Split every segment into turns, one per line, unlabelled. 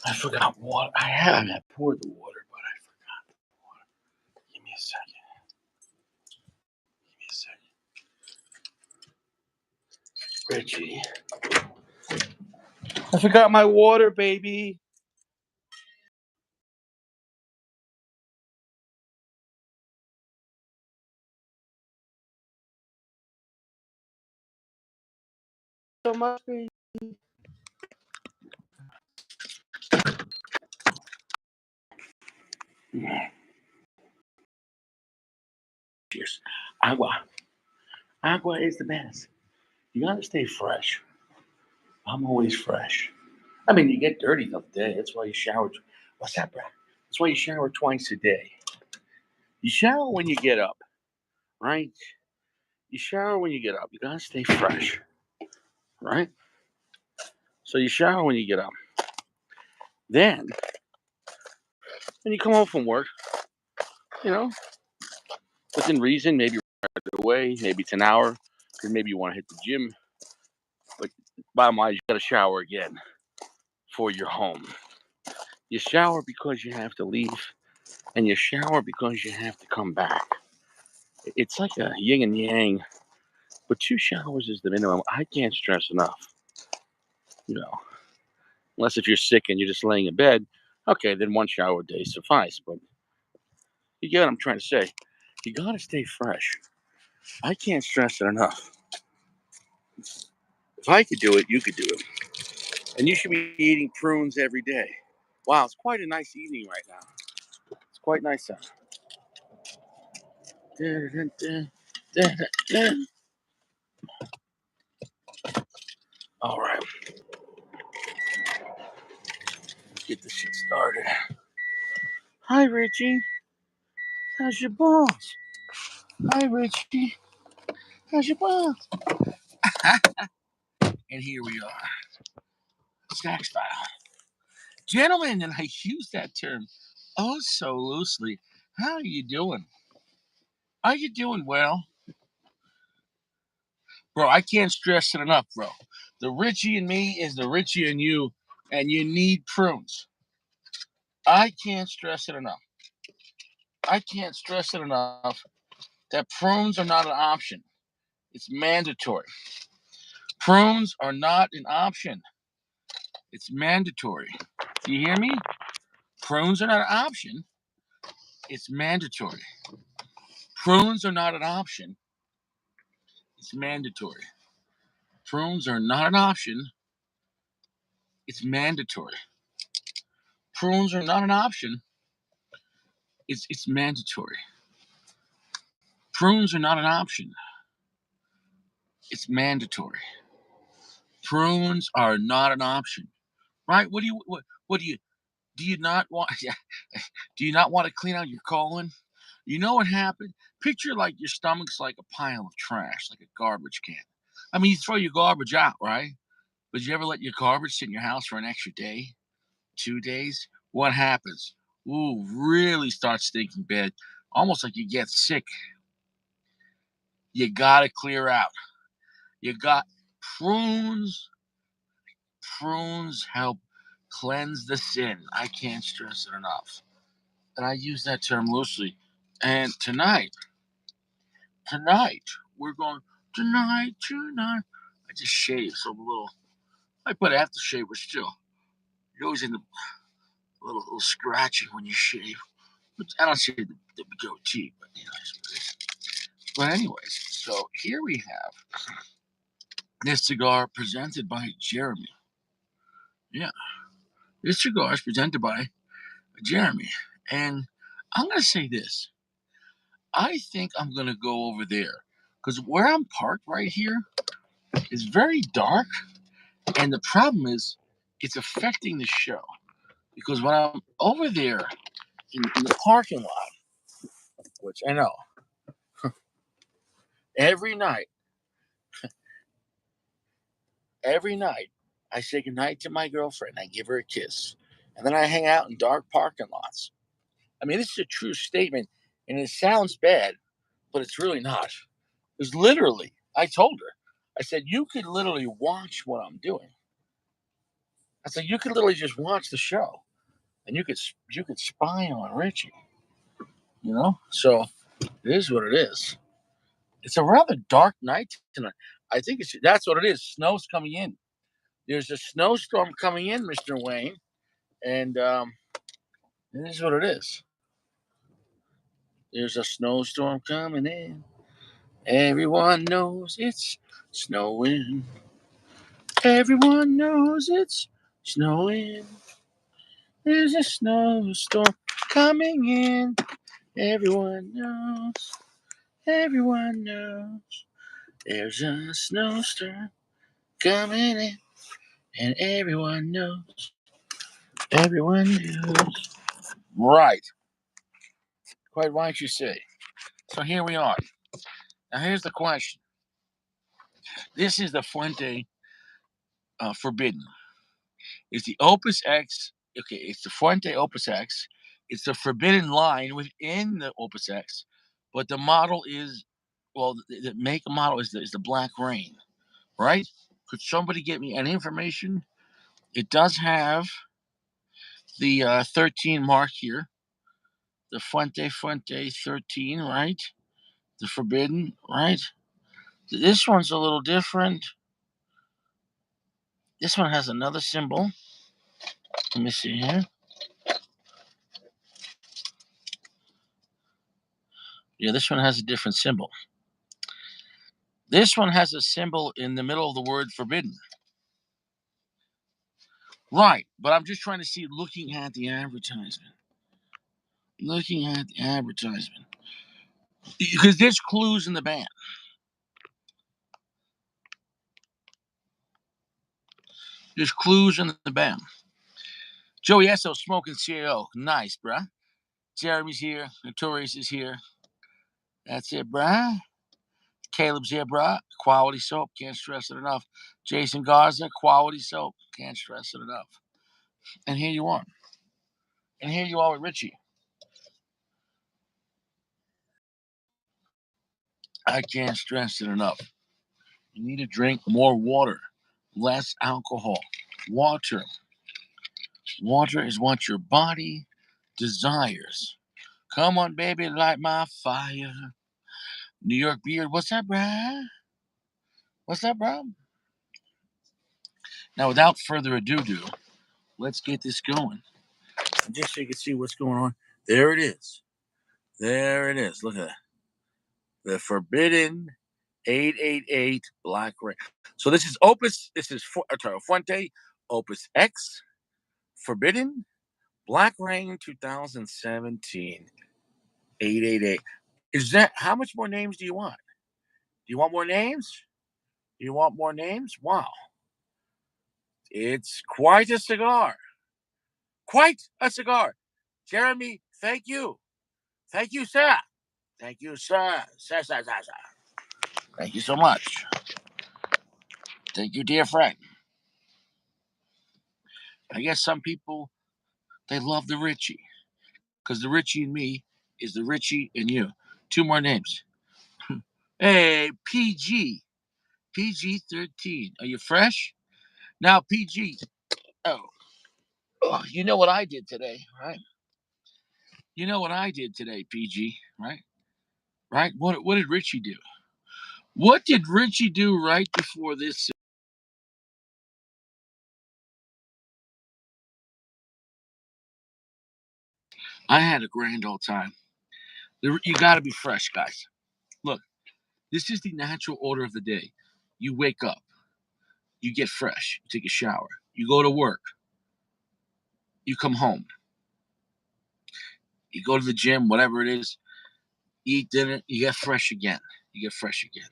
I forgot what I had. I poured the water, but I forgot the water. Give me a second. Richie. I forgot my water, baby. So much, baby. Cheers. Agua. Agua is the best. You gotta stay fresh. I'm always fresh. I mean, you get dirty the day. That's why you shower. What's that, Brad? That's why you shower twice a day. You shower when you get up, right? You shower when you get up. You gotta stay fresh, right? So you shower when you get up. Then, when you come home from work, you know, within reason, maybe right away, maybe it's an hour, because maybe you want to hit the gym. But bottom line, you gotta shower again before you're home. You shower because you have to leave, and you shower because you have to come back. It's like a yin and yang, but 2 showers is the minimum. I can't stress enough, you know, unless if you're sick and you're just laying in bed, okay, then 1 shower a day suffice. But you get what I'm trying to say. You gotta stay fresh. I can't stress it enough. If I could do it, you could do it. And you should be eating prunes every day. Wow, it's quite a nice evening right now. It's quite nice out. All right, let's get this shit started. Hi, Richie. How's your balls? Hi, Richie. How's your balls? And here we are, snack style. Gentlemen, and I use that term oh so loosely. How are you doing? Are you doing well? Bro, I can't stress it enough, bro. The Richie and me is the Richie and you need prunes. I can't stress it enough. I can't stress it enough that prunes are not an option. It's mandatory. Prunes are not an option. It's mandatory. Do you hear me? Prunes are not an option. It's mandatory. Prunes are not an option. It's mandatory. Prunes are not an option. It's mandatory. Prunes are not an option. It's mandatory. Prunes are not an option. It's mandatory. Prunes are not an option. Right? What do you not want do you not want to clean out your colon? You know what happened? Picture like your stomach's like a pile of trash, like a garbage can. I mean, you throw your garbage out, right? But you ever let your garbage sit in your house for an extra day, 2 days? What happens? Ooh, really starts stinking bad. Almost like you get sick. You gotta clear out. You got prunes. Prunes help cleanse the sin. I can't stress it enough. And I use that term loosely. And tonight, we're going, tonight. I just shaved, so I'm a little, I put aftershave, but still, you're always in the little scratching when you shave. I don't shave the goatee, but anyways, so here we have this cigar presented by Jeremy. Yeah, this cigar is presented by Jeremy. And I'm going to say this. I think I'm going to go over there because where I'm parked right here is very dark. And the problem is it's affecting the show because when I'm over there in the parking lot, which I know every night, I say goodnight to my girlfriend. I give her a kiss. And then I hang out in dark parking lots. I mean, this is a true statement. And it sounds bad, but it's really not. Because literally, I told her, I said, you could literally watch what I'm doing. I said, you could literally just watch the show, and you could spy on Richie. So it is what it is. It's a rather dark night tonight. I think that's what it is. Snow's coming in. There's a snowstorm coming in, Mr. Wayne, and it is what it is. There's a snowstorm coming in. Everyone knows it's snowing. Everyone knows it's snowing. There's a snowstorm coming in. Everyone knows. Everyone knows. There's a snowstorm coming in. And everyone knows. Everyone knows. Right. Quite right, you say. So here we are. Now here's the question. This is the Fuente Forbidden. It's the Opus X. Okay, it's the Fuente Opus X. It's the forbidden line within the Opus X, but the model is, well, the make and model is the Black Rain, right? Could somebody get me any information? It does have the 13 mark here, the Fuente 13, right? The forbidden, right? This one's a little different. This one has another symbol. Let me see here. Yeah, this one has a different symbol. This one has a symbol in the middle of the word forbidden. Right, but I'm just trying to see, looking at the advertisement. Looking at the advertisement. Because there's clues in the band. There's clues in the band. Joey Esso smoking CAO. Nice, bruh. Jeremy's here. Notorious is here. That's it, bruh. Caleb's here, bruh. Quality soap. Can't stress it enough. Jason Garza. Quality soap. Can't stress it enough. And here you are. And here you are with Richie. I can't stress it enough. You need to drink more water, less alcohol. Water. Water is what your body desires. Come on, baby, light my fire. New York beard. What's up, bruh? What's up, bro? Now, without further ado, let's get this going. And just so you can see what's going on. There it is. There it is. Look at that. The Forbidden 888 Black Rain. So this is Opus. This is Fuente Opus X Forbidden Black Rain 2017 888. Is that how much more names do you want? Do you want more names? Do you want more names? Wow. It's quite a cigar. Quite a cigar. Jeremy, thank you. Thank you, sir. Thank you, sir. Sir. Thank you so much. Thank you, dear friend. I guess some people, they love the Richie because the Richie and me is the Richie and you. Two more names. Hey, PG. PG 13. Are you fresh? Now, PG. Oh, you know what I did today, right? You know what I did today, PG, right? Right? What did Richie do? What did Richie do right before this? I had a grand old time. You got to be fresh, guys. Look, this is the natural order of the day. You wake up, you get fresh, you take a shower, you go to work, you come home, you go to the gym, whatever it is, you eat dinner, you get fresh again. You get fresh again.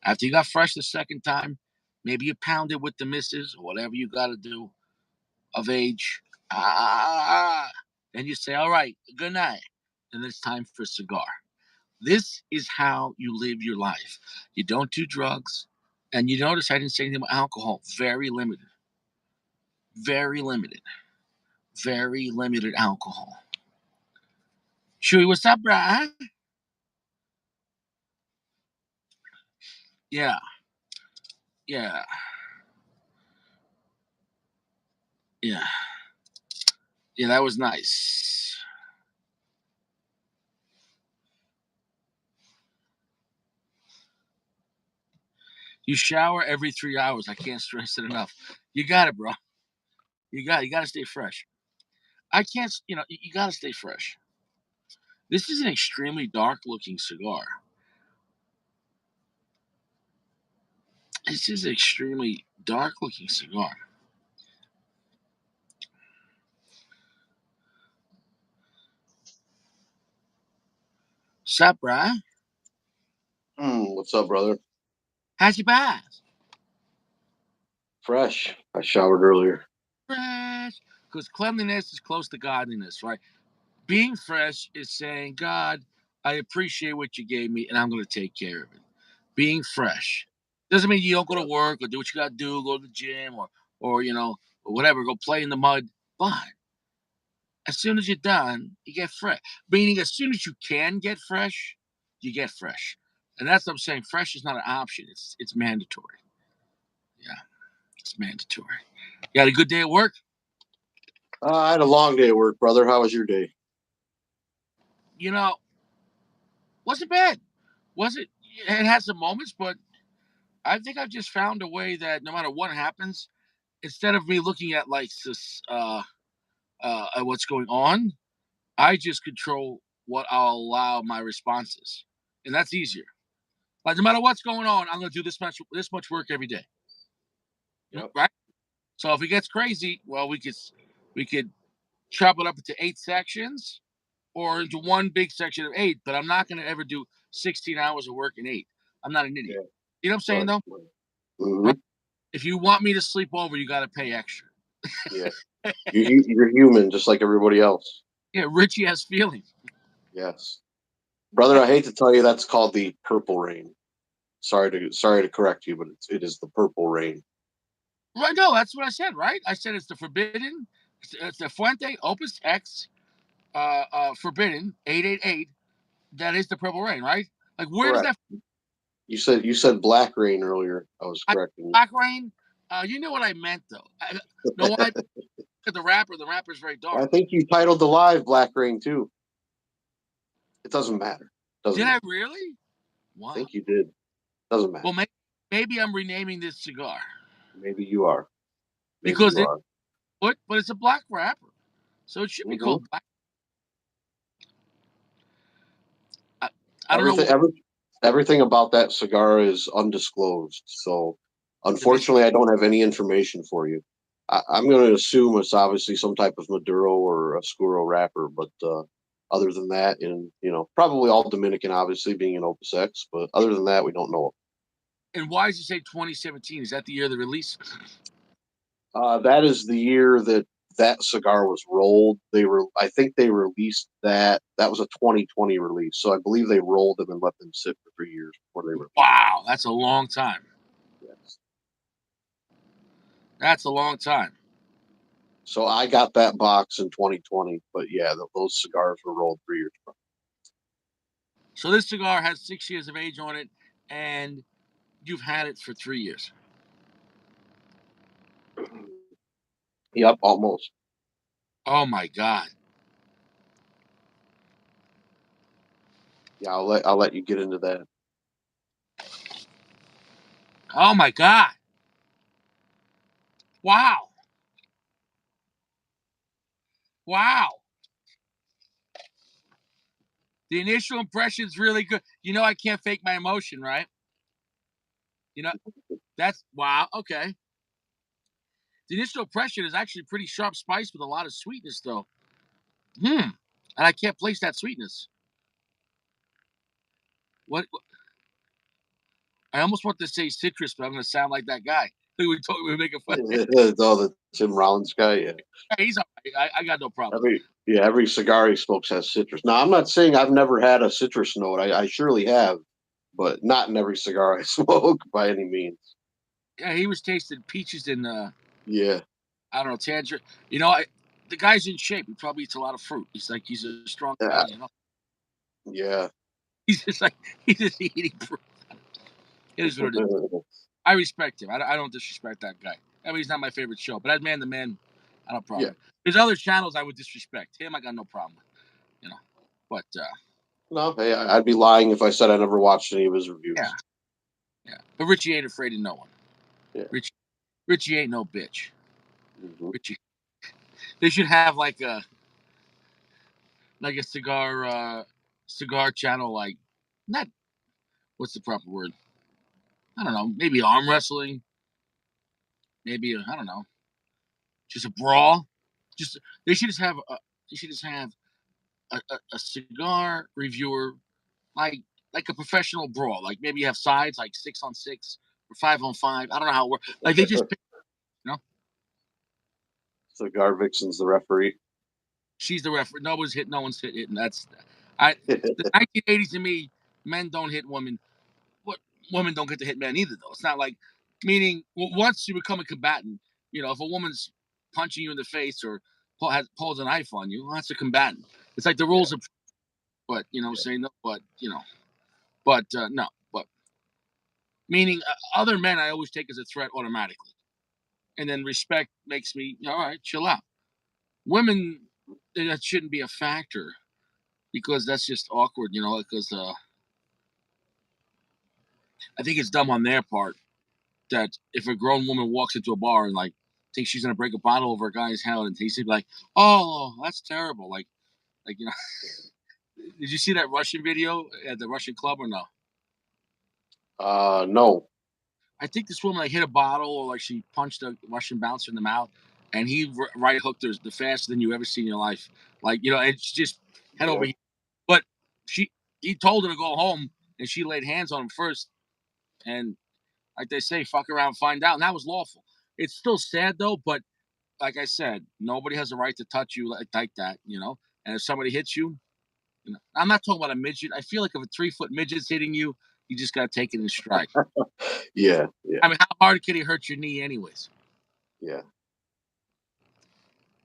After you got fresh the second time, maybe you pound it with the missus or whatever you got to do of age. Then you say, all right, good night. And it's time for a cigar. This is how you live your life. You don't do drugs. And you notice I didn't say anything about alcohol. Very limited. Very limited. Very limited alcohol. Chewy, what's up, bruh? Yeah. Yeah, yeah, yeah. That was nice. You shower every 3 hours. I can't stress it enough. You got it, bro. You got to stay fresh. I can't. You got to stay fresh. This is an extremely dark looking cigar. This is an extremely dark looking cigar. Sup, bruh?
What's up, brother?
How's your bath?
Fresh. I showered earlier.
Fresh. Because cleanliness is close to godliness, right? Being fresh is saying, God, I appreciate what you gave me and I'm going to take care of it. Being fresh doesn't mean you don't go to
Yeah.
work or do what you got to do, go to the gym or whatever, go play in the mud. But as soon as you're done, you get fresh. Meaning, as soon as you can get fresh, you get fresh. And that's what I'm saying. Fresh is not an option. It's mandatory. Yeah, it's mandatory. You had a good day at work?
I had a long day at work, brother. How was your day?
You know, wasn't bad. Was it? It had some moments, but I think I've just found a way that no matter what happens, instead of me looking at like this, at what's going on, I just control what I'll allow my responses, and that's easier. Like no matter what's going on, I'm going to do this much work every day.
Yep.
Right? So if it gets crazy, well, we could chop it up into 8 sections or into one big section of 8. But I'm not going to ever do 16 hours of work in 8. I'm not an idiot.
Yeah.
You know what I'm saying
Right.
though?
Mm-hmm.
Right? If you want me to sleep over, you got to pay extra.
Yeah. You're human, just like everybody else.
Yeah, Richie has feelings.
Yes, brother. I hate to tell you, that's called the purple rain. Sorry to correct you, but it is the purple rain.
Right? No, that's what I said. Right? I said it's the forbidden. It's the Fuente Opus X, forbidden 888. That is the purple rain, right? Like where does
Correct.
that?
You said black rain earlier. I was
I,
correcting
black rain. You know what I meant though. No, why? The rapper. The rapper's very
you. I
dark.
think you titled the live Black Rain too. It doesn't matter. Doesn't
Did I
matter.
really?
I
Wow.
think you did. Doesn't matter.
Well, maybe I'm renaming this cigar
Maybe you are. Maybe
because
you
it's
are.
but it's a black wrapper, so it should be
Mm-hmm.
called black. I, I don't know
Everything,
what
everything about that cigar is undisclosed. So,
the mystery.
unfortunately, I don't have any information for you. I'm going to assume it's obviously some type of Maduro or Oscuro wrapper, but other than that, and probably all Dominican, obviously being an Opus X. But other than that, we don't know.
And why does it say 2017? Is that the year of the release?
That is the year that cigar was rolled. I think they released that. That was a 2020 release. So I believe they rolled them and let them sit for 3 years before they released.
Wow, that's a long time.
Yes.
That's a long time.
So I got that box in 2020, but yeah, those cigars were rolled 3 years ago.
So this cigar has 6 years of age on it, and you've had it for 3 years.
Yep, almost.
Oh my god.
Yeah, I'll let you get into that.
Oh my god. Wow. Wow. The initial impression is really good. I can't fake my emotion, right? You know, that's wow. Okay. The initial impression is actually pretty sharp spice with a lot of sweetness, though. Hmm. And I can't place that sweetness. What? I almost want to say citrus, but I'm going to sound like that guy who we were making fun of.
Oh, the Tim Rollins guy. Yeah,
Hey, he's all right. I got no problem with
every cigar he smokes has citrus. Now, I'm not saying I've never had a citrus note. I surely have, but not in every cigar I smoke by any means.
it. Yeah, he was tasting peaches and
Yeah,
I don't know tangerine. The guy's in shape. He probably eats a lot of fruit. He's a strong
yeah,
guy.
yeah.
He's just eating fruit. It is what it is. I respect him. I don't disrespect that guy. I mean, he's not my favorite show, but as Man to Man, I don't have a
Yeah.
problem. There's other channels I would disrespect. Him, I got no problem with, you know. But
No, hey, I'd be lying if I said I never watched any of his
yeah,
reviews.
yeah. But Richie ain't afraid of no one.
Yeah.
Richie ain't no bitch.
Hmm.
Richie. They should have like a cigar channel, like not what's the proper word? I don't know. Maybe arm wrestling. Maybe I don't know. Just a brawl. Just they should just have a they should just have a cigar reviewer like like a professional brawl. Like maybe you have sides like 6-on-6 or 5-on-5. I don't know how it works. Like they just pick, you know,
Cigar Vixen's the referee.
she's the referee. No one's hitting. That's I the 1980s to me, men don't hit women. What women don't get to hit men either though. It's not like meaning once you become a combatant, if a woman's punching you in the face or pulls a knife on you, well, that's a combatant. It's like the
Yeah.
rules of but I'm saying no, but but no, but meaning other men I always take as a threat automatically. And then respect makes me all right, chill out. Women, that shouldn't be a factor because that's just awkward, because I think it's dumb on their part that if a grown woman walks into a bar and like thinks she's gonna break a bottle over a guy's head and he's like, oh, that's terrible. Like did you see that Russian video at the Russian club or no?
No.
I think this woman like hit a bottle or like she punched a Russian bouncer in the mouth, and he right hooked her the faster than you ever seen in your life. Like it's just head over
Yeah.
here. But she he told her to go home, and she laid hands on him first. And like they say, fuck around, find out, and that was lawful. It's still sad though, but like I said, nobody has a right to touch you like that. And if somebody hits you, I'm not talking about a midget. I feel like if a 3-foot midget's hitting you, you just gotta take it in stride.
Yeah. Yeah.
I mean, how hard can he hurt your knee, anyways?
Yeah.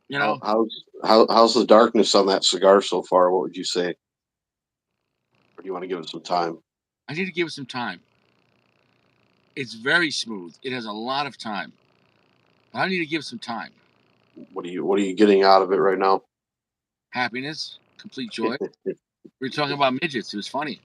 You know,
How's the darkness on that cigar so far? What would you say? Or do you want to give it some time?
I need to give it some time. It's very smooth. It has a lot of time. I need to give it some time.
What are you getting out of it right now?
Happiness, complete joy. We were talking about midgets. It was funny.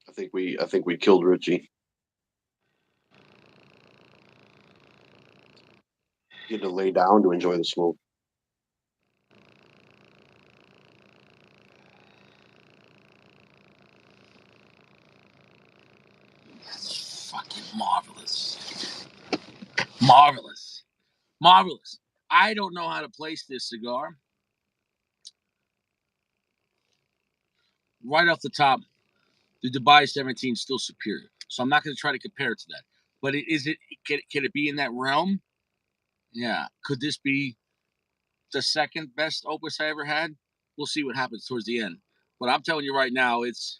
I think we killed Richie. He had to lay down to enjoy the smoke.
Fucking marvelous. Marvelous. Marvelous. I don't know how to place this cigar. Right off the top, the Dubai 17 is still superior. So I'm not going to try to compare it to that. But can it be in that realm? Yeah. Could this be the second best Opus I ever had? We'll see what happens towards the end. But I'm telling you right now, it's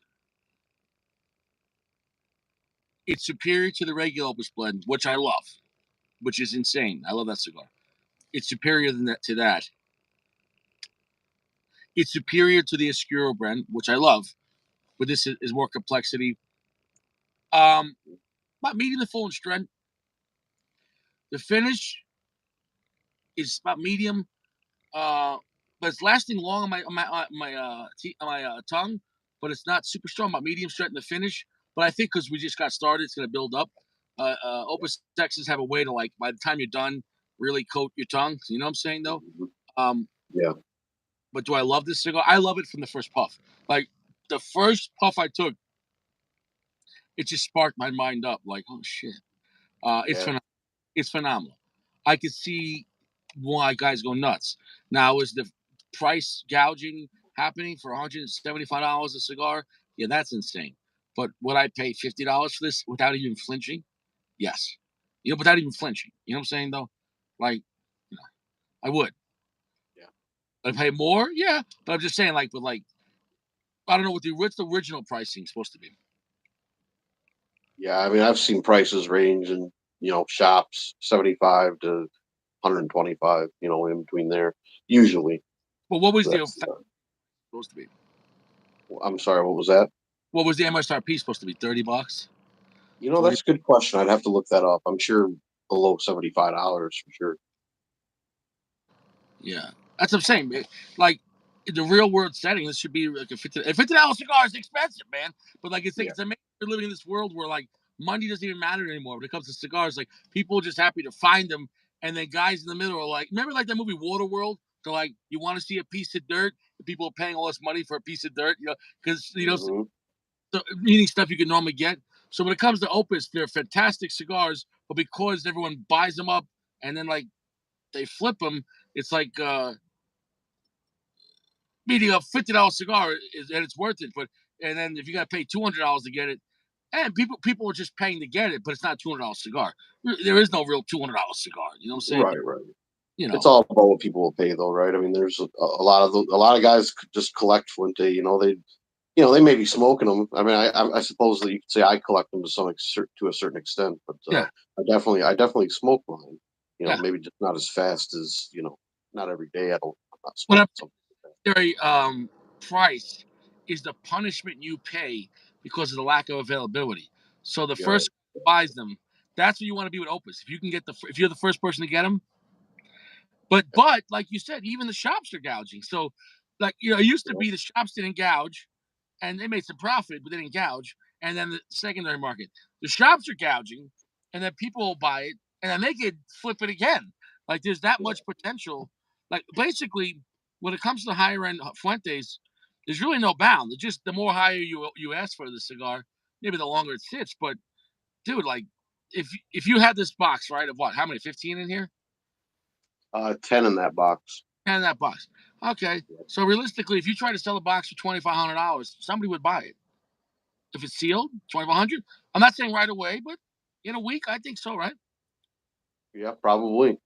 superior to the regular Opus blend, which I love, which is insane. I love that cigar. It's superior to that. It's superior to the Oscuro blend, which I love, but this is more complexity. Um, about medium to full in strength. The finish is about medium, but it's lasting long on my tongue. But it's not super strong. About medium strength in the finish. But I think because we just got started, it's going to build up. Opus Texas have a way to like by the time you're done, really coat your tongue. You know what I'm saying though. Um,
Yeah.
but do I love this cigar? I love it from the first puff. Like the first puff I took, it just sparked my mind up. Like, oh shit,
Yeah.
it's phenomenal. I could see why guys go nuts. Now, is the price gouging happening for $175 a cigar, yeah, that's insane. But would I pay $50 for this without even flinching? Yes. Without even flinching. You know what I'm saying though? Like, you know, I would.
Yeah.
I'd pay more, yeah. But I'm just saying, like, with like, I don't know what's the original pricing supposed to be.
Yeah, I mean, I've seen prices range in, shops 75 to 125, in between there, usually.
But what was
So
the
that's,
effect supposed to be?
I'm sorry, what was that?
What was the MSRP supposed to be? $30, 40.
That's a good question. I'd have to look that up. I'm sure below $75 for sure.
Yeah, that's what I'm saying. Like in the real world setting, this should be like a $50 cigar is expensive, man. But like
Yeah.
it's amazing we're living in this world where like money doesn't even matter anymore when it comes to cigars. Like people are just happy to find them, and then guys in the middle are like, remember like that movie Waterworld? They're like, you want to see a piece of dirt? And people are paying all this money for a piece of dirt, because
Hmm.
so, meaning stuff you could normally get. So when it comes to Opus, they're fantastic cigars, but because everyone buys them up and then like they flip them, it's like meaning a $50 cigar and it's worth it. But and then if you got to pay $200 to get it, and people are just paying to get it, but it's not $200 cigar. There is no real $200 cigar. You know what I'm saying?
Right, right.
You
It's
know,
all about what people will pay, though, right? I mean, there's a lot of guys just collect Fuente. They may be smoking them. I mean, I suppose that you could say I collect them to a certain extent, but
yeah,
I definitely smoke mine.
yeah.
Maybe just not as fast as not every day. I'm not
What
smoking
I'm
something like
very price is the punishment you pay because of the lack of availability. So the
that. Right.
first buys them. That's what you want to be with Opus. If you can get if you're the first person to get them. But like you said, even the shops are gouging. So like it used to
You
be the shops didn't gouge and they made some profit, but they didn't gouge. And then the secondary market, the shops are gouging, and then people will buy it, and then they could flip it again. Like there's that
Yeah.
much potential. Like basically, when it comes to higher end Fuentes, there's really no bound. It's just the more higher you ask for the cigar, maybe the longer it sits. But dude, like if you had this box right of what? How many? 15 in here?
10 in that box.
10 in that box. Okay.
Yeah.
So realistically, if you try to sell a box for $2,500, somebody would buy it. If it's sealed, 2,500. I'm not saying right away, but in a week, I think so, right?
Yeah, probably.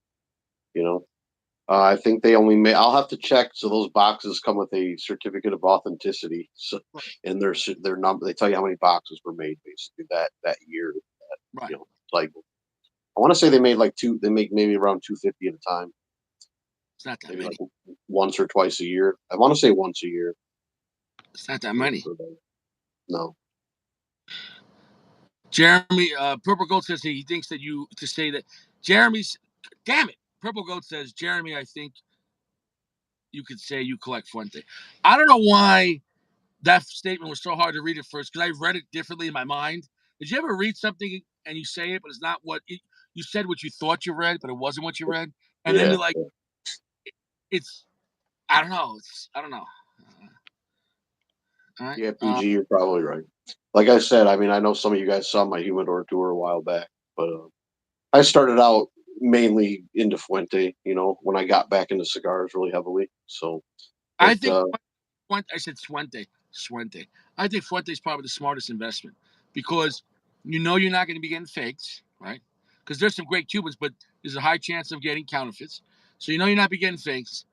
You know, I think they only may. I'll have to check. So those boxes come with a certificate of authenticity. So, and their number. They tell you how many boxes were made basically that year.
Right.
Like I want to say they made like two. They make maybe around 250 at a time.
It's not that
Maybe like
many.
once or twice a year. I want to say once a year.
It's not that
For,
many.
for them. No.
Jeremy, Purple Goat says he thinks that you to say that Jeremy's. Damn it, Purple Goat says Jeremy. I think you could say you collect Fuente. I don't know why that statement was so hard to read at first because I read it differently in my mind. Did you ever read something and you say it, but it's not you said what you thought you read, but it wasn't what you read, and then
Yeah.
you're like, it's I don't know. I don't know. All right.
Yeah, PG. You're probably right. Like I said, I mean, I know some of you guys saw my humidor tour a while back, but I started out mainly into Fuente, when I got back into cigars really heavily. So
I
it,
think Fuente, I said Fuente. Fuente. I think Fuente is probably the smartest investment because you're not going to be getting fakes, right? Because there's some great Cubans, but there's a high chance of getting counterfeits. So you're not be getting fakes.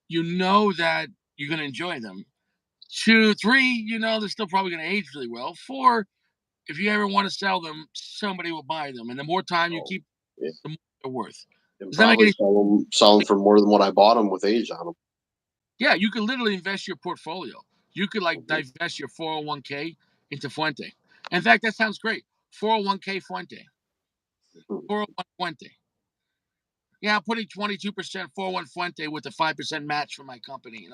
You know that you're going to enjoy them. 2, 3, they're still probably going to age really well. 4, if you ever want to sell them, somebody will buy them, and the more time you
oh,
keep,
yeah,
the more they're worth.
and
Does that make
probably
any?
sell them for more than what I bought them with age on them.
Yeah, you could literally invest your portfolio. You could like
Mhm.
divest your 401k into Fuente. In fact, that sounds great. 401k Fuente. 401 Fuente. Yeah, I'm putting 22% 401 Fuente with a 5% match from my company.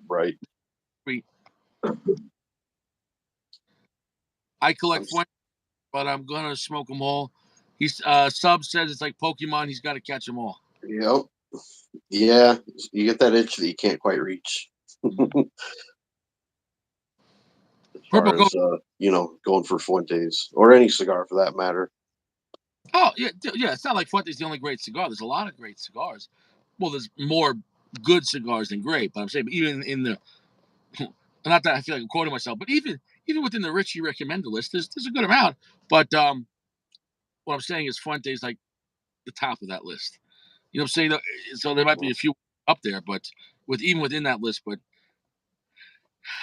Right.
Sweet. I
I'm.
collect Fuente, but I'm gonna smoke them all. He's Sub says it's like Pokemon. He's got to catch them all.
Yep. Yeah, you get that itch that you can't quite reach. As
Purple
far
Goat.
as going for Fuentes or any cigar for that matter.
Oh yeah, yeah. It's not like Fuente's the only great cigar. There's a lot of great cigars. Well, there's more. good cigars than great. But I'm saying even in the not that I feel like I'm quoting myself, but even within the Richie recommended list, there's a good amount. But what I'm saying is Fuente is like the top of that list. You know what I'm saying? So there might be a few up there, but even within that list. But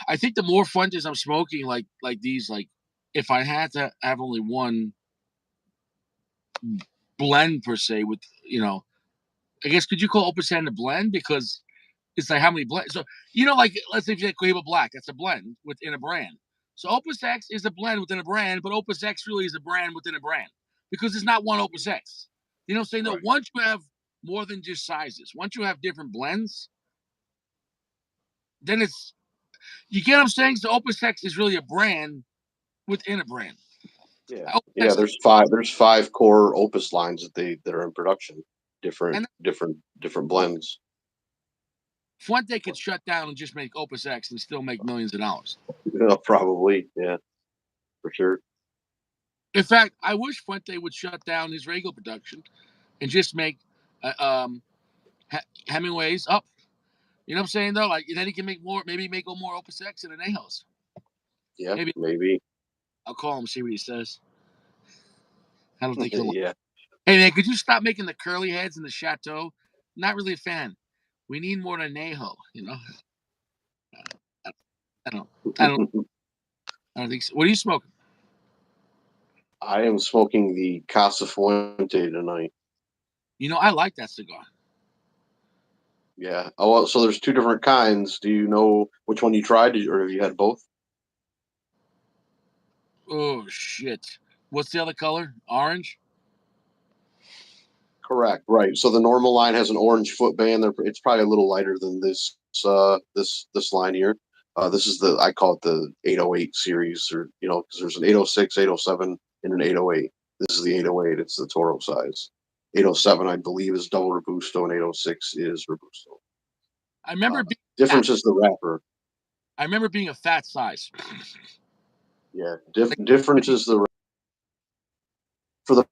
I think the more Fuentes I'm smoking, like these, like if I had to have only one blend per se, with I guess could you call Opus X a blend because it's like how many blends? So like let's say if you take Cohiba Black, that's a blend within a brand. So Opus X is a blend within a brand, but Opus X really is a brand within a brand because it's not one Opus X. You know what I'm saying? No,
Right.
once you have more than just sizes, once you have different blends, then you get what I'm saying? So Opus X is really a brand within a brand.
Yeah.
Opus
Yeah.
X,
There's five core Opus lines that are in production. Different
and
different blends.
Fuente could shut down and just make Opus X and still make millions of dollars.
Probably. Yeah. For sure.
In fact, I wish Fuente would shut down his regular production and just make Hemingway's up. You know what I'm saying though? Like then he can make more, maybe make more Opus X and an Ajos.
Yeah.
Maybe
Maybe.
I'll call him see what he says. I don't think he'll.
Yeah.
Hey man, could you stop making the curly heads in the Chateau? Not really a fan. We need more than Ajo. I, I don't. I don't. I don't think so. What are you smoking?
I am smoking the Casa Fuente tonight.
I like that cigar.
Yeah. Oh, well, so there's two different kinds. Do you know which one you tried, or have you had both?
Oh shit! What's the other color? Orange.
Correct. Right. So the normal line has an orange footband. It's probably a little lighter than this line here. This is I call it the 808 series, or because there's an 806, 807, and an 808. This is the 808. It's the Toro size. 807, I believe, is double Robusto, and 806 is Robusto.
I remember being fat.
Difference is the wrapper.
I remember being a fat size.
Yeah.
Like,
Difference is for the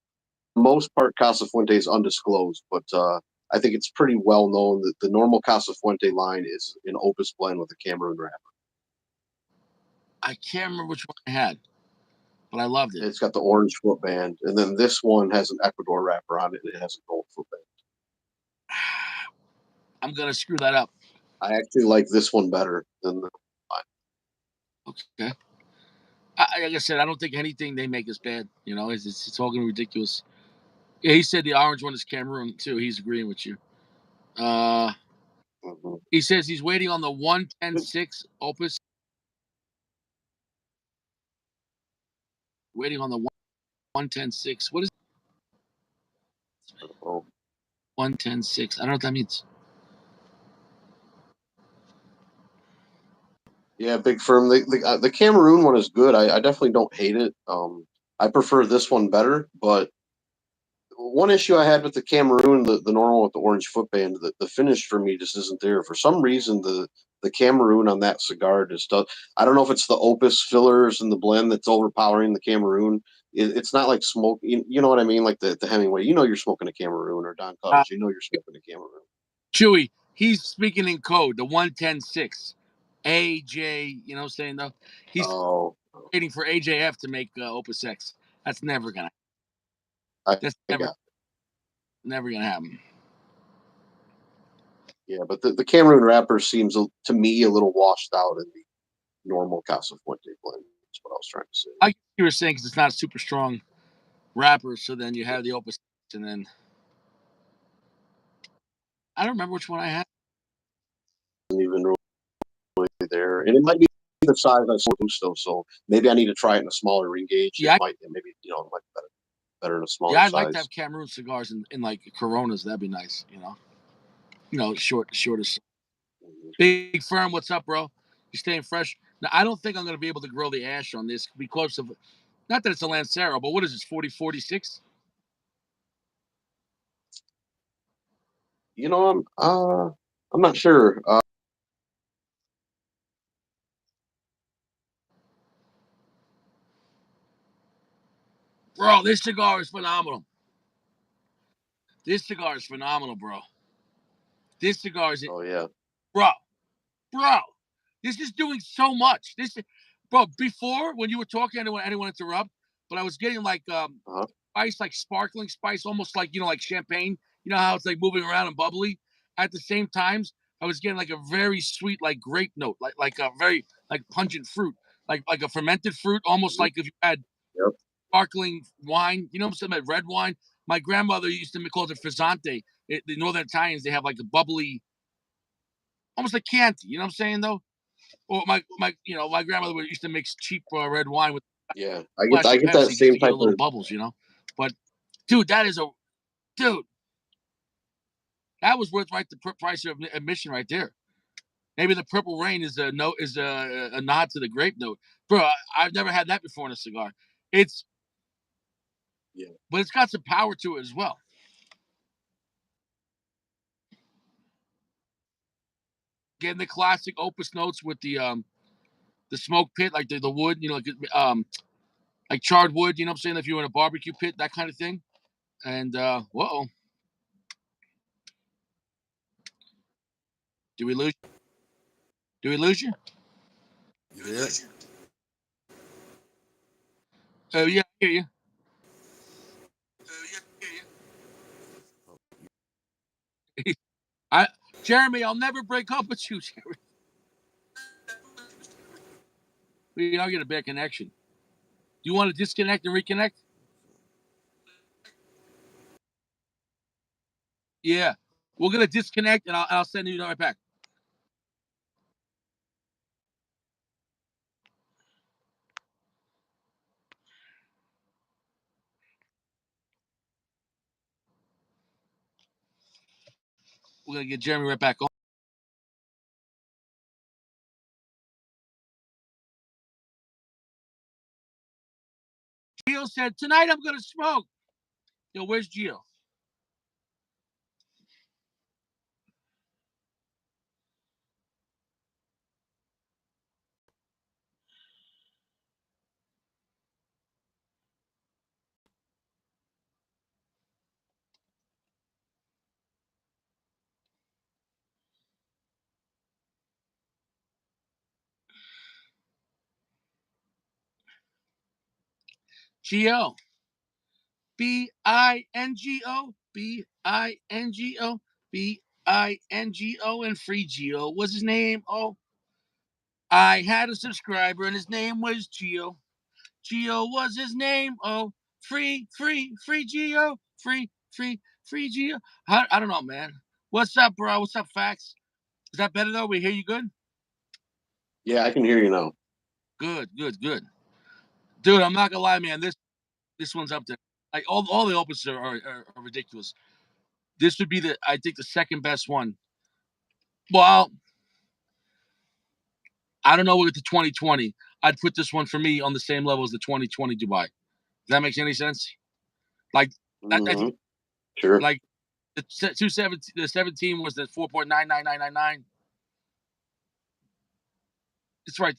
most part, Casa Fuente is undisclosed, but I think it's pretty well known that the normal Casa Fuente line is an Opus blend with a Cameroon wrapper.
I can't remember which one I had, but I loved it.
It's got the orange footband, and then this one has an Ecuador wrapper on it. And it has a gold footband.
I'm gonna screw that up.
I actually like this one better than the line.
Okay. Like I said, I don't think anything they make is bad. It's all gonna be ridiculous. Yeah, he said the orange one is Cameroon too. He's agreeing with you. Uh,
Mm-hmm.
he says he's waiting on the 110.6 Opus. Waiting on the 110.6. What is
Oh.
110.6? I don't know what that means.
Yeah, big firm. The Cameroon one is good. I definitely don't hate it. I prefer this one better, but one issue I had with the Cameroon, the normal with the orange footband, the finish for me just isn't there. For some reason, the Cameroon on that cigar just does. I don't know if it's the Opus fillers and the blend that's overpowering the Cameroon. It's not like smoke. You know what I mean? Like the Hemingway. You're smoking a Cameroon, or Don
Uh,
Cutters. You're smoking a Cameroon.
Chewy, he's speaking in code. The 110.6. AJ, you know what I'm saying though? He's
Oh,
waiting for AJF to make Opus X. That's never gonna.
I,
That's
I got
never gonna happen.
yeah, but the Cameroon wrapper seems to me a little washed out in the normal Casa Fuente blend. That's what I was trying to say.
I get what you were saying because it's not a super strong wrapper. So then you have the Opus X, and then I don't remember which one I had.
Isn't even really there, and it might be the size I saw Busto, so maybe I need to try it in a smaller ring gauge.
Yeah,
Maybe it might be better in a smaller
yeah, I'd like to
size.
have Cameroon cigars in like Coronas. That'd be nice. Shortest.
Mhm.
Big Firm, what's up, bro? You staying fresh? Now, I don't think I'm gonna be able to grow the ash on this because of not that it's a Lancero, but what is this 4046?
I'm not sure.
Bro, this cigar is phenomenal. This cigar is phenomenal, bro. This cigar is,
Oh yeah.
bro. This is doing so much. Bro. Before when you were talking, anyone interrupt, but I was getting like
Uh-huh.
spice, like sparkling spice, almost like like champagne. You know how it's like moving around and bubbly. At the same times, I was getting like a very sweet, like grape note, like a very like pungent fruit, like a fermented fruit, almost
Mhm.
like if you had
Yep.
sparkling wine. You know what I'm saying? Like red wine. My grandmother used to call it frizzante. The Northern Italians, they have like a bubbly, almost like Chianti. You know what I'm saying though? Or my grandmother used to mix cheap red wine with
Yeah.
a flash
I
of
get that
Pepsi just
same
to get
type
a little
of.
bubbles. But dude, dude, that was worth right the price of admission right there. Maybe the Purple Rain is a note, is a nod to the grape note, bro. I've never had that before in a cigar. It's
Yeah.
But it's got some power to it as well. Getting the classic Opus notes with the smoke pit, like the wood, like charred wood. You know what I'm saying? If you're in a barbecue pit, that kind of thing. And whoa, do we lose? Do we lose you?
Yeah.
Oh yeah, I hear you. I Jeremy, I'll never break up with you, Jeremy. We are get a bad connection. Do you want to disconnect and reconnect? Yeah, we're gonna disconnect and I'll send you right back. We're gonna get Jeremy right back on. Gio said tonight I'm gonna smoke. Yo, where's Gio? Gio. Bingo. Bingo. Bingo and free Gio. What's his name? Oh, I had a subscriber and his name was Gio. Gio was his name. Oh, free Gio. Free Gio. I don't know, man. What's up, bro? What's up, Fax? Is that better though? We hear you good?
Yeah, I can hear you now.
Good. Dude, I'm not gonna lie, man. This one's up there. Like all the opens are ridiculous. This would be I think the second best one. Well, I don't know with the 2020. I'd put this one for me on the same level as the 2020 Dubai. Does that make any sense? Like I
Hmm.
think
Sure.
like the 17 was the 4.99999. It's right.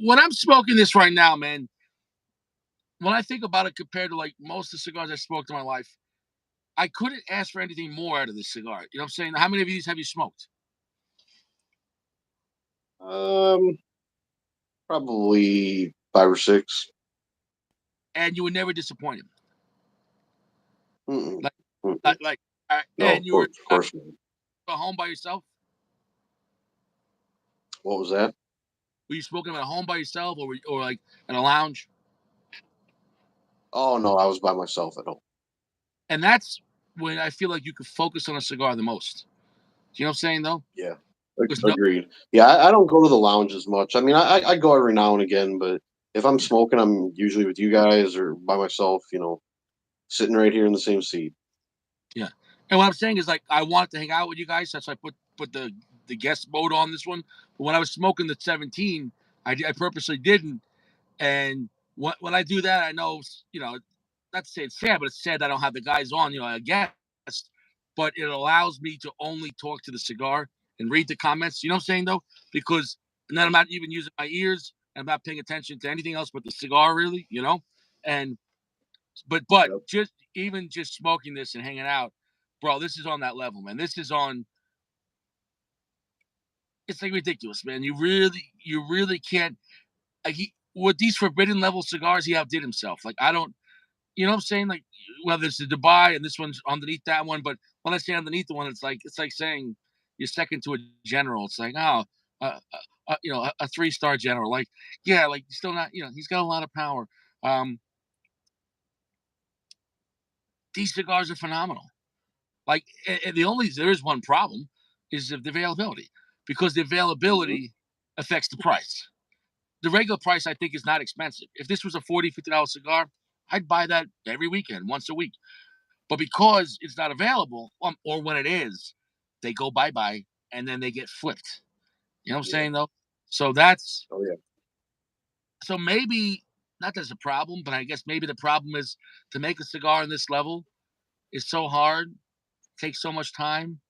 When I'm smoking this right now, man, when I think about it compared to like most of the cigars I smoked in my life, I couldn't ask for anything more out of this cigar. You know what I'm saying? How many of these have you smoked?
Um, Probably 5 or 6.
And you were never disappointed.
Mm-mm.
Like
Mm-mm.
like
No,
and you were
of course not.
home by yourself.
What was that?
Were you smoking at home by yourself, or like in a lounge?
Oh no, I was by myself at home.
And that's when I feel like you could focus on a cigar the most. Do you know what I'm saying though?
Yeah,
There's no
agreed. Yeah, I don't go to the lounge as much. I mean, I go every now and again, but if I'm
yeah,
smoking, I'm usually with you guys or by myself. Sitting right here in the same seat.
yeah. And what I'm saying is like I wanted to hang out with you guys. That's why I put the guest mode on this one. But when I was smoking the 17, I purposely didn't. And when I do that, I know not to say it's sad, but it's sad that I don't have the guys on. I guess, but it allows me to only talk to the cigar and read the comments. You know what I'm saying though? Because and then I'm not even using my ears. I'm not paying attention to anything else but the cigar, really. And but
Yep.
just even just smoking this and hanging out, bro, this is on that level, man. This is on. It's like ridiculous, man. You really can't. Like with these forbidden level cigars, he outdid himself. Like I don't, you know what I'm saying? Like whether it's the Dubai and this one's underneath that one, but when I say underneath the one, it's like saying you're second to a general. It's like a 3-star general. Like yeah, like still not. He's got a lot of power. Um, these cigars are phenomenal. Like and there is one problem is the availability because the
Hmm.
availability affects the price. The regular price I think is not expensive. If this was a $40-50 cigar, I'd buy that every weekend, once a week. But because it's not available, or when it is, they go bye bye and then they get flipped. You know what I'm
Yeah.
saying though? So that's
Oh yeah.
so maybe not that's a problem, but I guess maybe the problem is to make a cigar on this level is so hard, takes so much time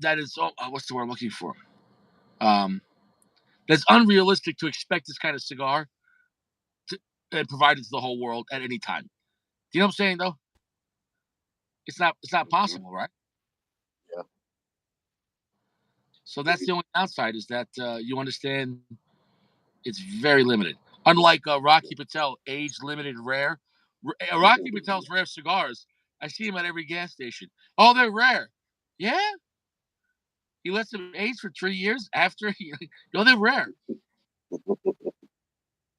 that is what's the word I'm looking for? Um, that's unrealistic to expect this kind of cigar to provided to the whole world at any time. Do you know what I'm saying though? It's not
Hmm.
possible, right?
Yeah.
So that's the only downside is that you understand it's very limited. Unlike Rocky Patel, age limited, rare. Rocky Patel's rare cigars, I see them at every gas station. Oh, they're rare. Yeah, he lets them age for 3 years after. They're rare.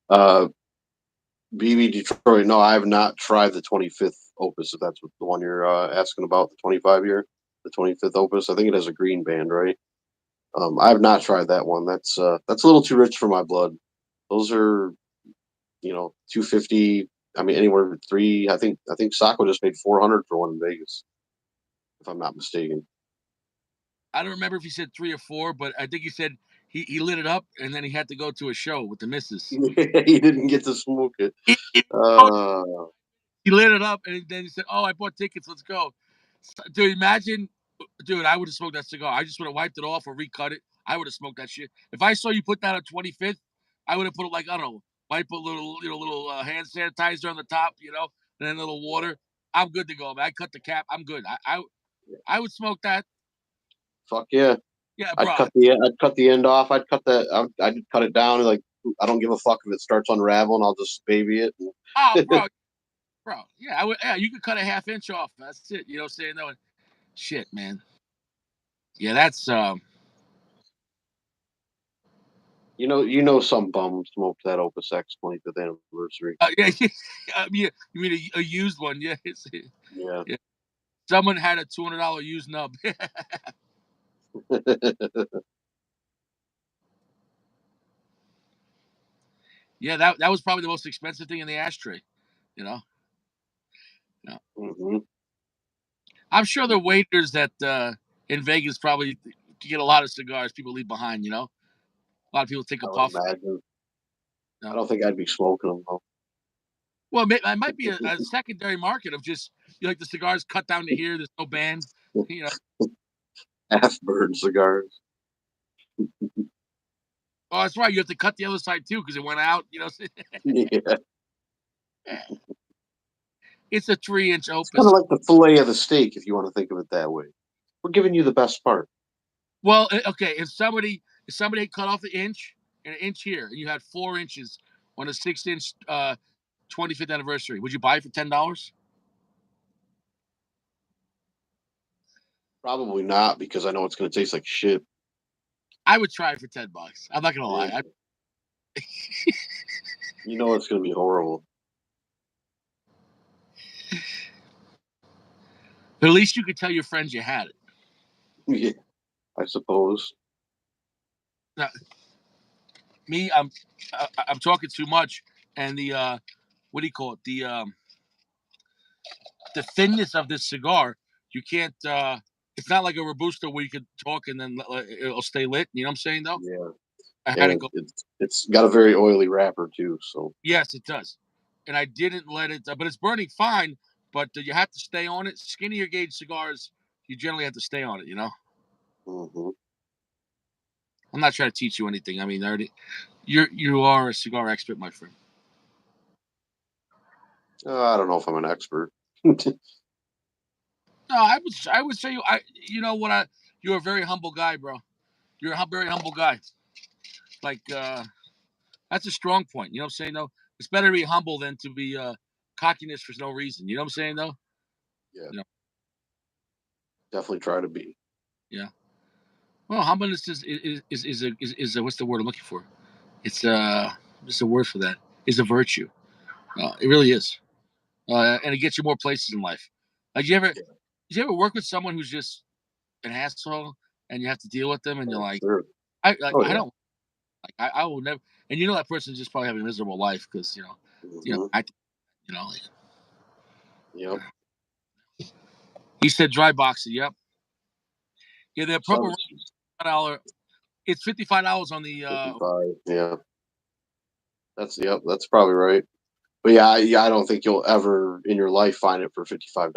Uh, BB Detroit. No, I have not tried the 25th Opus. If that's what the one you're asking about, the 25 year, the 25th Opus. I think it has a green band, right? I have not tried that one. That's a little too rich for my blood. Those are 250. I mean, anywhere three. I think Sacco just paid 400 for one in Vegas, if I'm not mistaken.
I don't remember if he said 3 or 4, but I think he said he lit it up and then he had to go to a show with the missus.
He didn't get to smoke it.
He
Uh,
He lit it up and then he said, "Oh, I bought tickets. Let's go." Dude, imagine, dude, I would have smoked that cigar. I just would have wiped it off or recut it. I would have smoked that shit. If I saw you put that on 25th, I would have put it like I don't know, wipe a little hand sanitizer on the top, and then a little
yeah,
water. I'm good to go, man. I cut the cap. I'm good.
yeah.
I would smoke that.
Fuck yeah.
Yeah,
I'd
bro.
cut the end off. I'd cut it down. Like I don't give a fuck if it starts unraveling. I'll just baby it.
Oh, bro. Yeah, I would. Yeah, you could cut a half inch off. That's it. You know what I'm saying? No, shit, man. Yeah, that's
Some bum smoked that Opus X 25th anniversary.
Yeah, yeah, you mean a used one? Yeah,
Yeah.
yeah. Someone had a $200 used nub. Yeah, that was probably the most expensive thing in the ashtray. You know, yeah.
Hmm.
I'm sure the waiters that in Vegas probably get a lot of cigars people leave behind. A lot of people take a
I would
puff.
imagine.
You
I
know?
don't think I'd be smoking them though.
Well, it might be a secondary market of just like the cigars cut down to here. There's no band. You know.
Half burn cigars.
Oh, that's right. You have to cut the other side too because it went out.
Yeah.
It's a 3-inch
It's kind
opus.
of like the fillet of the steak, if you want to think of it that way. We're giving you the best part.
Well, okay. If somebody cut off an inch and an inch here, and you had 4 inches on a 6-inch 25th anniversary, would you buy it for $10?
Probably not, because I know it's going to taste like shit.
I would try it for $10. I'm not gonna
Yeah.
lie.
You know it's going to be horrible.
But at least you could tell your friends you had it.
Yeah, I suppose.
Now, me, I'm talking too much, and the what do you call it? The thinness of this cigar, you can't. It's not like a robusto where you could talk and then it'll stay lit. You know what I'm saying though?
Yeah.
I had to
And
go.
it's got a very oily wrapper too. So.
Yes, it does. And I didn't let it, but it's burning fine. But you have to stay on it. Skinnier gauge cigars, you generally have to stay on it.
Hmm.
I'm not trying to teach you anything. I mean, you are a cigar expert, my friend.
I don't know if I'm an expert.
No, I would say you know what you're a very humble guy, bro. You're a very humble guy. Like that's a strong point. You know what I'm saying? Though it's better to be humble than to be cockiness for no reason. You know what I'm saying? Though.
Yeah,
You know.
definitely try to be.
Yeah. Well, humbleness is a, what's the word I'm looking for? It's just a word for that. Is a virtue. It really is, and it gets you more places in life. Like
Yeah.
you ever work with someone who's just an asshole, and you have to deal with them, and you're
Oh,
like,
sure. Oh
I
yeah.
don't I will never, and you know that person's just probably having a miserable life because
Hmm.
I like
Yep.
he said dry boxing. Yep. Yeah, the purple
Sounds
$5. It's $55 on the
55. Yeah. That's probably right. But yeah, I don't think you'll ever in your life find it for $55.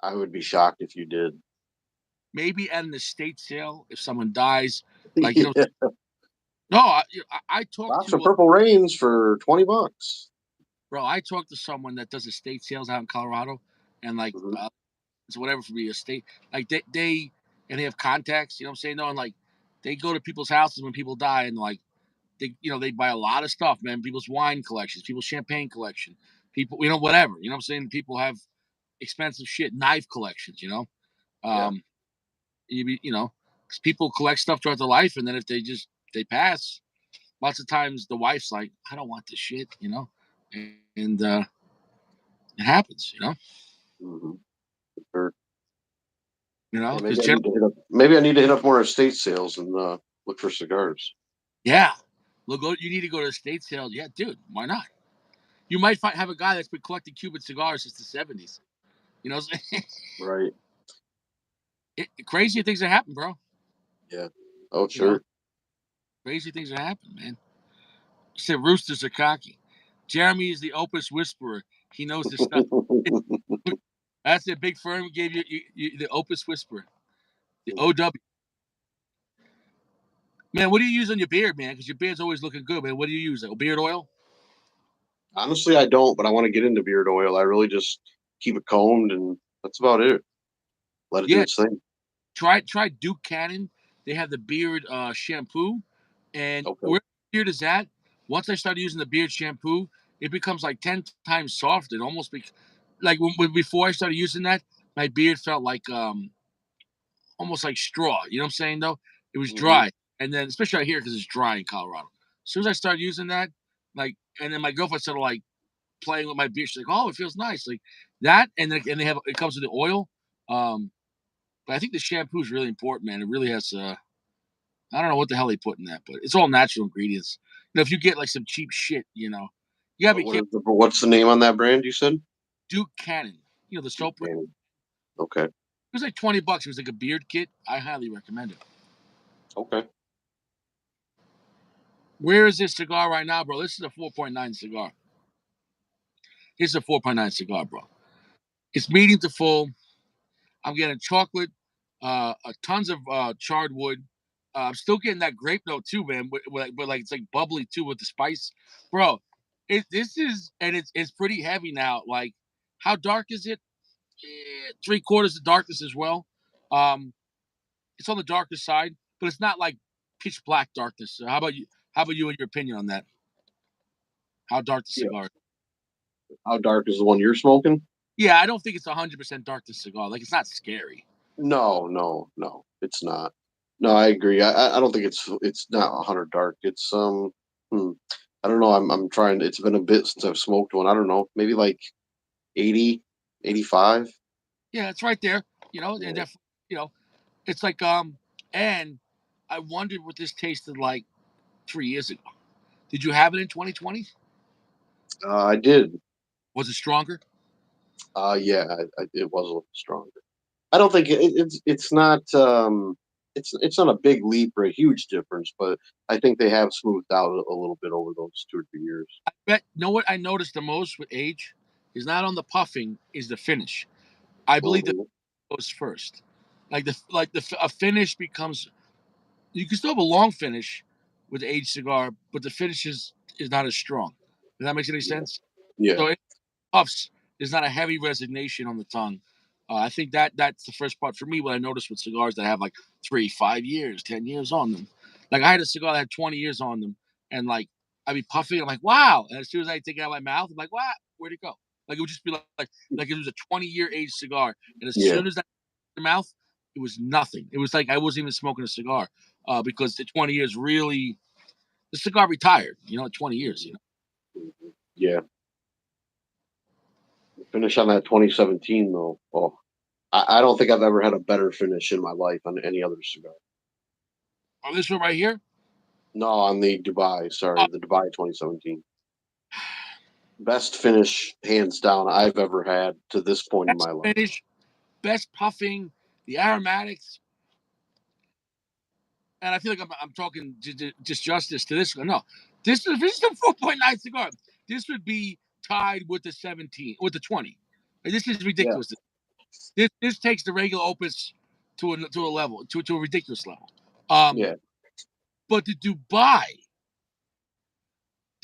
I would be shocked if you did.
maybe at an estate sale if someone dies. Like
Yeah.
no, I talked
Box of
to
Purple Rains for $20.
bro. I talked to someone that does estate sales out in Colorado, and like
Hmm.
it's whatever for me estate. Like they and they have contacts. You know what I'm saying? No, and like they go to people's houses when people die, and like they buy a lot of stuff, man. People's wine collections, people's champagne collection, people, whatever. You know what I'm saying? People have expensive shit, knife collections.
Yeah.
Um, because people collect stuff throughout their life, and then if they pass, lots of times the wife's like, I don't want this shit, and it happens,
Hmm. Sure. Yeah,
because
maybe I need to hit up more estate sales and look for cigars.
yeah, look, you need to go to estate sales, yeah, dude, why not? You might have a guy that's been collecting Cuban cigars since the '70s. You know,
Right.
crazy things that happen, bro.
Yeah. Oh,
You know,
sure.
crazy things that happen, man. You said roosters are cocky. Jeremy is the Opus whisperer. He knows his stuff. That's it. Big firm gave you the Opus whisperer, the OW. Man, what do you use on your beard, man? Because your beard's always looking good, man. What do you use? Like beard oil?
Honestly, I don't, but I want to get into beard oil. I really just keep it combed, and that's about it. Let it do
Yeah.
its thing.
Try Duke Cannon. They have the beard shampoo, and
Okay.
where beard is at? Once I started using the beard shampoo, it becomes like 10 times softer. It almost like before I started using that, my beard felt like almost like straw. You know what I'm saying? Though it was
Hmm.
dry, and then especially out here because it's dry in Colorado. As soon as I started using that, like, and then my girlfriend started like playing with my beard. She's like, "Oh, it feels nice," like that. And they have it comes with the oil. Um, but I think the shampoo is really important, man. It really has. I don't know what the hell they put in that, but it's all natural ingredients. If you get like some cheap shit, you gotta be careful.
What's the name on that brand? You said
Duke Cannon, the soap brand.
Buchanan. Okay.
It was like $20. It was like a beard kit. I highly recommend it.
Okay.
Where is this cigar right now, bro? This is a 4.9 cigar. This is a 4.9 cigar, bro. It's medium to full. I'm getting chocolate, tons of charred wood. I'm still getting that grape note too, man. But like it's like bubbly too with the spice, bro. This is and it's pretty heavy now. Like, how dark is it? 3/4 of darkness as well. Um, it's on the darker side, but it's not like pitch black darkness. So how about you? How about you and your opinion on that? How dark the
Yeah.
cigar?
How dark is the one you're smoking?
Yeah, I don't think it's 100% dark the cigar. Like, it's not scary.
No, no, no. It's not. No, I agree. I don't think it's not 100 dark. It's hmm, I don't know. I'm trying. It's been a bit since I've smoked one. I don't know. Maybe like 80, 85.
Yeah, it's right there. And
Yeah.
definitely, it's like and I wondered what this tasted like 3 years ago. Did you have it in 2020?
I did.
Was it stronger?
Yeah, it was a little stronger. I don't think it's not it's not a big leap or a huge difference, but I think they have smoothed out a little bit over those 2 or 3 years.
Bet. Know what I noticed the most with age is not on the puffing, is the finish. I believe the
Hmm.
goes first. A finish becomes, you can still have a long finish with the aged cigar, but the finish is not as strong. Does that make any
Yeah,
sense?
yeah,
So it puffs. There's not a heavy resignation on the tongue. I think that's the first part for me. What I noticed with cigars that have like 3, 5 years, 10 years on them. Like I had a cigar that had 20 years on them, and like I'd be puffing. I'm like, wow. And as soon as I take it out of my mouth, I'm like, wow, where'd it go? Like it would just be like it was a 20-year age cigar, and as
Yeah.
soon as I the mouth, it was nothing. It was like I wasn't even smoking a cigar because the 20 years really the cigar retired. 20 years.
Yeah. Finish on that 2017 though. Oh, I don't think I've ever had a better finish in my life on any other cigar.
Oh, this one right here.
No, on the Dubai.
Oh,
Sorry, the Dubai 2017. Best finish, hands down, I've ever had to this point in
best
my life.
finish, best puffing, the aromatics, and I feel like I'm talking just justice to this one. No, this is a 4.9 cigar. This would be tied with the 17, with the 20. And this is
Yeah.
ridiculous. This takes the regular Opus to a level, to a ridiculous level.
Yeah.
But the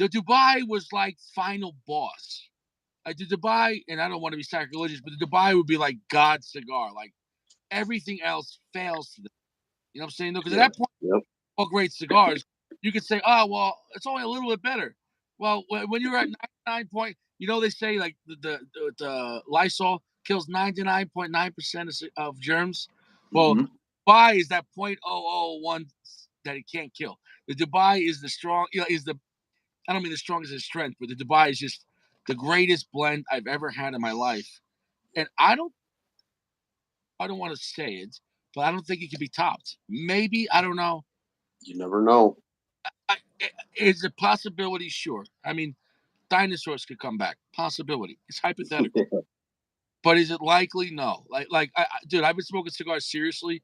Dubai was like final boss. Like the Dubai, and I don't want to be sacrilegious, but the Dubai would be like God's cigar. Like everything else fails to them. You know what I'm saying? Because at
Yeah.
that point,
Yep.
all great cigars, you could say, oh, well, it's only a little bit better. Well, when you're at 99 point, they say like the Lysol kills 99.9% of germs. Well,
Hmm.
Dubai is that 0.001 that it can't kill. The Dubai is the strong, I don't mean the strongest in strength, but the Dubai is just the greatest blend I've ever had in my life. And I don't want to say it, but I don't think it can be topped. Maybe, I don't know.
You never know.
Is a possibility? Sure. I mean, dinosaurs could come back. Possibility. It's hypothetical. But is it likely? No. Dude, I've been smoking cigars seriously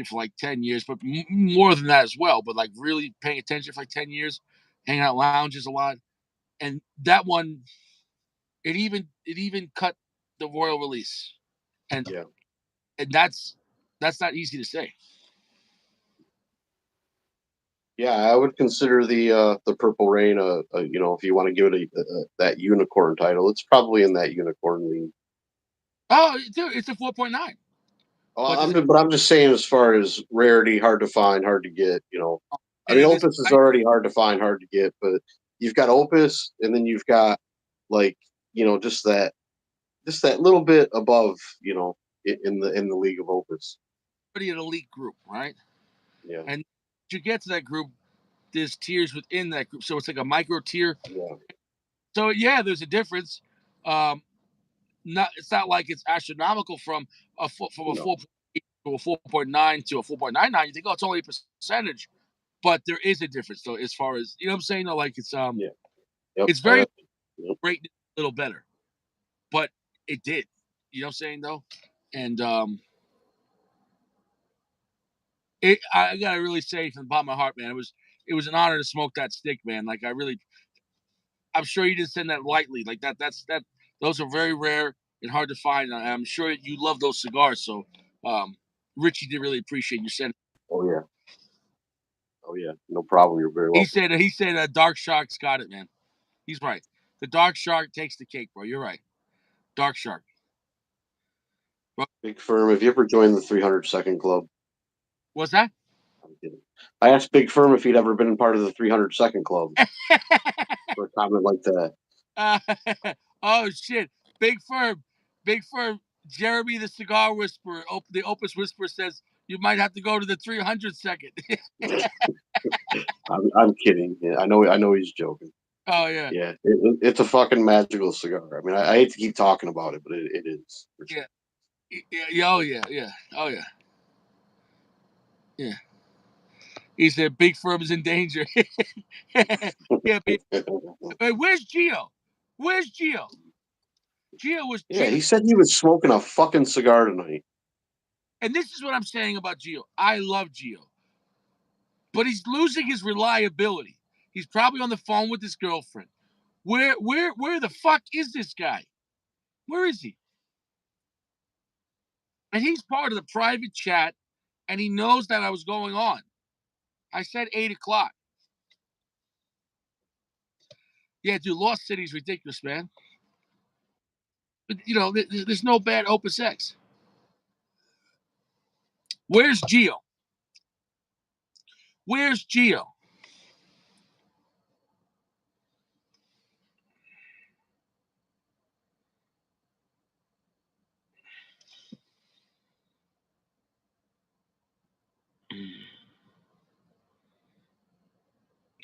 for like 10 years, but more than that as well. But like really paying attention for like 10 years, hanging out lounges a lot. And that one, it even cut the royal release. And
Yeah.
and that's not easy to say.
Yeah, I would consider the Purple Rain if you want to give it that unicorn title, it's probably in that unicorn league.
Oh, dude, it's a 4.9.
Well,
But
I'm just saying as far as rarity, hard to find, hard to get. I mean,
this
Opus is already hard to find, hard to get, but you've got Opus, and then you've got like just that little bit above, in the league of Opus.
pretty an elite group, right?
Yeah,
And to get to that group, there's tiers within that group. So it's like a micro tier.
yeah,
So yeah, there's a difference. Um, it's not like it's astronomical from from a
no,
4.8 to a 4.9 to a 4.99. You think, oh, it's only a percentage, but there is a difference. So as far as what I'm saying, though, like
yeah, yep,
it's very
yep.
great, a little better, but it did. You know what I'm saying though, and I gotta really say from the bottom of my heart, man, it was an honor to smoke that stick, man. Like I'm sure you didn't send that lightly. Like that. Those are very rare and hard to find. I'm sure you love those cigars. So, Richie did really appreciate you sending.
Oh yeah, oh yeah, no problem. You're very welcome.
He said Dark Shark's got it, man. He's right. The Dark Shark takes the cake, bro. You're right. Dark Shark. Bro,
Big Firm, have you ever joined the 300-second club?
what's that?
I'm kidding. I asked Big Firm if he'd ever been part of the 300-second club for a comment like that.
uh, oh shit! Big Firm. Jeremy, the cigar whisperer, the Opus whisperer says you might have to go to the 300-second.
I'm kidding. Yeah, I know he's joking.
Oh yeah.
Yeah, it's a fucking magical cigar. I mean, I hate to keep talking about it, but it is for sure.
Yeah. Oh yeah. Yeah. Oh yeah. Yeah. He said Big Firm is in danger. Yeah. But where's Gio? Where's Gio? Gio was
Yeah,
Gio,
he said he was smoking a fucking cigar tonight.
and this is what I'm saying about Gio. I love Gio, but he's losing his reliability. He's probably on the phone with his girlfriend. Where the fuck is this guy? Where is he? And he's part of the private chat, and he knows that I was going on. I said 8 o'clock. Yeah, dude, Lost City's ridiculous, man. But there's no bad Opus X. Where's Geo? Where's Geo?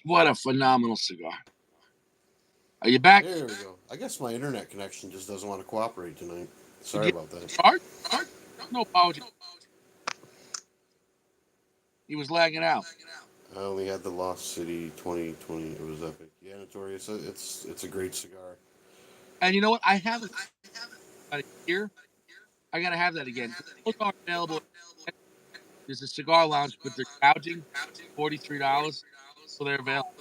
What a phenomenal cigar. Are you back?
There we go. I guess my internet connection just doesn't want to cooperate tonight. Sorry
you
about that.
Start? No apology. He was lagging out.
I only had the Lost City 2020. It was epic. Yeah, Notorious. It's a great cigar.
And you know what? I have it here. I gotta have that again. Those are available. There's a cigar lounge, but they're gouging $43, so they're available.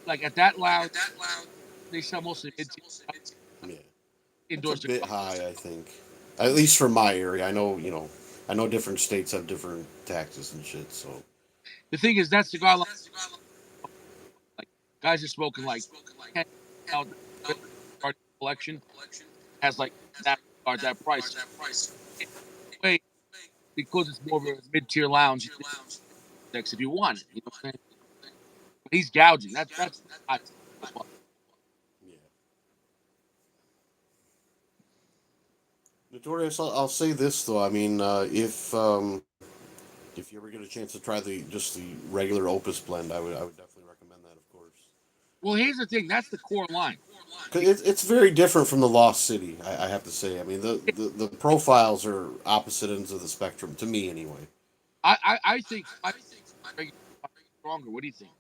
Like at that lounge, they sell mostly mid-tier
Yeah, it's
indoor
a bit
cigars.
high, I think. At least for my area. I know different states have different taxes and shit. So
The thing is, that cigar lounge, like guys are smoking like 10 out collection has like that cigars that price. Wait, because it's more of a mid-tier lounge. If you want it, you know what I'm saying? But he's gouging. That's hot.
yeah, Notorious. I'll say this though. I mean, if you ever get a chance to try the regular Opus blend, I would definitely recommend that, of course.
Well, here's the thing. That's the core line.
'Cause it's very different from the Lost City. I have to say. I mean, the profiles are opposite ends of the spectrum to me, anyway.
I think regular stronger. What do you think?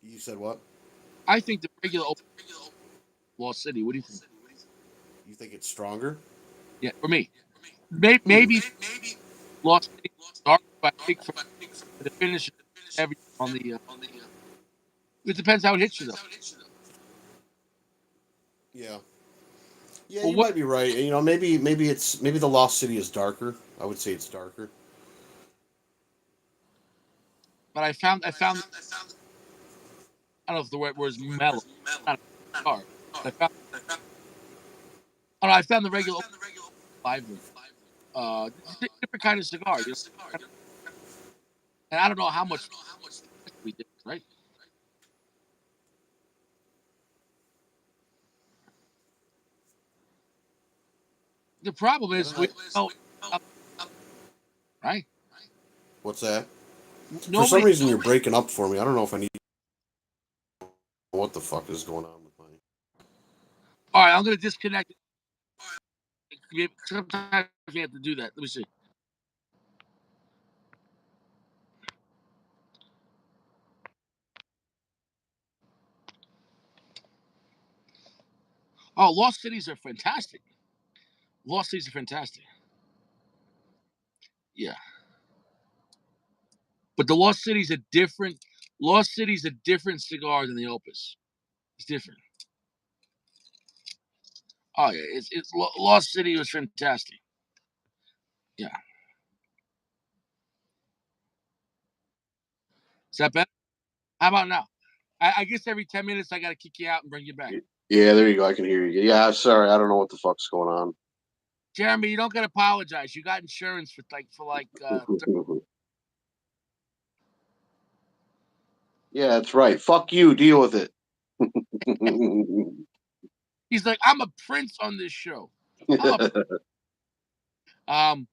You said what?
I think the regular Lost City. What do you think?
You think it's stronger?
Yeah, for me,
Hmm.
maybe Lost City dark, but I think for the finish heavy on the. It depends how it hits you though.
Yeah. Yeah,
Well,
you
what?
might be right. You know, maybe the Lost City is darker. I would say it's darker.
But I found. I don't know if the word was mellow. Not a cigar. But I found the regular lively. Different kind of cigar. And I don't know how much we did, right? The problem
I
is
don't
we
know.
don't, right?
What's that? For some
Nobody.
reason, you're breaking up for me. I don't know if I need. What the fuck is going on with my?
All right, I'm gonna disconnect. Sometimes we have to do that. Let me see. Oh, Lost Cities are fantastic. Lost Cities are fantastic. Yeah, but the Lost City's a different. Lost City's a different cigar than the Opus. It's different. Oh yeah, it's Lost City was fantastic. Yeah, is that better? How about now? I guess every 10 minutes I got to kick you out and bring you back.
Yeah, there you go. I can hear you. Yeah, sorry. I don't know what the fuck's going on.
Jeremy, you don't got to apologize. You got insurance for
Yeah, that's right. Fuck you. Deal with it.
He's like, I'm a prince on this show. I'm um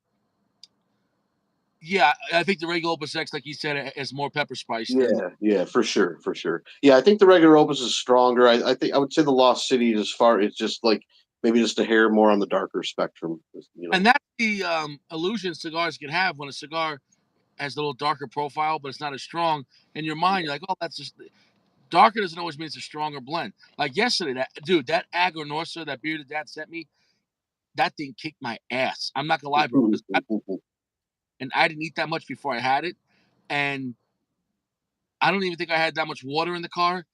yeah, I think the regular Opus X, like you said, has more pepper spice than.
Yeah, for sure, for sure. Yeah, I think the regular Opus is stronger. I think I would say the Lost City, as far it's just like maybe just a hair more on the darker spectrum. You
And
know.
that's the illusion cigars can have when a cigar has a little darker profile, but it's not as strong. In your mind, you're like, oh, that's just darker doesn't always mean it's a stronger blend. Like yesterday, that Agro Norsa, that beer that Dad sent me, that thing kicked my ass. I'm not gonna lie, bro. And I didn't eat that much before I had it, and I don't even think I had that much water in the car,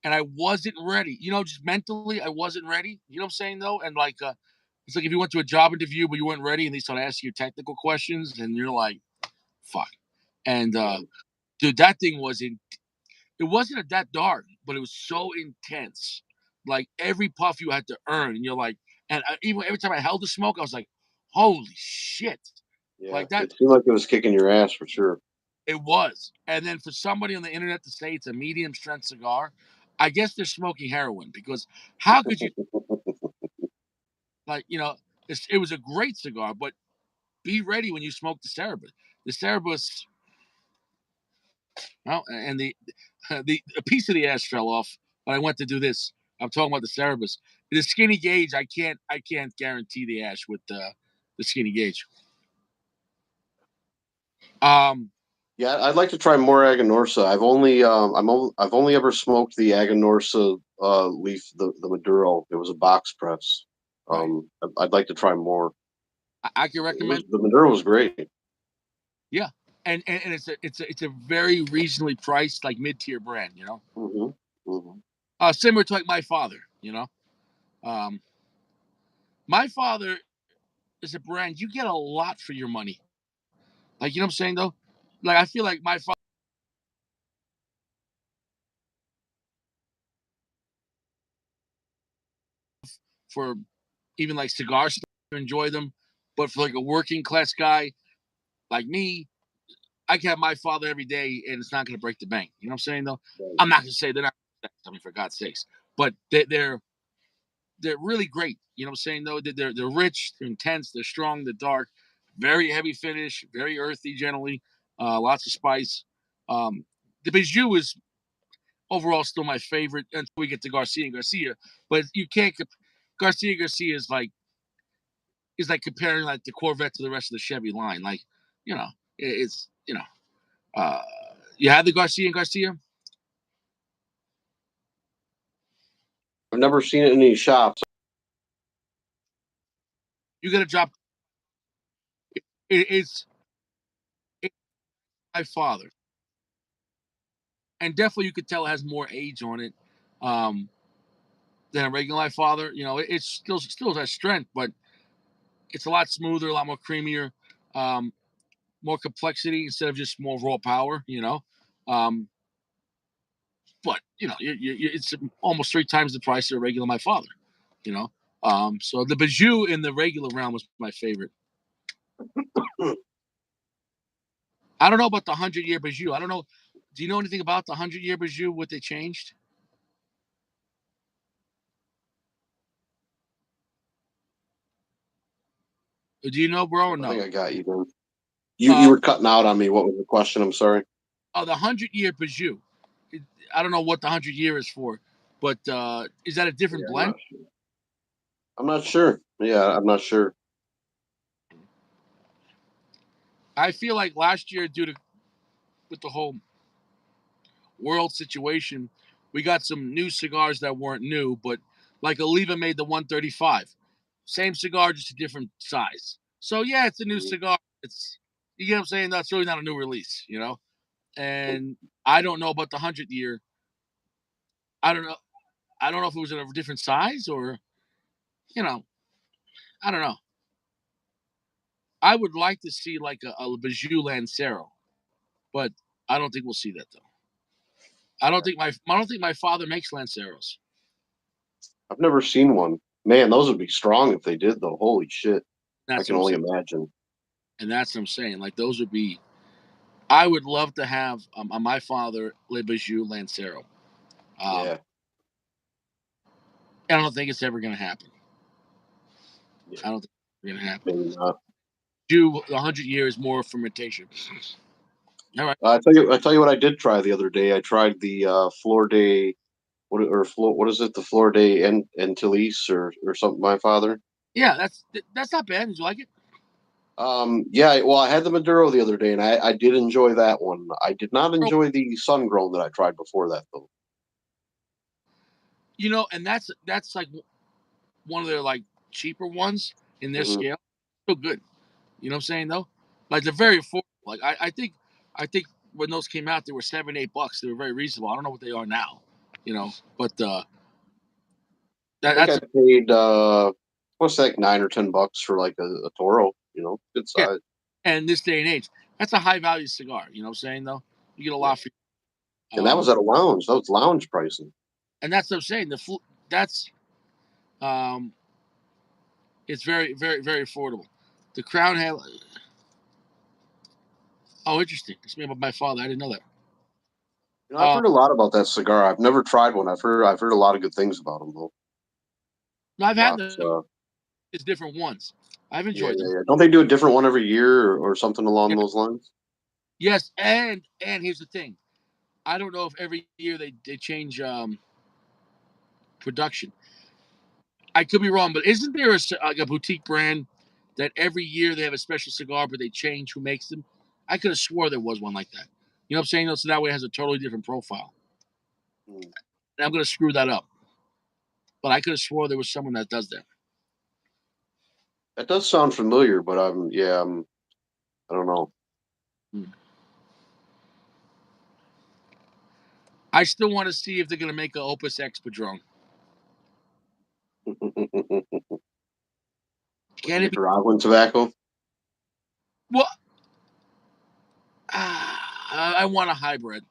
and I wasn't ready. Just mentally, I wasn't ready. You know what I'm saying though? And like, it's like if you went to a job interview but you weren't ready, and they start asking you technical questions, and you're like, "Fuck." And dude, that thing was in. It wasn't that dark, but it was so intense. Like every puff you had to earn, and you're like, And even every time I held the smoke, I was like, "Holy shit!"
Yeah,
Like that.
it seemed like it was kicking your ass for sure.
It was. And then for somebody on the internet to say it's a medium strength cigar, I guess they're smoking heroin because how could you like it was a great cigar, but be ready when you smoke the Cerebus. The Cerebus, well, and the a piece of the ash fell off. But I went to do this. I'm talking about the Cerebus. The skinny gauge, I can't guarantee the ash with the skinny gauge. Um,
Yeah, I'd like to try more Aganorsa. I've only ever smoked the Aganorsa leaf, the Maduro. It was a box press.
right.
I'd like to try more.
I can recommend.
The Maduro was great.
Yeah, and it's a very reasonably priced like mid tier brand.
Hmm. Hmm.
Similar to like my father. Um, my father is a brand you get a lot for your money. Like what I'm saying though. Like I feel like my father for even like cigars to enjoy them, but for like a working class guy like me, I can have my father every day and it's not going to break the bank. You know what I'm saying though?
Right.
I'm not going to say they're not. I mean, for God's sakes, but they're really great. You know what I'm saying though? They're rich, they're intense, they're strong, they're dark, very heavy finish, very earthy generally, lots of spice. The Bijou is overall still my favorite until we get to Garcia and Garcia, but you can't. Garcia is like comparing like the Corvette to the rest of the Chevy line. Like, you know, it's uh, you had the Garcia and Garcia.
I've never seen it in any shops.
You got to drop. It's my father, and definitely you could tell it has more age on it um, than a regular life father. It still has strength, but it's a lot smoother, a lot more creamier, um, more complexity instead of just more raw power. Um, but it's almost 3 times the price of a regular my father. You know, so the Bijou in the regular round was my favorite. I don't know about the 100-year Bijou. I don't know. Do you know anything about the 100-year Bijou? What they changed? Do you know, bro, or
I
no?
think I got you, man. You
Uh,
were cutting out on me. What was the question? I'm sorry.
the 100-year Bijou. I don't know what the 100-year is for, but is that a different
Yeah,
blend?
I'm not sure. Yeah, I'm not sure.
I feel like last year, due to with the whole world situation, we got some new cigars that weren't new, but like Oliva made the 135, same cigar, just a different size. So yeah, it's a new
Mhm.
cigar. It's you get what I'm saying. That's really not a new release. And I don't know about the 100-year. I don't know. I don't know if it was in a different size or you know. I don't know. I would like to see like a Bijou Lancero, but I don't think we'll see that though. I don't think my father makes Lanceros.
I've never seen one. Man, those would be strong if they did, though. Holy shit! I
That's what
can
I'm
only
saying,
imagine.
and that's what I'm saying. Like those would be. I would love to have my father Le Bijou Lancero. Um,
Yeah,
I don't think it's ever going to happen.
yeah,
I don't think it's going to happen.
maybe not.
Bijou, the 100 year is more fermentation. All right.
I tell you what. I did try the other day. I tried the Flor de what is it? The Flor de Antilles or something. My father.
Yeah, that's not bad. Did you like it?
Yeah. Well, I had the Maduro the other day, and I did enjoy that one. I did not enjoy the sun grown that I tried before that, though.
And that's like one of their like cheaper ones in their
Hmm.
scale. Still good. You know what I'm saying though? Like they're very affordable. Like I think when those came out, they were $7-8. They were very reasonable. I don't know what they are now. But
I
that,
think
that's
I paid what's that, $9 or $10 for like a Toro. Good
yeah.
size.
And this day and age, that's a high value cigar. You know what I'm saying though? You get a
Yeah.
lot for
And that was at a lounge. That was lounge pricing.
and that's what I'm saying. That's um It's very, very, very affordable. The Crown had. Oh, interesting. It's made by my father. I didn't know that.
I've heard a lot about that cigar. I've never tried one. I've heard a lot of good things about them though.
No, I've had
Lots.
them. It's different ones. I've enjoyed them.
Yeah. Don't they do a different one every year or something along those lines?
Yes, and here's the thing. I don't know if every year they change production. I could be wrong, but isn't there a boutique brand that every year they have a special cigar, but they change who makes them? I could have swore there was one like that. You know what I'm saying? So that way it has a totally different profile.
Hmm.
And I'm going to screw that up. But I could have swore there was someone that does that.
That does sound familiar, but I don't know.
I still want to see if they're going to make an Opus X Padron. Can it be?
Nicaraguan tobacco?
Well, I want a hybrid.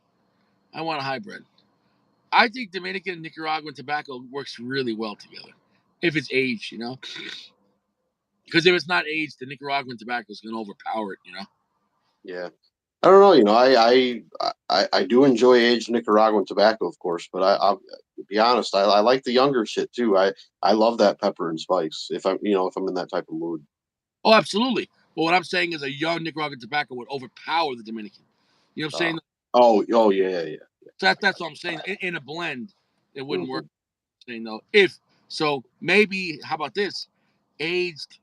I think Dominican and Nicaraguan tobacco works really well together if it's aged, Because if it's not aged, the Nicaraguan tobacco is going to overpower it,
Yeah. I don't know. I do enjoy aged Nicaraguan tobacco, of course, but I'll be honest. I like the younger shit too. I love that pepper and spice. If I'm in that type of mood.
Oh, absolutely. But what I'm saying is a young Nicaraguan tobacco would overpower the Dominican. You know what I'm saying?
Oh yeah.
So that's what I'm saying. In a blend, it wouldn't work.
Mm-hmm.
Saying though, so maybe how about this? Aged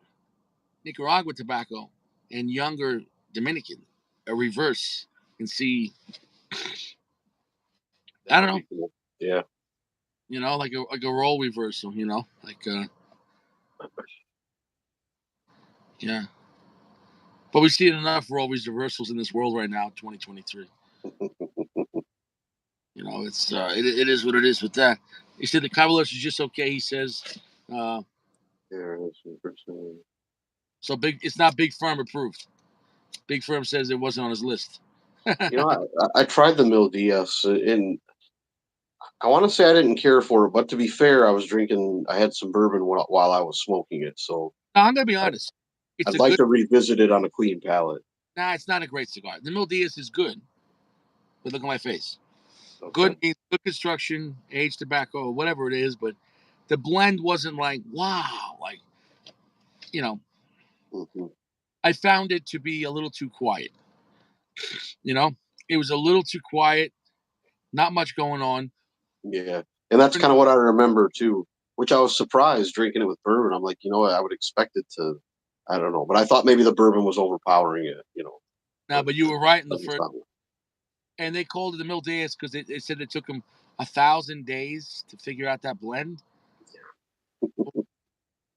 Nicaraguan tobacco and younger Dominican, a reverse, and see. I don't know.
Cool. Yeah.
Like a role reversal. Yeah. But we see enough role reversals in this world right now, 2023. It is what it is with that. He said the Cavaliers is just okay. He says, so big. It's not Big Firm approved. Big Firm says it wasn't on his list.
I tried the Mil Diaz, and I want to say I didn't care for it, but to be fair, I had some bourbon while I was smoking it, so
Now, I'm gonna be honest. It's
I'd
a
like
good.
to revisit it on a clean palate.
Nah, it's not a great cigar. The Mil Diaz is good, but look at my face.
Okay.
Good means good construction, aged tobacco, whatever it is, but the blend wasn't like wow,
Mm-hmm.
I found it to be a little too quiet. It was a little too quiet, not much going on.
Yeah, and that's kind of what I remember too, which I was surprised drinking it with bourbon. I'm like, I would expect it to, I don't know, but I thought maybe the bourbon was overpowering it.
Now, but you were right in the
That's
first,
not-
and they called it the Mil Diaz because they said it took them 1,000 days to figure out that blend.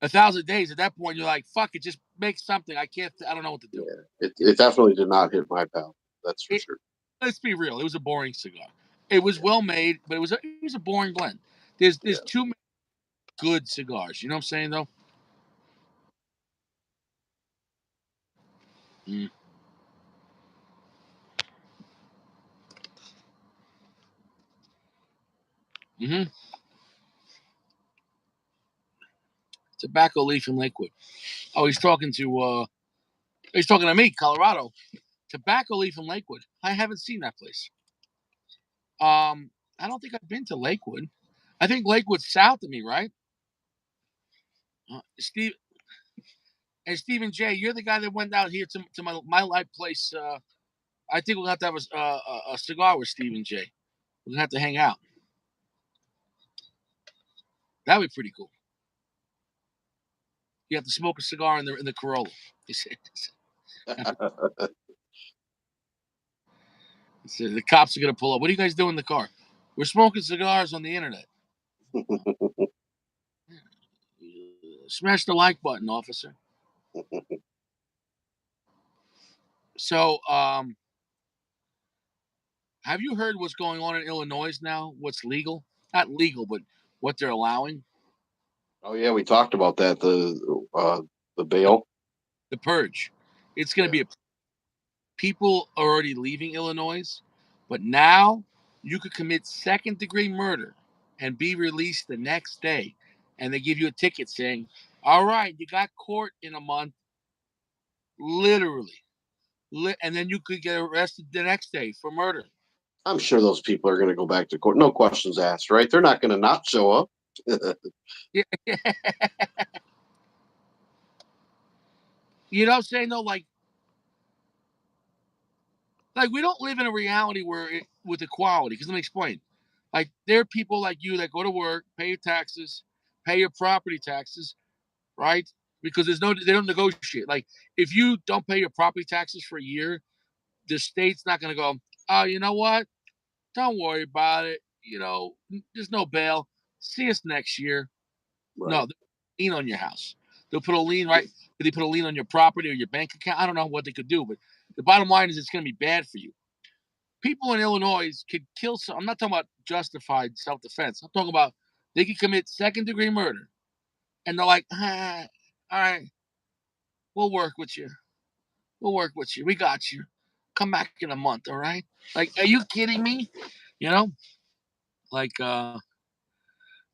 1,000 days. At that point, you're like, "Fuck it, just make something." I can't. I don't know what to do.
Yeah, it definitely did not hit my palate. That's for
It,
sure.
let's be real. It was a boring cigar. It was well made, but it was a boring blend. There's
Yeah.
too many good cigars. You know what I'm saying though? Mm. Mm-hmm. Tobacco leaf and liquid. Oh, he's talking to me, Colorado. Tobacco leaf and Lakewood. I haven't seen that place. I don't think I've been to Lakewood. I think Lakewood's south of me, right? Steve and Stephen J. You're the guy that went out here to my life place. I think we'll have to have a cigar with Stephen J. We're gonna have to hang out. That'd be pretty cool. You have to smoke a cigar in the Corolla. He said. The cops are gonna pull up. What are you guys doing in the car? We're smoking cigars on the internet. Smash the like button, officer. So, have you heard what's going on in Illinois now? What's legal? Not legal, but what they're allowing?
Oh yeah, we talked about that. The bail.
The purge. It's going to be people are already leaving Illinois, but now you could commit second-degree murder and be released the next day, and they give you a ticket saying All right, you got court in a month, literally, and then you could get arrested the next day for murder.
I'm sure those people are going to go back to court. No questions asked, right? They're not going to not show up.
Yeah. You know what I'm saying though? Like we don't live in a reality with equality. Because let me explain. Like there are people like you that go to work, pay your taxes, pay your property taxes, right? Because they don't negotiate. Like if you don't pay your property taxes for a year, the state's not going to go, oh, you know what? Don't worry about it. You know, there's no bail. See us next year.
Right.
No, they'll lien on your house. They'll put a lien, right? They put a lien on your property or your bank account. I don't know what they could do, but the bottom line is it's going to be bad for you. People in Illinois could kill some. I'm not talking about justified self-defense. I'm talking about they could commit second-degree murder, and they're like, all right, we'll work with you. We'll work with you. We got you. Come back in a month, all right? Like, are you kidding me? You know, like,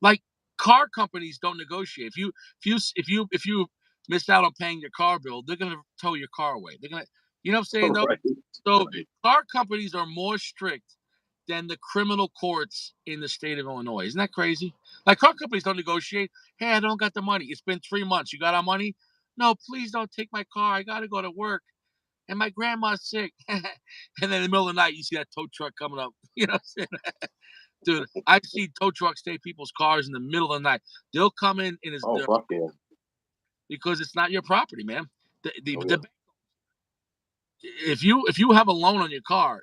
like car companies don't negotiate. If you miss out on paying your car bill, they're gonna tow your car away. They're gonna, you know what I'm saying though.
Right.
So
Right.
car companies are more strict than the criminal courts in the state of Illinois. Isn't that crazy? Like car companies don't negotiate. Hey, I don't got the money. It's been 3 months. You got our money? No, please don't take my car. I gotta go to work. And my grandma's sick. And then in the middle of the night, you see that tow truck coming up. You know what I'm saying? Dude, I see tow trucks take people's cars in the middle of the night. They'll come in
Oh, fuck yeah.
because it's not your property, man.
Oh, yeah.
If you have a loan on your car,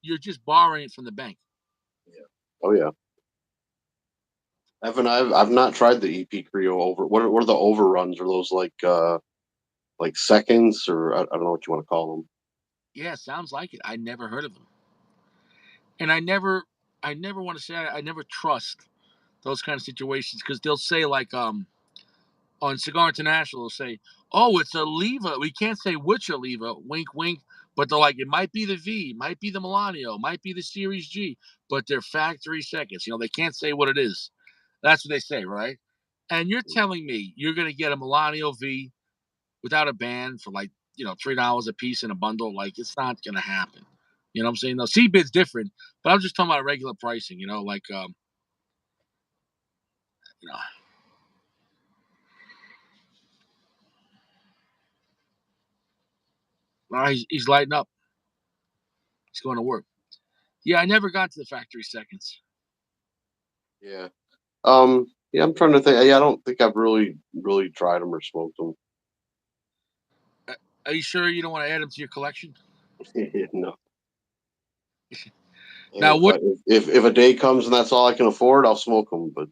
you're just borrowing it from the bank.
Yeah. Oh, yeah. Evan, I've not tried the EP Creo over. What are the overruns? Are those like seconds or I don't know what you want to call them?
Yeah, sounds like it. I never heard of them, and I never want to say I never trust those kind of situations because they'll say like on Cigar International, they'll say, "Oh, it's a Leva. We can't say which Leva." Wink, wink. But they're like, it might be the V, might be the Milano, might be the Series G, but they're factory seconds. They can't say what it is. That's what they say, right? And you're telling me you're gonna get a Milano V without a band for like $3 a piece in a bundle? Like it's not gonna happen. You know what I'm saying? No, C-bid's different, but I'm just talking about regular pricing. Like you know, he's lighting up. He's going to work. Yeah, I never got to the factory seconds.
Yeah. Yeah, I'm trying to think. Yeah, I don't think I've really tried them or smoked them.
Are you sure you don't want to add them to your collection?
No.
Now,
If, I, if a day comes and that's all I can afford, I'll smoke them. But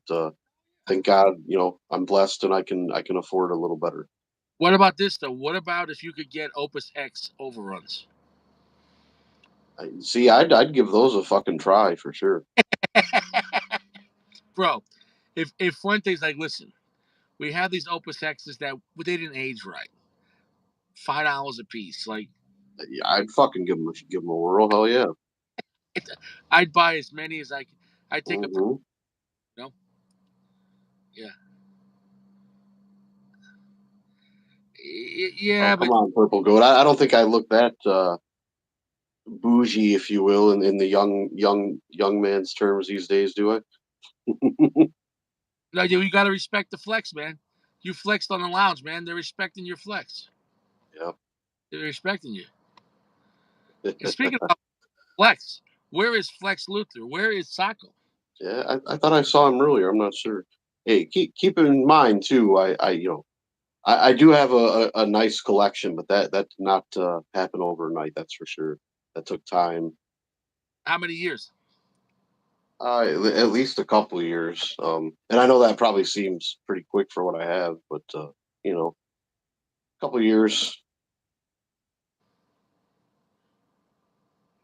thank God, I'm blessed and I can afford a little better.
what about this though? What about if you could get Opus X overruns?
See, I'd give those a fucking try for sure.
Bro, if Fuente's like, listen, we have these Opus X's that they didn't age right, $5 a piece. Like,
Yeah, I'd fucking give them a whirl. Hell yeah.
I'd buy as many as I could. I'd take
Mm-hmm.
you know, yeah,
Oh,
yeah,
come
but
on, Purple Goat. I don't think I look that bougie, if you will, in the young man's terms these days, do I?
no, you got to respect the flex, man. You flexed on the lounge, man. They're respecting your flex.
Yeah.
They're respecting you. And speaking of flex, where is Flex Luthor? Where is Sacco?
Yeah, I thought I saw him earlier. I'm not sure. Hey, keep in mind too. I do have a nice collection, but that did not happen overnight. That's for sure. That took time.
How many years?
At least a couple of years. And I know that probably seems pretty quick for what I have, but a couple of years.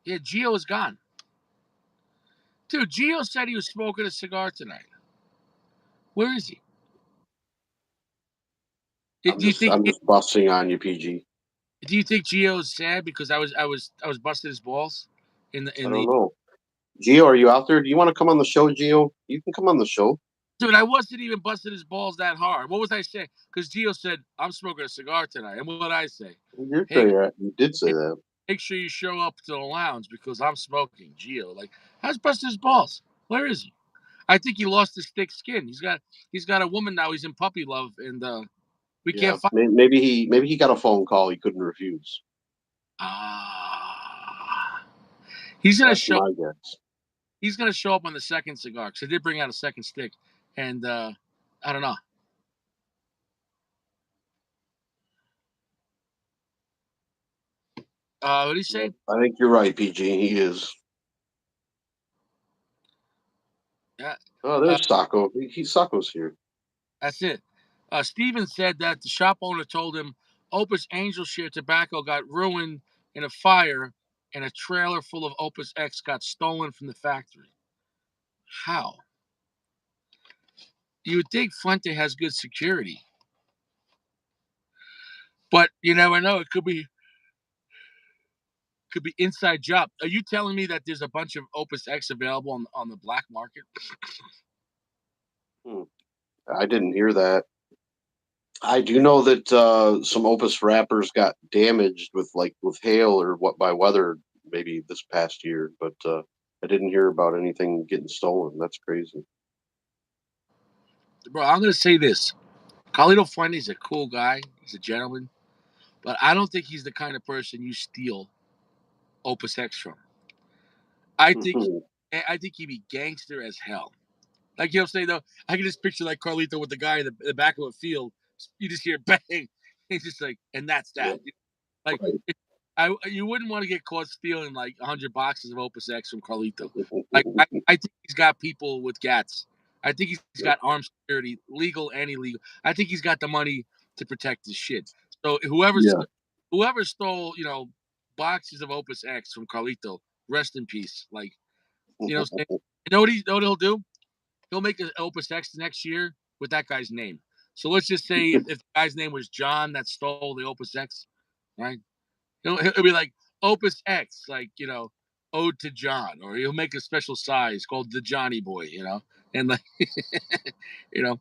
Yeah, Gio is gone. Dude, Gio said he was smoking a cigar tonight. Where is he?
I'm
Do you
just
think
I'm just busting on you, PG.
do you think Gio's sad because I was busting his balls in
I
the
don't know. Gio, are you out there? Do you want to come on the show, Gio? You can come on the show.
Dude, I wasn't even busting his balls that hard. What was I saying? Because Gio said, I'm smoking a cigar tonight. And what did I say?
You
Hey,
did say
hey,
that.
make sure you show up to the lounge because I'm smoking. Gio, like, how's busting his balls? Where is he? I think he lost his thick skin. He's got a woman now. He's in puppy love, and we
Yeah,
can't find.
maybe he got a phone call he couldn't refuse.
Ah, he's gonna
That's
show.
my guess.
He's gonna show up on the second cigar because I did bring out a second stick, and I don't know. What did he
Yeah,
say?
I think you're right, PG. He is.
Yeah,
Oh,
uh,
there's Sacco. Sacco's here.
that's it. Steven said that the shop owner told him Opus Angel Share tobacco got ruined in a fire, and a trailer full of Opus X got stolen from the factory. How? You would think Fuente has good security, but you never know. It could be inside job. Are you telling me that there's a bunch of Opus X available on the black market?
Hmm. I didn't hear that. I do know that some Opus wrappers got damaged with hail or what by weather maybe this past year, but I didn't hear about anything getting stolen. That's crazy.
Bro, I'm gonna say this. Carlito Fuente's a cool guy. He's a gentleman, but I don't think he's the kind of person you steal Opus X from. I think I think he'd be gangster as hell. Like you know, what I'm saying though, I can just picture like Carlito with the guy in the back of a field. You just hear bang. He's just like, and that's
Yeah,
that. Like,
right.
you wouldn't want to get caught stealing like 100 boxes of Opus X from Carlito. Like, I think he's got people with gats. I think he's got armed security, legal and illegal. I think he's got the money to protect his shit. So
Yeah.
whoever stole, boxes of Opus X from Carlito, rest in peace. Like, you know what he'll do? He'll make an Opus X next year with that guy's name. So let's just say if the guy's name was John that stole the Opus X, right? He'll be like Opus X, like Ode to John, or he'll make a special size called the Johnny Boy, and like you know,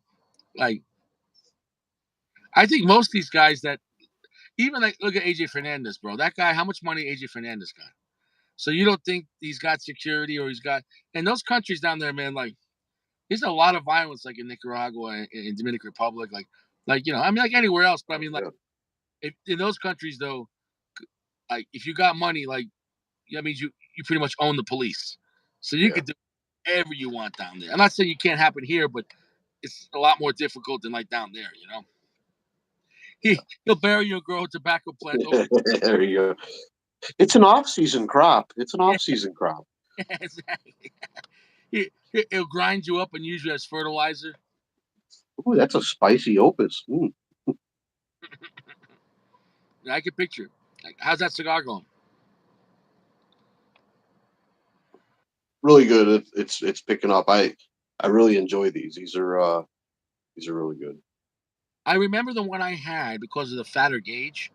like I think most of these guys that even like look at AJ Fernandez, bro. That guy, how much money AJ Fernandez got? So you don't think he's got security or he's got and those countries down there, man, like there's a lot of violence like in Nicaragua and in Dominican Republic, I mean like anywhere else, but I mean like
Yeah.
if, in those countries though, like if you got money, like that means you pretty much own the police, so you
Yeah.
could do whatever you want down there. I'm not saying you can't happen here, but it's a lot more difficult than like down there. He'll bury your girl tobacco plant. Oh,
There you go. It's an off-season crop. It's an
yeah,
off-season crop.
exactly. He'll grind you up and use you as fertilizer.
Ooh, that's a spicy opus.
I can picture it. Like, how's that cigar going?
Really good. It's picking up. I really enjoy these. These are really good.
I remember the one I had because of the fatter gauge,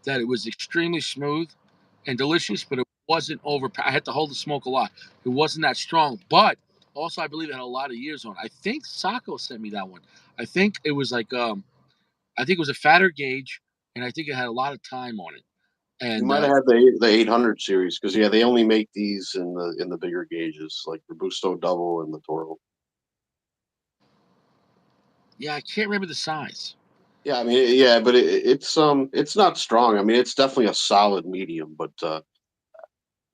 that it was extremely smooth and delicious, but it wasn't over. I had to hold the smoke a lot. It wasn't that strong, but also I believe it had a lot of years on it. I think Sacco sent me that one. I think it was like I think it was a fatter gauge, and I think it had a lot of time on it.
You
And
might have had the 800 series because yeah, they only make these in the bigger gauges like the Busto Double and the Toro.
yeah, I can't remember the size.
Yeah, I mean, yeah, but it's not strong. I mean, it's definitely a solid medium, but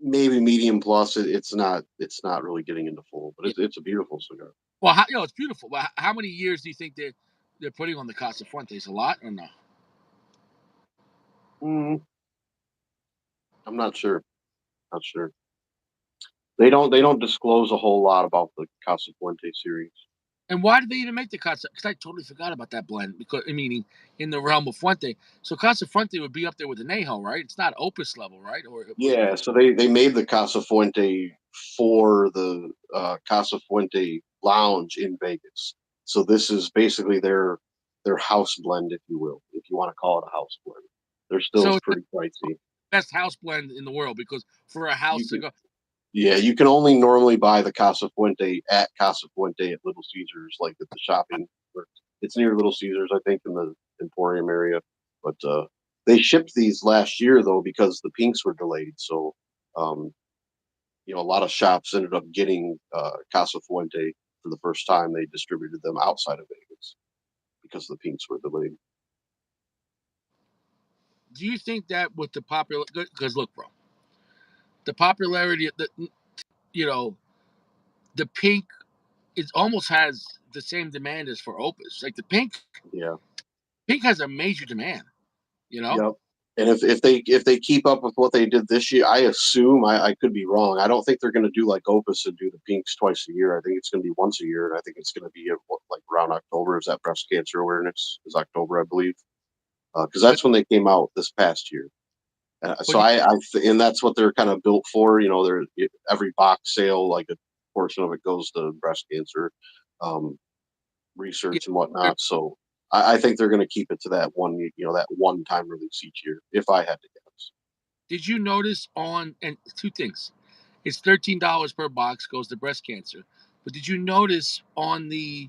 maybe medium plus. It's not really getting into full, but
Yeah.
it's a beautiful cigar.
Well, it's beautiful. But how many years do you think they're putting on the Casa Fuentes? A lot or no?
Mm, I'm not sure. Not sure. They don't disclose a whole lot about the Casa Fuente series.
And why did they even make the Casa? Because I totally forgot about that blend. Because meaning in the realm of Fuente, so Casa Fuente would be up there with the Neho, right? It's not Opus level, right? Or
Yeah, so they made the Casa Fuente for the Casa Fuente Lounge in Vegas. So this is basically their house blend, if you will, if you want to call it a house blend. They're still
so it's the
pretty pricey.
best house blend in the world because for a house
You
cigar,
Yeah, you can only normally buy the Casa Fuente at Casa Fuente at Little Caesars, like at the shopping. It's near Little Caesars, I think, in the Emporium area. But they shipped these last year though because the pinks were delayed. So um, a lot of shops ended up getting Casa Fuente for the first time. They distributed them outside of Vegas because the pinks were delayed.
Do you think that with the popular, because look, bro, the popularity, you know, the pink, it almost has the same demand as for Opus. Like the
Yeah.
pink has a major demand. You know,
Yep. And if they keep up with what they did this year, I assume I could be wrong. I don't think they're going to do like Opus and do the pinks twice a year. I think it's going to be once a year, and I think it's going to be like around October. Is that breast cancer awareness? Is October, I believe, because
but
that's when they came out this past year. So
but
and that's what they're kind of built for. They're every box sale, like a portion of it goes to breast cancer um,
yeah,
research and whatnot. So I think they're going to keep it to that one time release each year. If I had to guess.
did you notice on and two things? It's $13 per box goes to breast cancer. But did you notice on the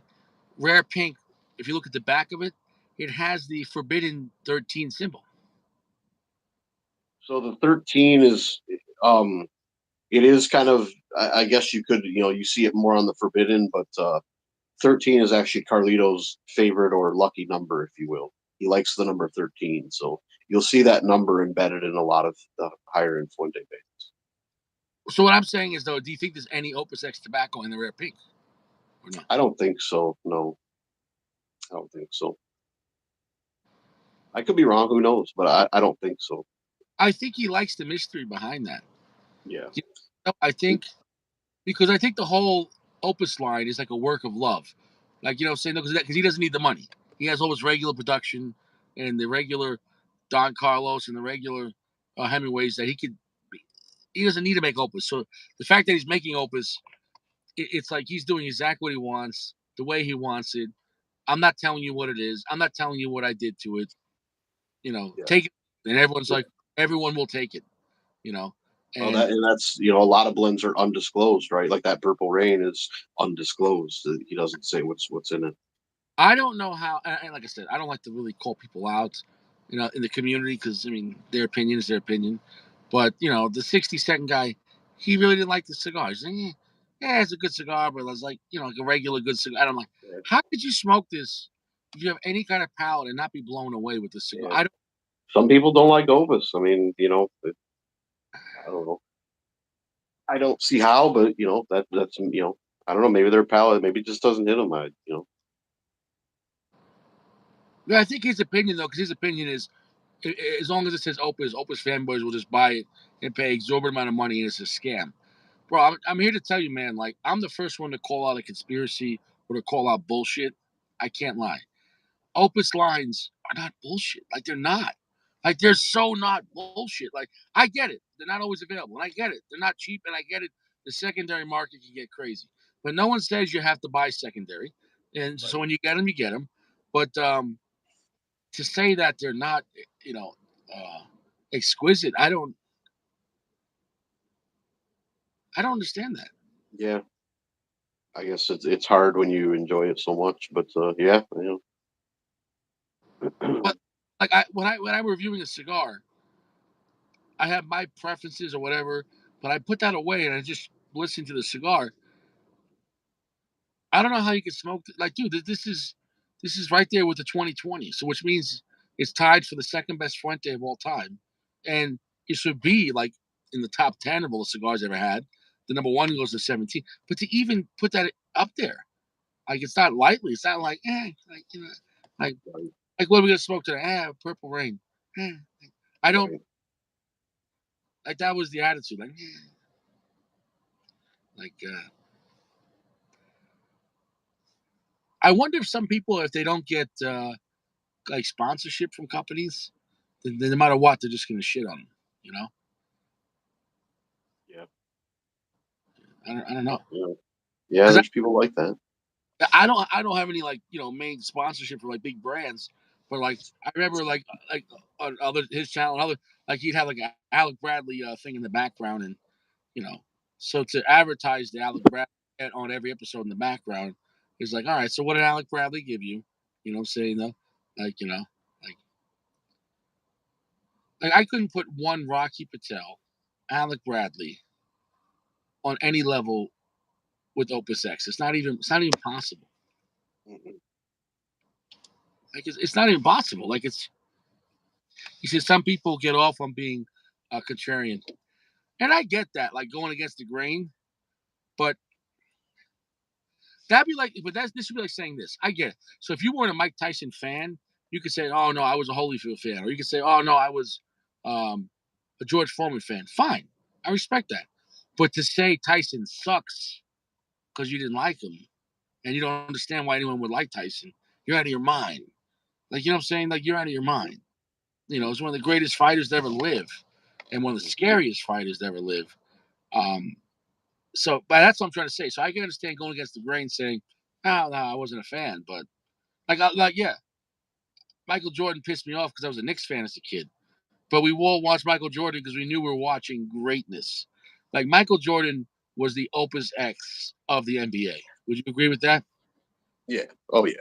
rare pink, if you look at the back of it, it has the forbidden 13 symbol.
So the 13 is it is kind of I guess you could you see it more on the forbidden, but 13 is actually Carlito's favorite or lucky number, if you will. He likes the number 13, so you'll see that number embedded in a lot of the higher end Fuente bases.
So what I'm saying is though, do you think there's any Opus X tobacco in the rare pink or no?
I don't think so. No, I don't think so. I could be wrong. Who knows? But I don't think so.
I think he likes the mystery behind that.
Yeah.
You I think because I think the whole Opus line is like a work of love. Like saying no, because he doesn't need the money. He has all his regular production and the regular Don Carlos and the regular Hemingways that he could. He doesn't need to make Opus. So the fact that he's making Opus, it's like he's doing exactly what he wants, the way he wants it. I'm not telling you what it is. I'm not telling you what I did to it.
Yeah.
Take it, and everyone's
Yeah.
like, everyone will take it. You know,
Oh,
and
that's a lot of blends are undisclosed, right? Like that Purple Rain is undisclosed. He doesn't say what's in it.
I don't know how. And like I said, I don't like to really call people out, in the community because I mean their opinion is their opinion. But the 60-second guy, he really didn't like the cigar. He's like, yeah, it's a good cigar, but it's like like a regular good cigar. And I'm like,
Yeah.
how could you smoke this if you have any kind of palate and not be blown away with the cigar?
Yeah.
I don't.
Some people don't like Opus. I mean, I don't know. I don't see how, but that's I don't know. Maybe their palate maybe just doesn't hit them.
I think his opinion though, because his opinion is as long as it says Opus fanboys will just buy it and pay exorbitant amount of money, and it's a scam. Bro, I'm here to tell you, man. Like, I'm the first one to call out a conspiracy or to call out bullshit. I can't lie. Opus lines are not bullshit. Like, they're not. Like, they're so not bullshit. Like, I get it. They're not always available. And I get it. They're not cheap. And I get it. The secondary market can get crazy. But no one says you have to buy secondary. And so
Right.
when you get them, you get them. But to say that they're not, you know, uh, exquisite, I don't understand that.
Yeah. I guess it's hard when you enjoy it so much, but yeah,
But like when I'm reviewing a cigar, I have my preferences or whatever, but I put that away and I just listen to the cigar. I don't know how you can smoke like, dude. This is right there with the 2020, so which means it's tied for the second best Fuente of all time, and it should be like in the top 10 of all the cigars I ever had. The number one goes to 17, but to even put that up there, like it's not lightly. It's not like like like what are we gonna smoke today? Purple Rain. Eh. I don't
right.
like that was the attitude. Like I wonder if some people, if they don't get like sponsorship from companies, then no matter what, they're just gonna shit on them. You know,
Yeah.
I don't know
Yeah. Yeah,
because
there's people like that.
I don't have any like main sponsorship for like big brands, but like I remember like on other his channel, other like he'd have like a Alec Bradley thing in the background, and you know So to advertise the Alec Bradley on every episode in the background is like, all right, so what did Alec Bradley give you? You know what I'm saying though? Like, like I couldn't put one Rocky Patel, Alec Bradley on any level with Opus X. It's not even possible.
Mhm.
Like it's not even possible. Like it's he said some people get off on being a contrarian. And I get that, like going against the grain, but that'd be like, but this would be like saying this. I get it. So if you weren't a Mike Tyson fan, you could say, "Oh no, I was a Holyfield fan," or you could say, "Oh no, I was um, a George Foreman fan." Fine, I respect that. But to say Tyson sucks because you didn't like him and you don't understand why anyone would like Tyson, you're out of your mind. Like you know what I'm saying? Like you're out of your mind. You know, he's one of the greatest fighters to ever live, and one of the scariest fighters to ever live. Um, but that's what I'm trying to say. So I can understand going against the grain, saying, "Oh no, I wasn't a fan," but yeah, Michael Jordan pissed me off because I was a Knicks fan as a kid. But we all watched Michael Jordan because we knew we were watching greatness. Like Michael Jordan was the Opus X of the NBA. Would you agree with that?
Yeah. Oh yeah.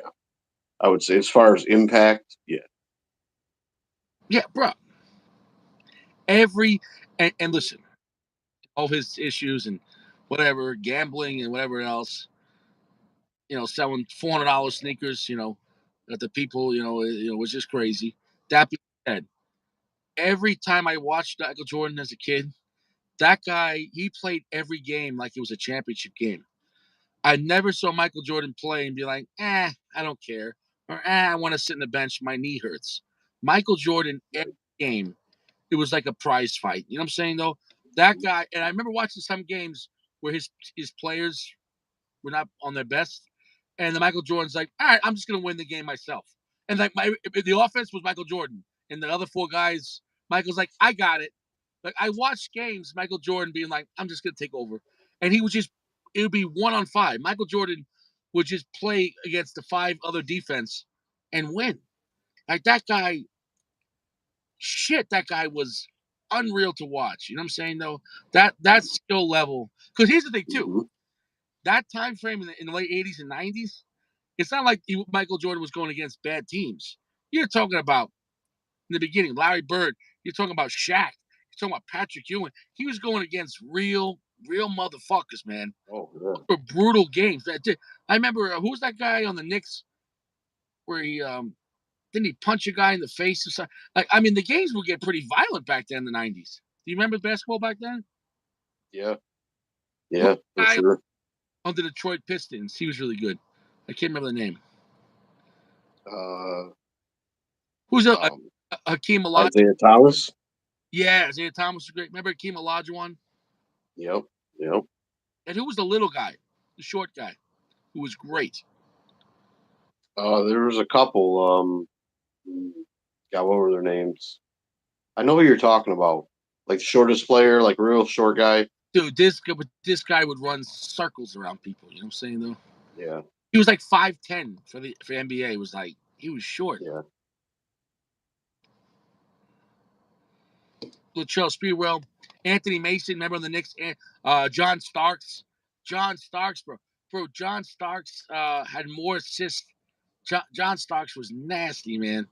I would say as far as impact, yeah.
Yeah, bro. Every and listen, all his issues and whatever, gambling and whatever else, selling $400 sneakers, that the people, was just crazy. That being said, every time I watched Michael Jordan as a kid, that guy, he played every game like it was a championship game. I never saw Michael Jordan play and be like, I don't care. Or, I want to sit in the bench. My knee hurts. Michael Jordan, every game, it was like a prize fight. You know what I'm saying, though? That guy, and I remember watching some games where his players were not on their best. And the Michael Jordan's like, all right, I'm just going to win the game myself. And like the offense was Michael Jordan. And the other four guys, Michael's like, I got it. Like I watched games, Michael Jordan being like, I'm just gonna take over. And it would be 1-on-5. Michael Jordan would just play against the five other defense and win. Like that guy was unreal to watch. You know what I'm saying though? That skill level. Because here's the thing too.
Mm-hmm.
That time frame in the late 80s and 90s, it's not like Michael Jordan was going against bad teams. You're talking about in the beginning, Larry Bird. You're talking about Shaq. You're talking about Patrick Ewing. He was going against real motherfuckers, man.
Oh yeah.
For brutal games. I remember who was that guy on the Knicks where he didn't he punch a guy in the face or something? Like I mean, the games would get pretty violent back then in the '90s. Do you remember basketball back then?
Yeah.
Who
Yeah,
the
for
guy
sure.
on the Detroit Pistons? He was really good. I can't remember the name.
Uh,
Who's
um,
Hakeem Olajuwon?
Isaiah Thomas.
Yeah, Isaiah Thomas was great. Remember Hakeem Olajuwon?
Yep. Yep.
And who was the little guy, the short guy, who was great?
There was a couple. God, what were their names? I know who you're talking about. Like the shortest player, like real short guy.
Dude, this guy would run circles around people. You know what I'm saying though?
Yeah.
He was like 5'10" for NBA. It was like he was short.
Yeah.
Latrell Sprewell, Anthony Mason. Remember on the Knicks? John Starks. John Starks, bro. John Starks had more assists. John Starks was nasty, man.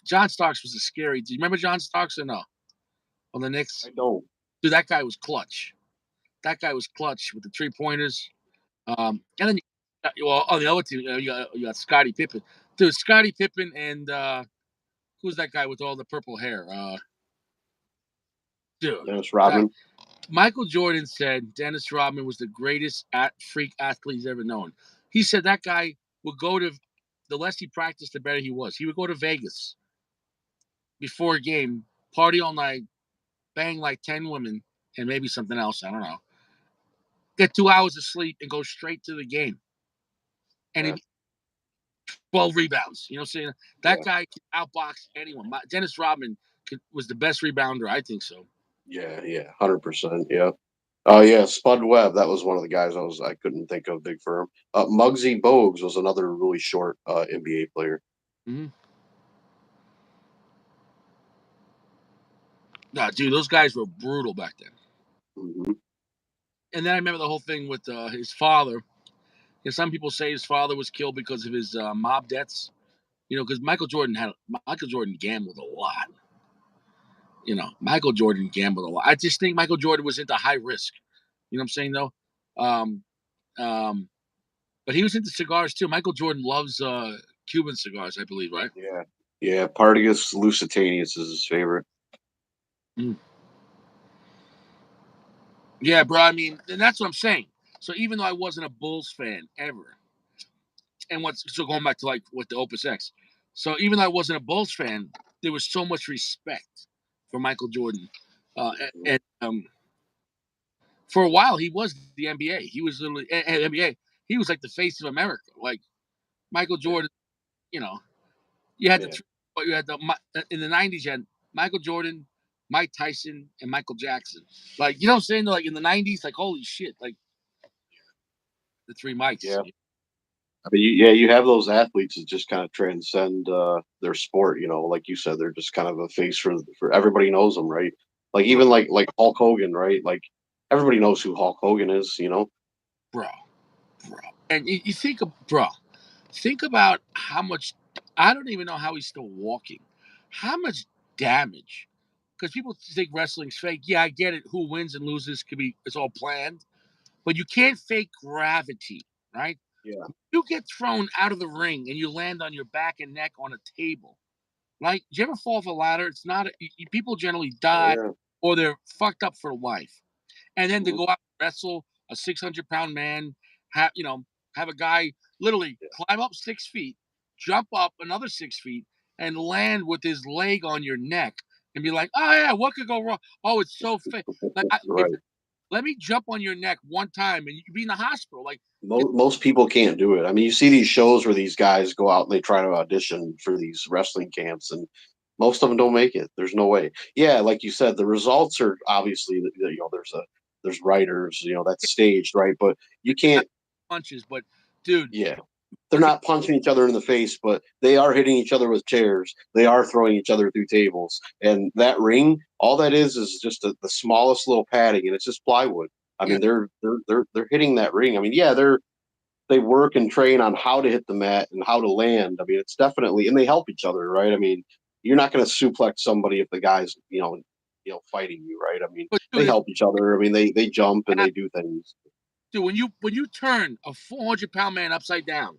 John Starks was a scary. Do you remember John Starks or no? On the Knicks,
I don't.
dude, that guy was clutch. That guy was clutch with the 3-pointers. And then, well, on the other team, you got Scottie Pippen. Dude, Scottie Pippen and who's that guy with all the purple hair? Dude,
Dennis
that
Rodman.
Michael Jordan said Dennis Rodman was the greatest freak athlete he's ever known. He said that guy would go to the less he practiced, the better he was. He would go to Vegas before a game, party all night, bang like 10 women and maybe something else. I don't know. Get 2 hours of sleep and go straight to the game. And
Yeah.
he 12 rebounds. You know what I'm saying? That
Yeah.
guy can outbox anyone. Dennis Rodman was the best rebounder. I think so.
Yeah. Yeah. 100%. Yeah. Oh yeah, Spud Webb. That was one of the guys I couldn't think of. Big firm. Muggsy Bogues was another really short NBA player.
Mm-hmm. No, dude, those guys were brutal back then.
Mm-hmm.
And then I remember the whole thing with his father. Some people say his father was killed because of his mob debts. Because Michael Jordan gambled a lot. Michael Jordan gambled a lot. I just think Michael Jordan was into high risk. You know what I'm saying though? Um, um, but he was into cigars too. Michael Jordan loves Cuban cigars, I believe, right?
Yeah. Yeah. Partagas Lusitanius is his favorite.
Mm. Yeah, bro. I mean, and that's what I'm saying. So even though I wasn't a Bulls fan ever, and so going back to like with the Opus X, so even though I wasn't a Bulls fan, there was so much respect for Michael Jordan, and for a while he was the NBA. He was literally NBA. He was like the face of America. Like Michael Jordan, you know, you had the
Yeah.
three, but you had in the '90s you had Michael Jordan, Mike Tyson, and Michael Jackson. Like you know what I'm saying? Like in the '90s, like holy shit, like the three Mikes.
Yeah. I mean, you have those athletes that just kind of transcend their sport. Like you said, they're just kind of a face for everybody knows them, right? Like
Bro,
even like Hulk Hogan, right? Like everybody knows who Hulk Hogan is.
bro, bro. And you think, bro, think about how much. I don't even know how he's still walking. How much damage? Because people think wrestling's fake. Yeah, I get it. Who wins and loses could be. It's all planned, but you can't fake gravity, right?
Yeah.
You get thrown out of the ring and you land on your back and neck on a table. Like, do you ever fall off a ladder? It's not. People generally
Oh
die
yeah.
or they're fucked up for life. And then to
Mhm.
go out and wrestle a 600-pound man, have a guy literally
Yeah.
climb up 6 feet, jump up another 6 feet, and land with his leg on your neck and be like, "Oh yeah, what could go wrong? Oh, it's so fake. Like, if
Right.
let me jump on your neck one time and you could be in the hospital. Like,
Most people can't do it. I mean, you see these shows where these guys go out and they try to audition for these wrestling camps, and most of them don't make it. There's no way. Yeah, like you said, the results are obviously there's writers, that's staged, right? But you can't.
punches, but dude,
Yeah, they're
okay,
not punching each other in the face, but they are hitting each other with chairs. They are throwing each other through tables, and that ring, all that is just the smallest little padding, and it's just plywood. I
yeah,
mean, they're hitting that ring. I mean, yeah, they work and train on how to hit the mat and how to land. I mean, it's definitely, and they help each other, right? I mean, you're not going to suplex somebody if the guy's, fighting you, right? I mean,
but
they
dude,
help each other. I mean, they jump and they do things.
dude, when you turn a 400-pound man upside down,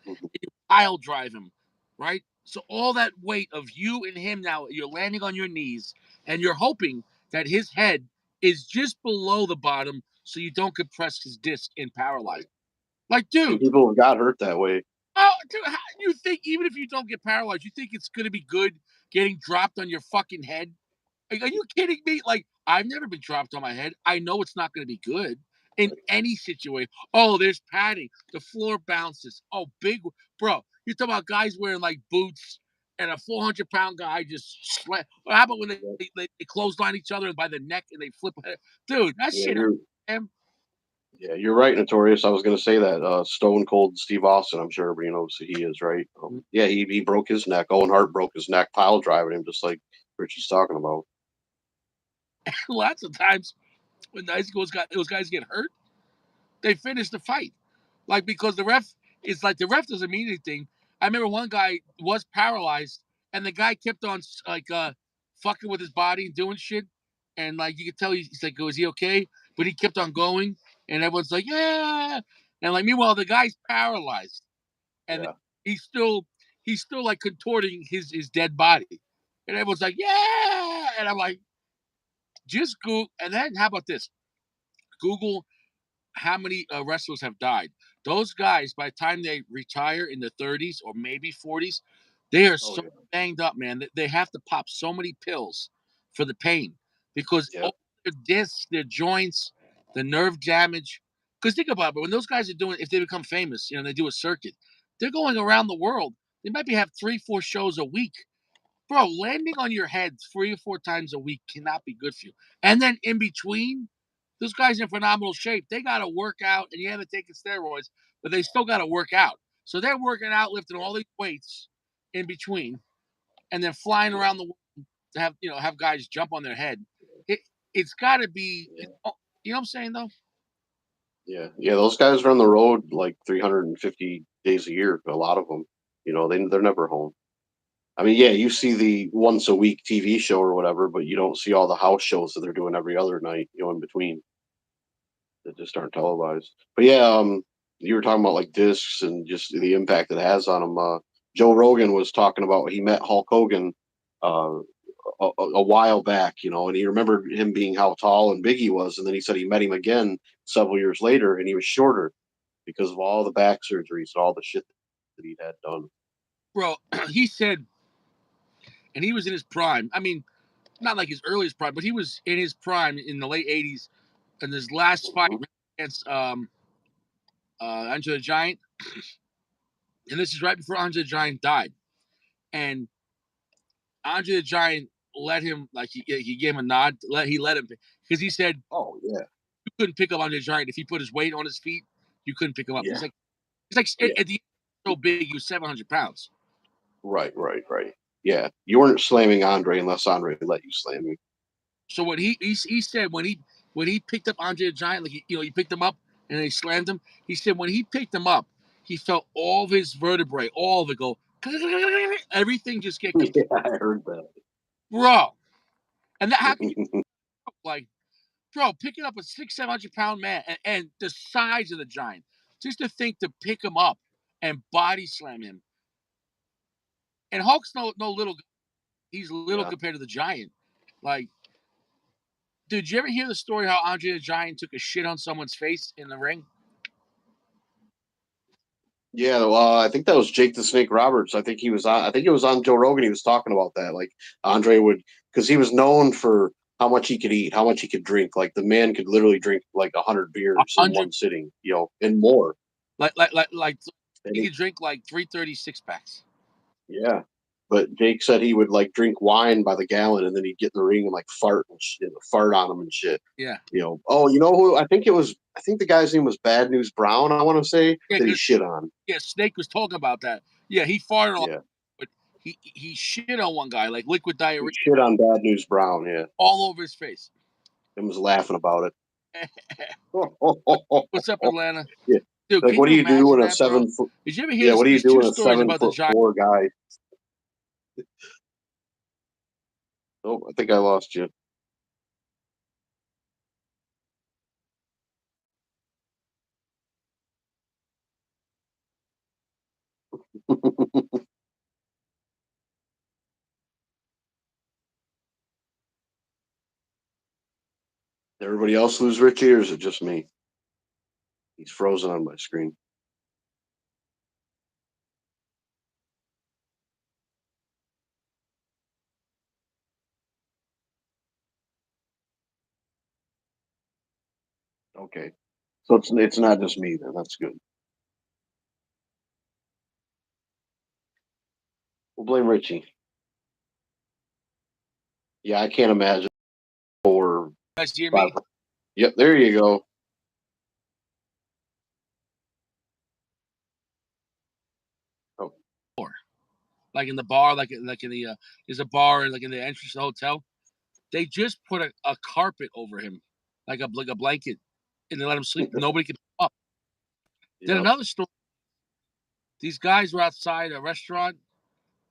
Mhm.
you pile drive him, right? So all that weight of you and him now, you're landing on your knees, and you're hoping that his head is just below the bottom, so you don't compress his disc and paralyze.
Right.
Like,
And
dude,
people have got hurt that way.
oh, dude, how, you think even if you don't get paralyzed, you think it's gonna be good getting dropped on your fucking head? Like, are you kidding me? Like, I've never been dropped on my head. I know it's not going to be good in
Right.
any situation. Oh, there's padding. The floor bounces. Oh, big bro. You talking about guys wearing like boots and a 400-pound guy just slam. Or how about when
Yeah,
they clothesline each other by the neck and they flip? Dude, that
yeah,
shit.
you're
Man.
yeah, you're right, Notorious. I was going to say that Stone Cold Steve Austin. I'm sure everybody knows who he is, right? Yeah, he broke his neck. Owen Hart broke his neck, pile driving him, just like Richie's talking about.
Lots of times when those guys get hurt, they finish the fight. Like because the ref it's like the ref doesn't mean anything. I remember one guy was paralyzed and the guy kept on like fucking with his body and doing shit. And like you could tell he's like, was he okay? But he kept on going and everyone's like, yeah. And like meanwhile the guy's paralyzed and
Yeah,
he's still he's still like contorting his dead body. And everyone's like, yeah. And I'm like, just Google and then how about this? Google how many wrestlers have died. Those guys, by the time they retire in the 30s or maybe 40s, they are
oh
so
yeah,
banged up, man. They have to pop so many pills for the pain because
yeah,
all their discs, their joints, the nerve damage. Because think about it, when those guys are doing, if they become famous, they do a circuit, they're going around the world. They might be have 3, 4 shows a week. Bro, landing on your head 3 or 4 times a week cannot be good for you. And then in between, those guys in phenomenal shape. They got to work out, and yeah, they're taking steroids, but they still got to work out. So they're working out, lifting all these weights in between, and then flying
yeah,
around the world to have guys jump on their head. It it's got to be,
yeah.
you know what I'm saying though?
Yeah. Those guys are on the road like 350 days a year. A lot of them, they're never home. I mean, yeah, you see the once a week TV show or whatever, but you don't see all the house shows that they're doing every other night, in between that just aren't televised. But yeah, you were talking about like discs and just the impact it has on them. Joe Rogan was talking about he met Hulk Hogan uh, a while back, and he remembered him being how tall and big he was, and then he said he met him again several years later, and he was shorter because of all the back surgeries and all the shit that he had done.
Bro, he said, and he was in his prime. I mean, not like his earliest prime, but he was in his prime in the late '80s. And his last fight against Andre the Giant, and this is right before Andre the Giant died. And Andre the Giant let him, like he gave him a nod. He let him, because he said,
"Oh yeah,
you couldn't pick up Andre the Giant if he put his weight on his feet. You couldn't pick him up.
yeah,
He's like
yeah."
at the so big, he was 700 pounds.
Right. Yeah, you weren't slamming Andre unless Andre let you slam him.
So what he said when he picked up Andre the Giant, like he picked him up and they slammed him. He said when he picked him up, he felt all of his vertebrae, all of it go, everything just get
Yeah, I heard that.
bro. And that happened like, bro, picking up a 700 pound man and the size of the Giant, just to think to pick him up and body slam him. And Hulk's no little. He's little
Yeah.
compared to the Giant. Like, dude, did you ever hear the story how Andre the Giant took a shit on someone's face in the ring?
Yeah, well, I think that was Jake the Snake Roberts. I think he was on. I think it was on Joe Rogan. He was talking about that. Like Andre would, because he was known for how much he could eat, how much he could drink. Like the man could literally drink like 100 beers in
100,
one sitting, and more.
like
And
he could drink like 336 packs.
yeah, but Jake said he would like drink wine by the gallon, and then he'd get in the ring and like fart and shit, fart on him and shit.
Yeah,
Oh, you know who? I think it was. I think the guy's name was Bad News Brown. I want to say
yeah,
that he
because
shit on.
Snake was talking about that. Yeah, he farted a lot,
Yeah,
but he shit on one guy like liquid
he
diarrhea
shit on Bad News Brown. Yeah,
all over his face.
and was laughing about it.
What's up, Atlanta?
Yeah.
Dude,
Like,
can
what do
you
you do
imagine
when a
that, bro?
7 foot?
Did you ever hear
Yeah,
this?
what do you
There's
do
two
when a
stories
seven
about the
foot
Giant.
four guy? Oh, I think I lost you. Everybody else lose Richie, or is it just me? He's frozen on my screen. Okay, so it's not just me then. That's good. We'll blame Richie. Yeah, I can't imagine. Or
You guys hear
five.
me?
Yep, there you go. Oh,
Like in the bar, like in the there's a bar like in the entrance of the hotel. They just put a carpet over him, like a blanket, and they let him sleep. Nobody can pick him up. Then
yep.
another story. These guys were outside a restaurant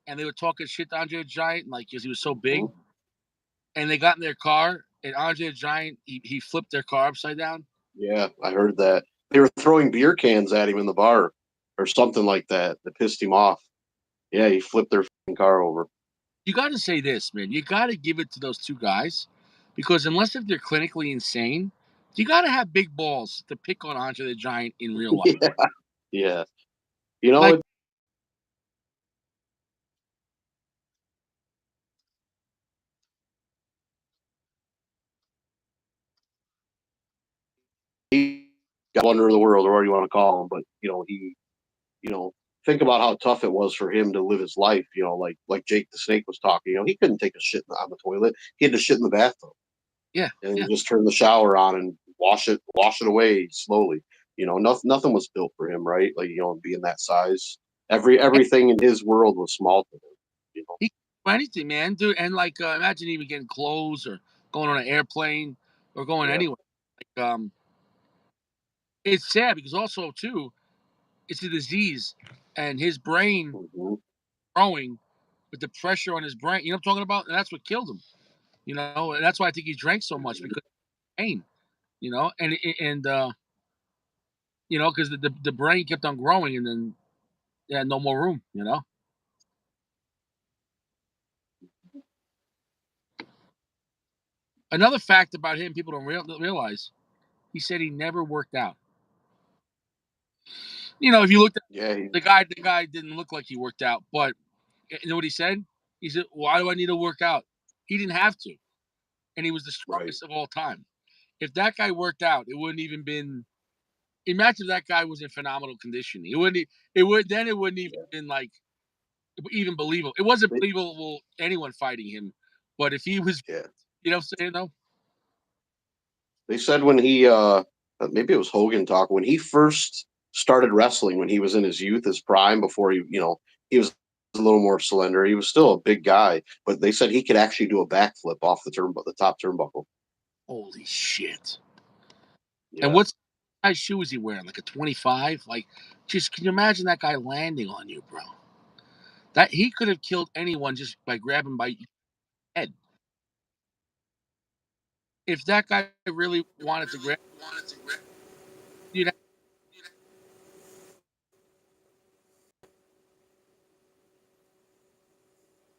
and they were talking shit to Andre the Giant, like because he was so big.
Mhm.
And they got in their car, and Andre the Giant he flipped their car upside down.
Yeah, I heard that. They were throwing beer cans at him in the bar or something like that that pissed him off. Yeah, he flipped their car over.
You got to say this, man. You got to give it to those two guys, because unless if they're clinically insane, you got to have big balls to pick on Andre the Giant in real life.
Yeah, yeah. You know,
Like,
he got wonder of the world, or whatever you want to call him, but he, think about how tough it was for him to live his life. Like Jake the Snake was talking. He couldn't take a shit on the toilet. He had to shit in the bathtub,
yeah,
and
yeah.
just turn the shower on and wash it away slowly. Nothing was built for him, right? Like being that size, everything in his world was small to him.
He can do anything, man, dude. And like, imagine even getting clothes or going on an airplane or going
Yeah,
anywhere. Like, it's sad because also too, it's a disease, and his brain
Hmm.
growing with the pressure on his brain. You know what I'm talking about? And that's what killed him. You know, and that's why I think he drank so much because of pain. You know, and you know, because the brain kept on growing, and then they had no more room. You know. Another fact about him, people don't realize, he said he never worked out. You know, if you looked at
Yeah,
the guy didn't look like he worked out. But you know what he said? He said, "Why do I need to work out?" He didn't have to, and he was the
right.
strongest of all time. If that guy worked out, it wouldn't even been. Imagine if that guy was in phenomenal condition. It wouldn't. It would then. It wouldn't even
Yeah.
been like even believable. It wasn't
They,
believable anyone fighting him. But if he was,
yeah.
you know, what I'm saying though.
They said when he maybe it was Hogan talk when he first started wrestling when he was in his youth, his prime, before he was a little more slender. He was still a big guy, but they said he could actually do a backflip off the top turnbuckle.
Holy shit! And
Yeah.
what's size shoe is he wearing? Like a 25? Like, just can you imagine that guy landing on you, bro? That he could have killed anyone just by grabbing by your head. If that guy really wanted to grab, you know,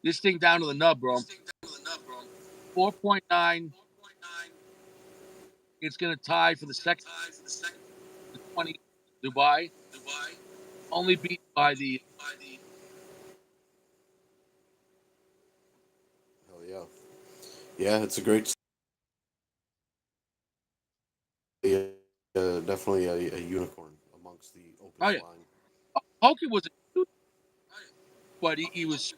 this thing down to the nub, bro. 4.9. It's gonna tie for the second 20 Dubai, only beat by the.
Hell yeah. Yeah, it's a great, definitely a unicorn amongst the
Oh
Opus
yeah,
line.
Hogan was a dude, but he was.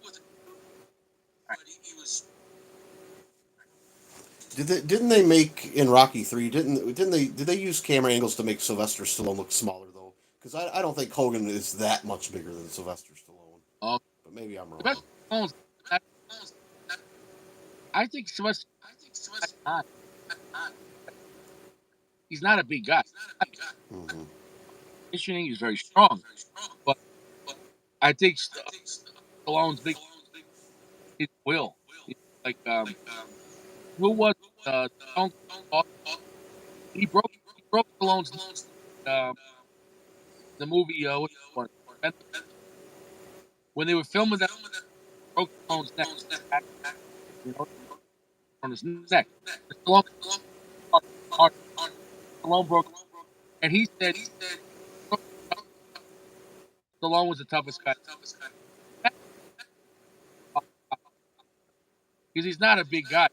Didn't they make in Rocky 3? Did they use camera angles to make Sylvester Stallone look smaller though? Because I don't think Hogan is that much bigger than Sylvester Stallone.
Oh,
But maybe I'm wrong.
Sylvester Stallone's. I think Sylvester. He's not a big guy.
Hmm.
Conditioning, he's very strong, but I think Stallone's big his will. Like who was Stone Cold? He broke Stallone's uh, the movie what, when they were filming that broke Stallone's neck, you know, on his neck. Stallone, Stallone broke, and he said Stallone was the toughest guy because he's not a big guy.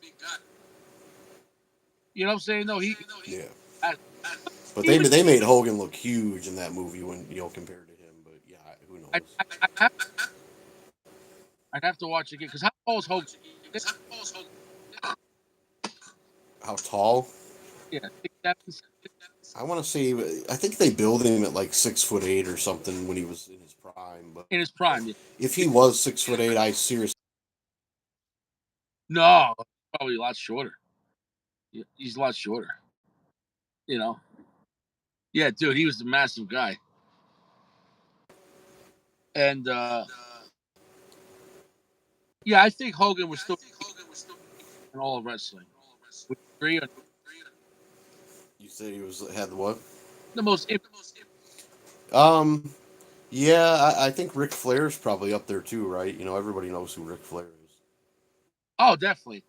You know what I'm saying? No,
Yeah.
I,
But
even
they made Hogan look huge in that movie when compared to him. But yeah, who
I,
knows?
I, I'd have to watch it again because how tall is Hogan?
How tall?
Yeah, 6'7",
I want to say I think they built him at like 6'8" or something when he was in his prime. But
in his prime. Yeah.
if he was 6'8", I seriously.
No, probably a lot shorter. Yeah, he's a lot shorter. You know. Yeah, dude, he was a massive guy, and yeah, I think Hogan was still in all of wrestling. Would you agree?
You said he had what?
The most.
Um, yeah, I think Ric Flair's probably up there too, right? Everybody knows who Ric Flair is.
Oh, definitely.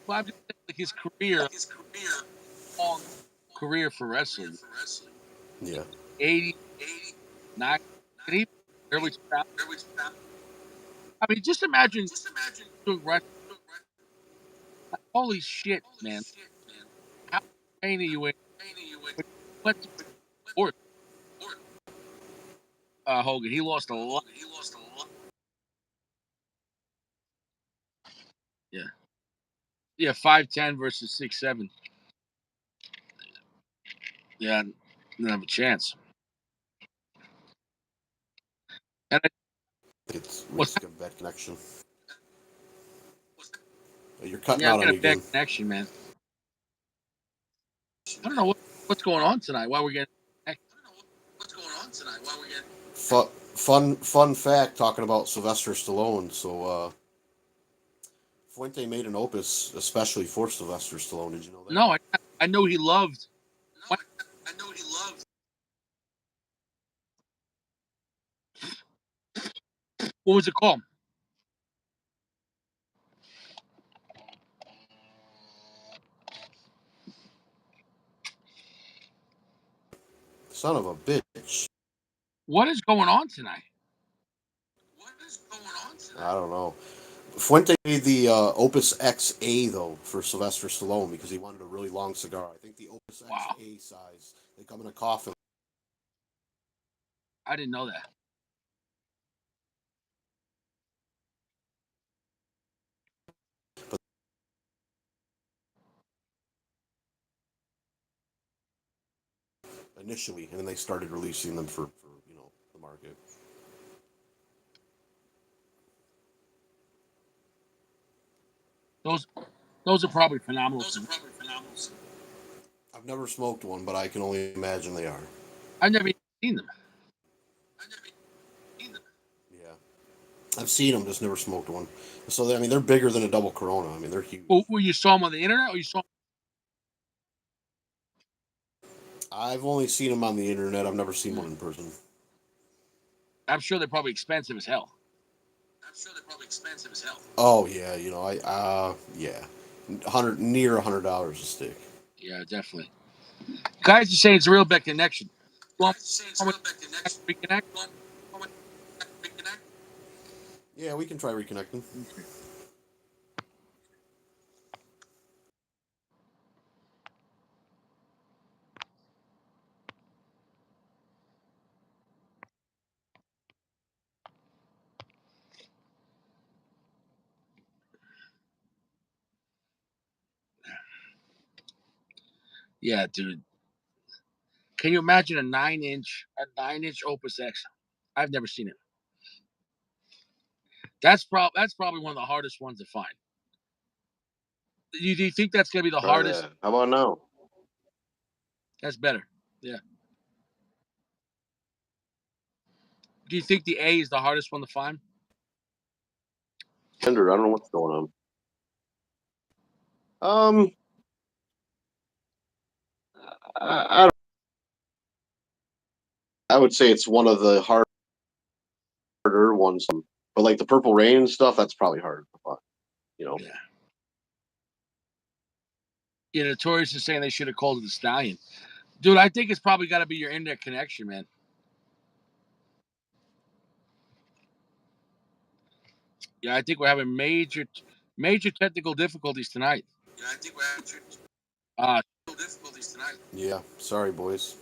But I'm just saying, like his career, long career for wrestling,
Yeah.
80, 90, and even early 2000s. I mean, just imagine doing wrestling. Holy shit, man! How much pain are you in? When you went to sport, Hogan, he lost a lot. Yeah, yeah, 5'10" versus 6'7". Yeah, didn't have a chance. And
It's
what's
risk of bad connection. You're cutting
yeah, I'm
out on
getting
me
a bad
again.
connection, man. I don't know what. What's going on tonight? Why we're getting?
Fun fact talking about Sylvester Stallone. So Fuente made an opus especially for Sylvester Stallone. Did you know that?
No, I know he loved. What was it called?
Son of a bitch.
What is going on tonight?
I don't know. Fuente made the Opus XA though for Sylvester Stallone because he wanted a really long cigar. I think the Opus
Wow.
XA size. They come in a coffin.
I didn't know that.
Initially, and then they started releasing them for the market.
Those are probably phenomenal.
I've never smoked one, but I can only imagine they are.
I've never even seen them.
Yeah, I've seen them, just never smoked one. So they're bigger than a double Corona. I mean, they're huge.
Well, you saw them on the internet, or you saw?
I've only seen them on the internet. I've never seen one in person.
I'm sure they're probably expensive as hell.
Oh yeah, yeah, near $100 a stick.
Yeah, definitely. Guys are saying it's a real bad connection. Reconnect?
Yeah, we can try reconnecting.
Okay. Yeah, dude. Can you imagine a 9-inch Opus X? I've never seen it. That's probably one of the hardest ones to find. Do you think that's gonna be the hardest?
How about now?
That's better. Yeah. Do you think the A is the hardest one to find?
Tender, I don't know what's going on. I would say it's one of the harder ones, but like the Purple Rain and stuff, that's probably hard to find.
Yeah. Yeah, Notorious is saying they should have called it the Stallion. Dude, I think it's probably got to be your internet connection, man. Yeah, I think we're having major technical difficulties tonight.
Yeah, sorry, boys.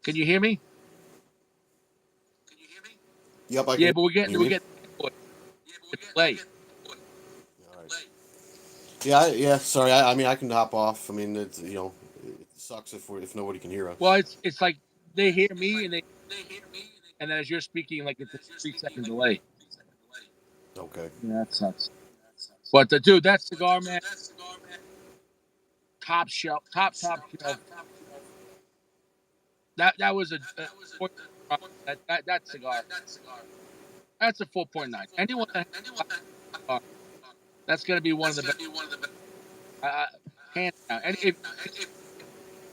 Can you hear me?
Yep, I can.
Yeah, but we're getting delay.
All right. Yeah. Sorry. I can hop off. I mean, it's it sucks if nobody can hear us.
Well, it's like they hear me and then as you're speaking, like it's a 3-second delay.
Okay.
Yeah, that sucks. But dude, that cigar, man, top shelf. That was that cigar. That's a 4.9. Anyone that has that's gonna be one of the best. Hands down. And it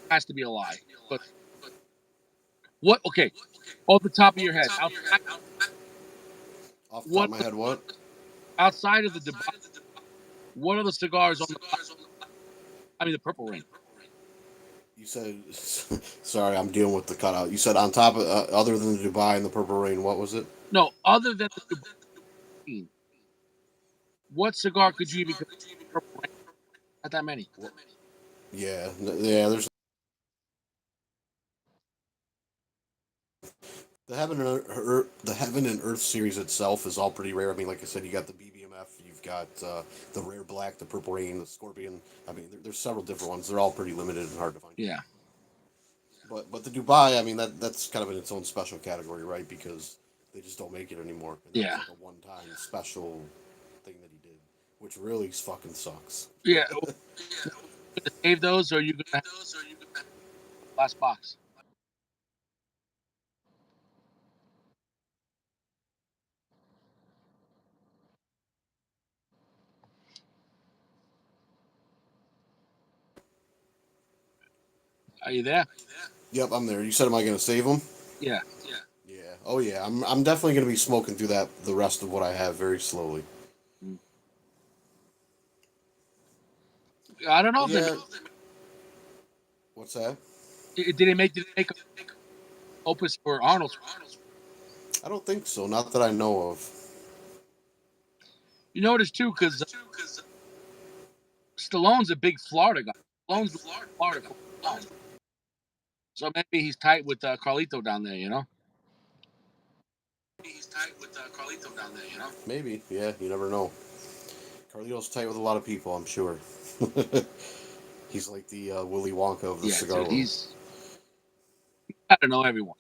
has to be a lie. But what? Okay, off the top of your head,
Off the top of my head, what?
Outside of the Dubai, what are the cigars on the? The Purple Rain.
You said, sorry, I'm dealing with the cutout. You said on top of, other than the Dubai and the Purple Rain, what was it?
No, other than the Dubai. What cigar could you even consider Purple Rain? Not that many.
Yeah. There's the Heaven and Earth series itself is all pretty rare. I mean, like I said, you got the BBMF, you've got the Rare Black, the Purple Rain, the Scorpion. I mean, there's several different ones. They're all pretty limited and hard to find.
Yeah.
But the Dubai, I mean, that's kind of in its own special category, right? Because they just don't make it anymore. And that was like a one-time special thing that he did, which really fucking sucks.
Yeah. Save those, or are you gonna have last box? Are you there?
Yep, I'm there. You said, am I going to save them?
Yeah.
Yeah. Oh yeah. I'm definitely going to be smoking through the rest of what I have very slowly.
I don't know
But
if they
yeah. What's that?
did they make Opus for Arnold.
I don't think so. Not that I know of.
You notice too, because Stallone's a big Florida guy. Stallone's been in Florida for a long time. So maybe he's tight with Carlito down there, you know?
Maybe. Yeah. You never know. Carlito's tight with a lot of people, I'm sure. He's like the Willy Wonka of the
Yeah,
cigar
dude,
world.
he's got to know everyone.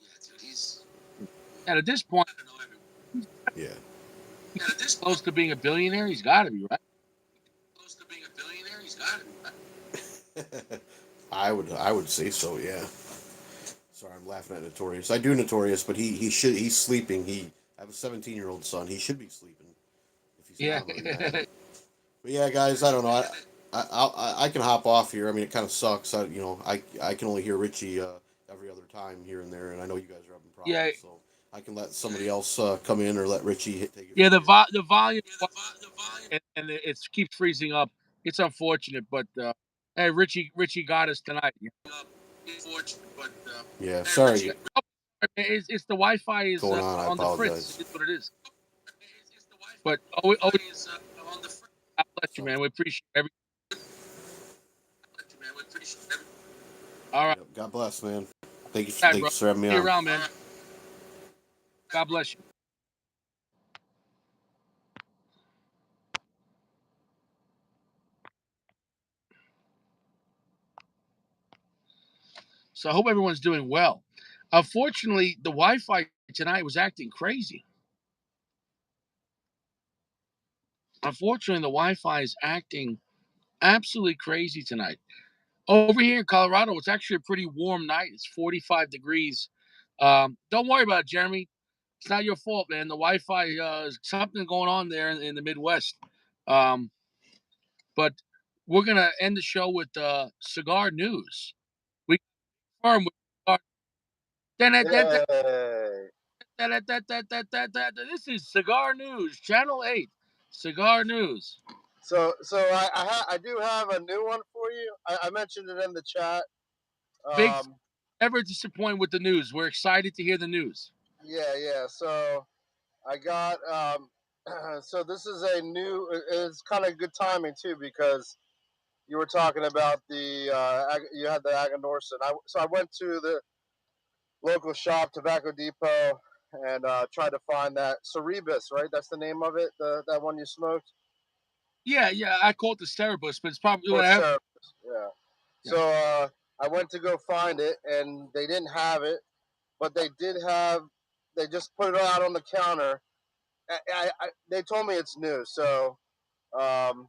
And at this point,
Yeah.
he's close to being a billionaire. He's got to be, right?
I would say so. Yeah. Sorry, I'm laughing at Notorious. I do Notorious, but he's sleeping. I have a 17-year-old son. He should be sleeping if he's
Yeah.
not already napping. But yeah, guys, I don't know. I can hop off here. I mean, it kind of sucks. I can only hear Richie every other time here and there, and I know you guys are having
Yeah.
problems, so I can let somebody else come in or let Richie take it.
Yeah,
from here.
the volume and it keeps freezing up. It's unfortunate, but hey, Richie got us tonight.
Yeah, sorry.
It's the Wi-Fi is
Going on. I
on the fritz.
apologize.
It's what it is. But always, God bless you,
So,
man. We appreciate every. All right,
yep, God bless, man. Thank you.
right, bro.
Thanks for having me
See you
on.
around, man. God bless you. So I hope everyone's doing well. Unfortunately, the Wi-Fi tonight was acting crazy. Unfortunately, the Wi-Fi is acting absolutely crazy tonight. Over here in Colorado, it's actually a pretty warm night. It's 45 degrees. Don't worry about it, Jeremy. It's not your fault, man. The Wi-Fi, something going on there in the Midwest. Um, but we're gonna end the show with cigar news. We confirm with cigar.
Yay.
This is Cigar News, Channel 8. Cigar News.
I do have a new one for you. I mentioned it in the chat.
Big, never disappoint with the news. We're excited to hear the news.
Yeah. So I got so this is a new. It's kind of good timing too because you were talking about you had the Aganorsa. So I went to the local shop, Tobacco Depot, and tried to find that Cerebus. Right, that's the name of it. That one you smoked.
Yeah. I call it the Cerebus, but it's probably
Or
what I have.
Cerebus. Yeah.
Yeah.
So I went to go find it, and they didn't have it, but they did have. They just put it out on the counter. They told me it's new, so um,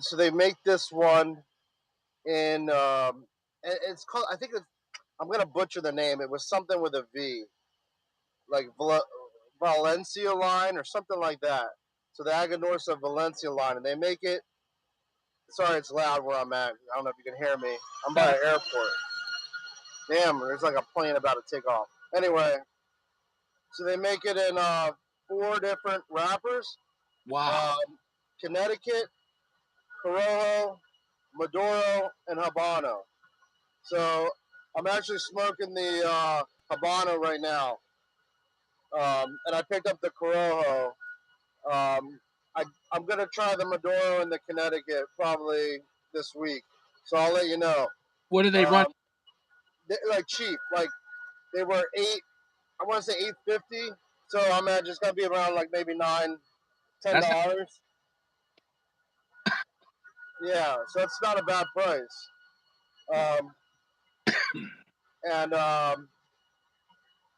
so they make this one in. It's called. I think it's. I'm gonna butcher the name. It was something with a V, like Valencia line or something like that. So the Aganorsa Valencia line, and they make it. Sorry, it's loud where I'm at. I don't know if you can hear me. I'm by an airport. Damn, there's like a plane about to take off. Anyway, so they make it in 4 different wrappers.
Wow.
Connecticut, Corojo, Maduro, and Habano. So I'm actually smoking the Habano right now. And I picked up the Corojo. Um, I'm going to try the Maduro and the Connecticut probably this week. So I'll let you know.
What do they run?
Like cheap. Like they were I want to say $8.50. So I'm just gonna be around like maybe $9,
That's not,
$10. Yeah, so it's not a bad price. Um, and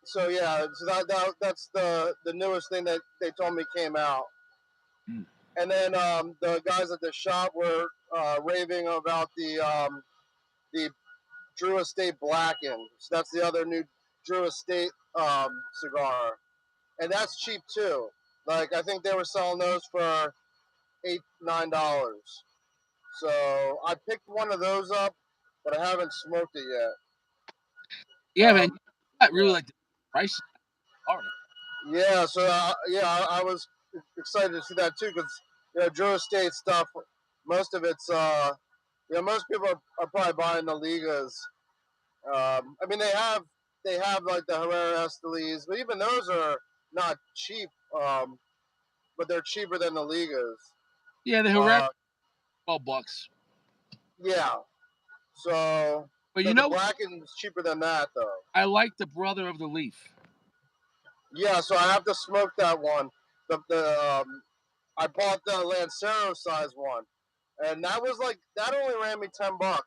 so yeah, so that's the newest thing that they told me came out. And then the guys at the shop were raving about the Drew Estate Blackened. So that's the other new Drew Estate cigar, and that's cheap too. Like I think they were selling those for $8-9. So I picked one of those up, but I haven't smoked it yet.
Yeah, man. I really
yeah.
like the prices. All right.
Yeah, so I was excited to see that too because Drew Estate stuff, most of it's most people are probably buying the Ligas. I mean they have like the Herrera Estelis, but even those are not cheap. But they're cheaper than the Ligas.
Yeah, the Herrera, $12.
Yeah, so
But
the Blackened's cheaper than that though.
I like the Brother of the Leaf.
Yeah, so I have to smoke that one. I bought the Lancero size one, and that only ran me $10.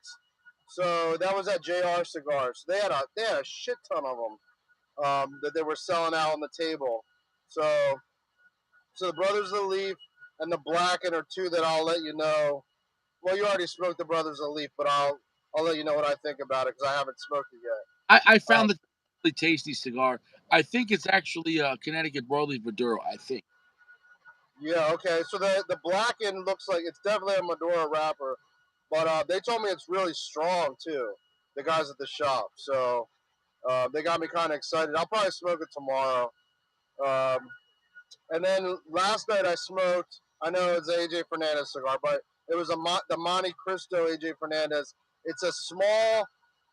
So that was at JR Cigars. They had a shit ton of them that they were selling out on the table. So the Brothers of the Leaf and the Blackened are two that I'll let you know. Well, you already smoked the Brothers of the Leaf, but I'll let you know what I think about it because I haven't smoked it yet.
I found the really tasty cigar. I think it's actually a Connecticut broadleaf Maduro. I think.
Yeah. Okay. So the Blackened looks like it's definitely a Maduro wrapper, but they told me it's really strong too. The guys at the shop, so they got me kind of excited. I'll probably smoke it tomorrow. Um, and then last night I smoked. I know it's AJ Fernandez cigar, but it was the Monte Cristo AJ Fernandez. It's a small,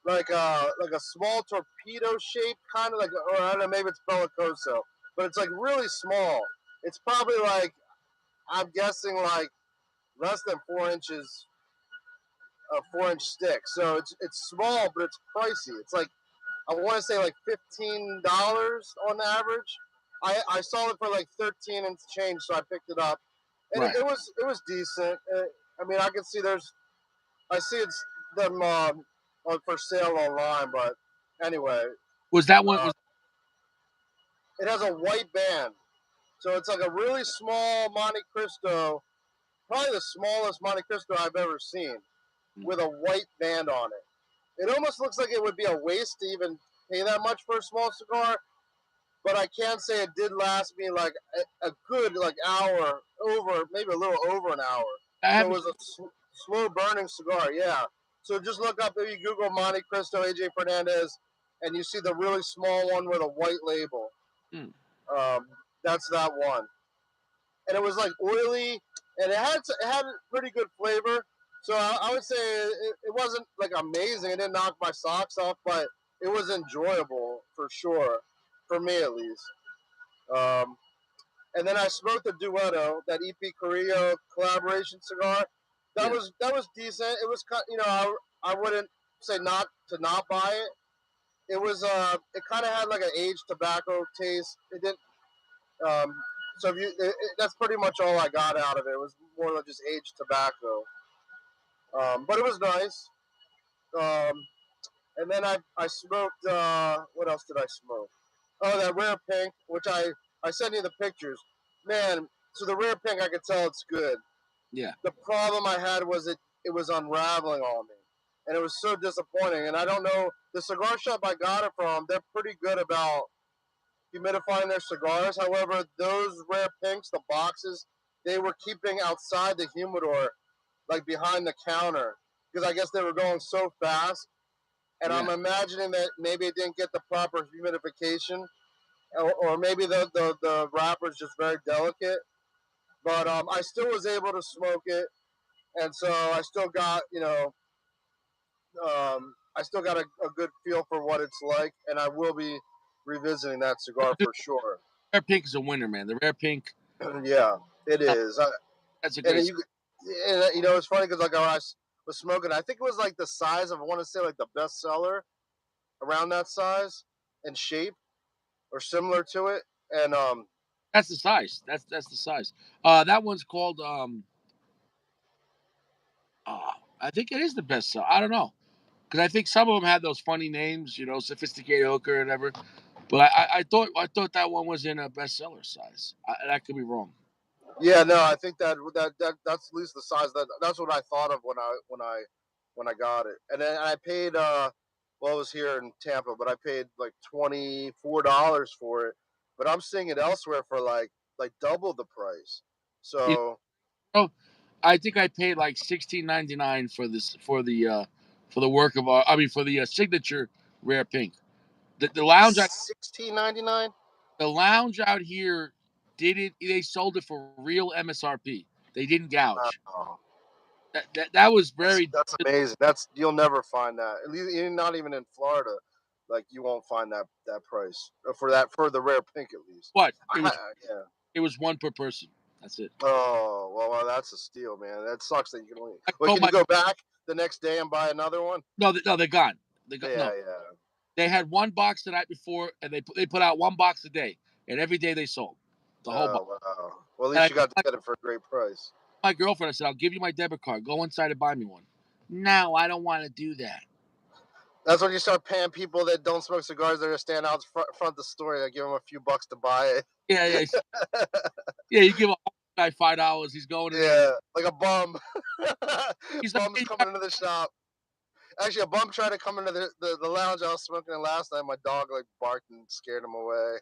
like a small torpedo shape, kind of like, or I don't know, maybe it's Bellicoso, but it's like really small. It's probably like, I'm guessing like less than 4 inches, a 4-inch stick. So it's small, but it's pricey. It's like I want to say like $15 on average. I saw it for like 13 and change, so I picked it up, and
Right.
it was decent. I mean, I can see I see it's them for sale online, but anyway,
Was that one?
it has a white band, so it's like a really small Monte Cristo, probably the smallest Monte Cristo I've ever seen, with a white band on it. It almost looks like it would be a waste to even pay that much for a small cigar. But I can say it did last me like a good like hour, over maybe a little over an hour. So it was a slow burning cigar, yeah. So just look up, if you Google Monte Cristo AJ Fernandez, and you see the really small one with a white label. That's that one, and it was like oily, and it had pretty good flavor. So I would say it wasn't like amazing. It didn't knock my socks off, but it was enjoyable for sure, for me at least. Um, and then I smoked the Duetto, that EP Carrillo collaboration cigar. That was decent. It was, I wouldn't say not buy it. It was it kind of had like an aged tobacco taste. It didn't. So if that's pretty much all I got out of it. It was more like just aged tobacco. But it was nice. And then I smoked. What else did I smoke? Oh, that rare pink, which I sent you the pictures. Man, so the rare pink, I could tell it's good.
Yeah.
The problem I had was it was unraveling on me, and it was so disappointing. And I don't know, the cigar shop I got it from, they're pretty good about humidifying their cigars. However, those rare pinks, the boxes, they were keeping outside the humidor, like behind the counter, because I guess they were going so fast. And I'm imagining that maybe it didn't get the proper humidification, or maybe the wrapper is just very delicate. But I still was able to smoke it, and so I still got I still got a good feel for what it's like, and I will be revisiting that cigar for sure.
Rare pink is a winner, man. The rare pink.
Yeah, it is.
That's a great.
And it's funny because like when I was smoking, I think it was like the size of, I want to say like the bestseller, around that size and shape, or similar to it, and
that's the size. That's the size. That one's called I think it is the best seller. I don't know, because I think some of them had those funny names, sophisticated hooker or whatever. But I thought that one was in a bestseller size. That could be wrong.
Yeah, no, I think that's at least the size that's what I thought of when I got it, and then I paid well, it was here in Tampa, but I paid like $24 for it, but I'm seeing it elsewhere for like double the price.
You
So
know, I think I paid like $16.99 for this for the work of art. I mean, for the signature rare pink. The lounge I
16.99.
the lounge out here didn't. They sold it for real MSRP. They didn't gouge.
Wow,
That was very.
that's amazing. That's You'll never find that. At least not even in Florida. Like you won't find that price for the rare pink at least.
What
Yeah.
it was one per person. That's it.
Oh well, that's a steal, man. That sucks that you can only.
I
Wait,
told
can you
my
go back the next day and buy another one?
no, no, they're gone.
Yeah,
No.
yeah.
They had one box the night before, and they put out one box a day, and every day they sold the whole box.
Oh wow. Well, at
And
least you got to get it for a great price.
my girlfriend, I said, "I'll give you my debit card. Go inside and buy me one." No, I don't want to do that.
That's when you start paying people that don't smoke cigars. They're gonna stand out front of the store and give them a few bucks to buy it.
Yeah, yeah, yeah. You give a guy $5, he's going in there.
Yeah, like a bum.
He's like,
Bums
"Hey,
coming into the shop. Actually, a bum tried to come into the lounge I was smoking in last night. My dog like barked and scared him away.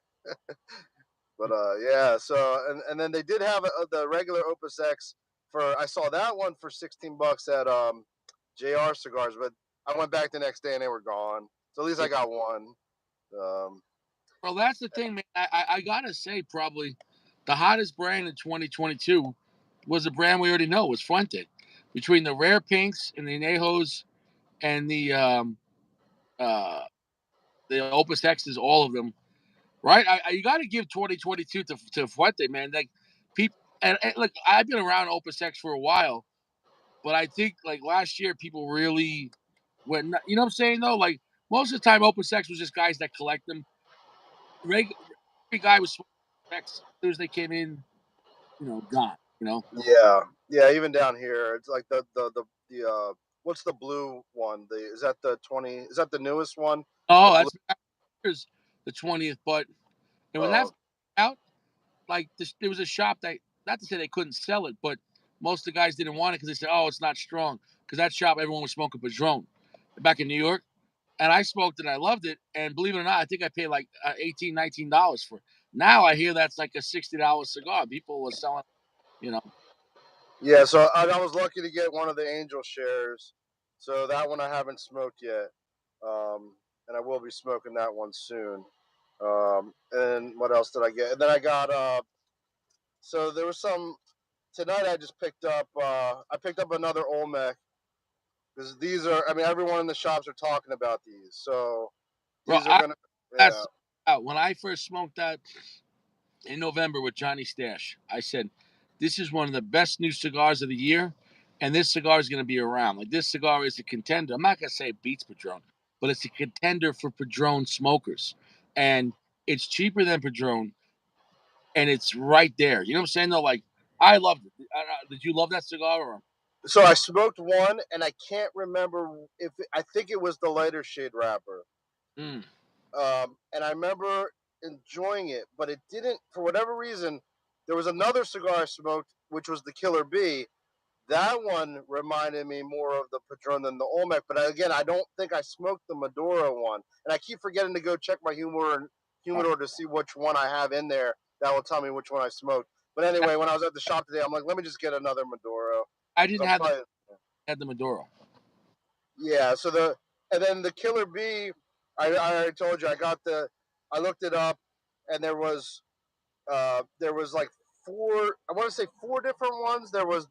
But yeah. So and then they did have the regular Opus X for. I saw that one for $16 at JR Cigars, but I went back the next day and they were gone. So at least
yeah."
I got one. Um,
Well, that's the thing, man. I gotta say, probably the hottest brand in 2022 was a brand we already know, was Fuente. Between the rare pinks and the Anejos and uh, the Opus X's, all of them, right? You got to give 2022 to Fuente, man. Like people, and look, I've been around Opus X for a while, but I think like last year, people really went. You know what I'm saying though? Like most of the time, Opus X was just guys that collect them. Every guy was smoking X as soon as they came in, gone.
yeah, yeah. Even down here, it's like the what's the blue one? Is that the 20? Is that the newest one? The
Oh,
blue.
that's the 20th, but and when
Oh
that's out, like there was a shop that, not to say they couldn't sell it, but most of the guys didn't want it because they said, "Oh, it's not strong." Because that shop, everyone was smoking Padron back in New York, and I smoked it. I loved it, and believe it or not, I think I paid like $18, $19 for it. Now I hear that's like a $60 cigar. People are selling, you know.
yeah. So I was lucky to get one of the Angel shares. So that one I haven't smoked yet, and I will be smoking that one soon. And what else did I get? And then I got so there was some tonight. I just picked up. I picked up another Olmec because these are. I mean, everyone in the shops are talking about these. So
Bro,
these are gonna. Yeah.
that's out. When I first smoked that in November with Johnny Stash, I said, "This is one of the best new cigars of the year, and this cigar is going to be around. Like this cigar is a contender. I'm not going to say it beats Padron, but it's a contender for Padron smokers, and it's cheaper than Padron, and it's right there. You know what I'm saying? Though, like I loved it. Did you love that cigar? Or
So I smoked one, and I can't remember I think it was the lighter shade wrapper.
mm,
And I remember enjoying it, but it didn't, for whatever reason. There was another cigar I smoked, which was the Killer Bee. That one reminded me more of the Padron than the Olmec. But again, I don't think I smoked the Maduro one, and I keep forgetting to go check my humidor to see which one I have in there. That will tell me which one I smoked. But anyway, when I was at the shop today, I'm like, let me just get another Maduro.
I
So
didn't
I'm
have
probably
had the Maduro.
yeah. And then the Killer Bee, I already told you I looked it up, and there was like four. I want to say four different ones. There was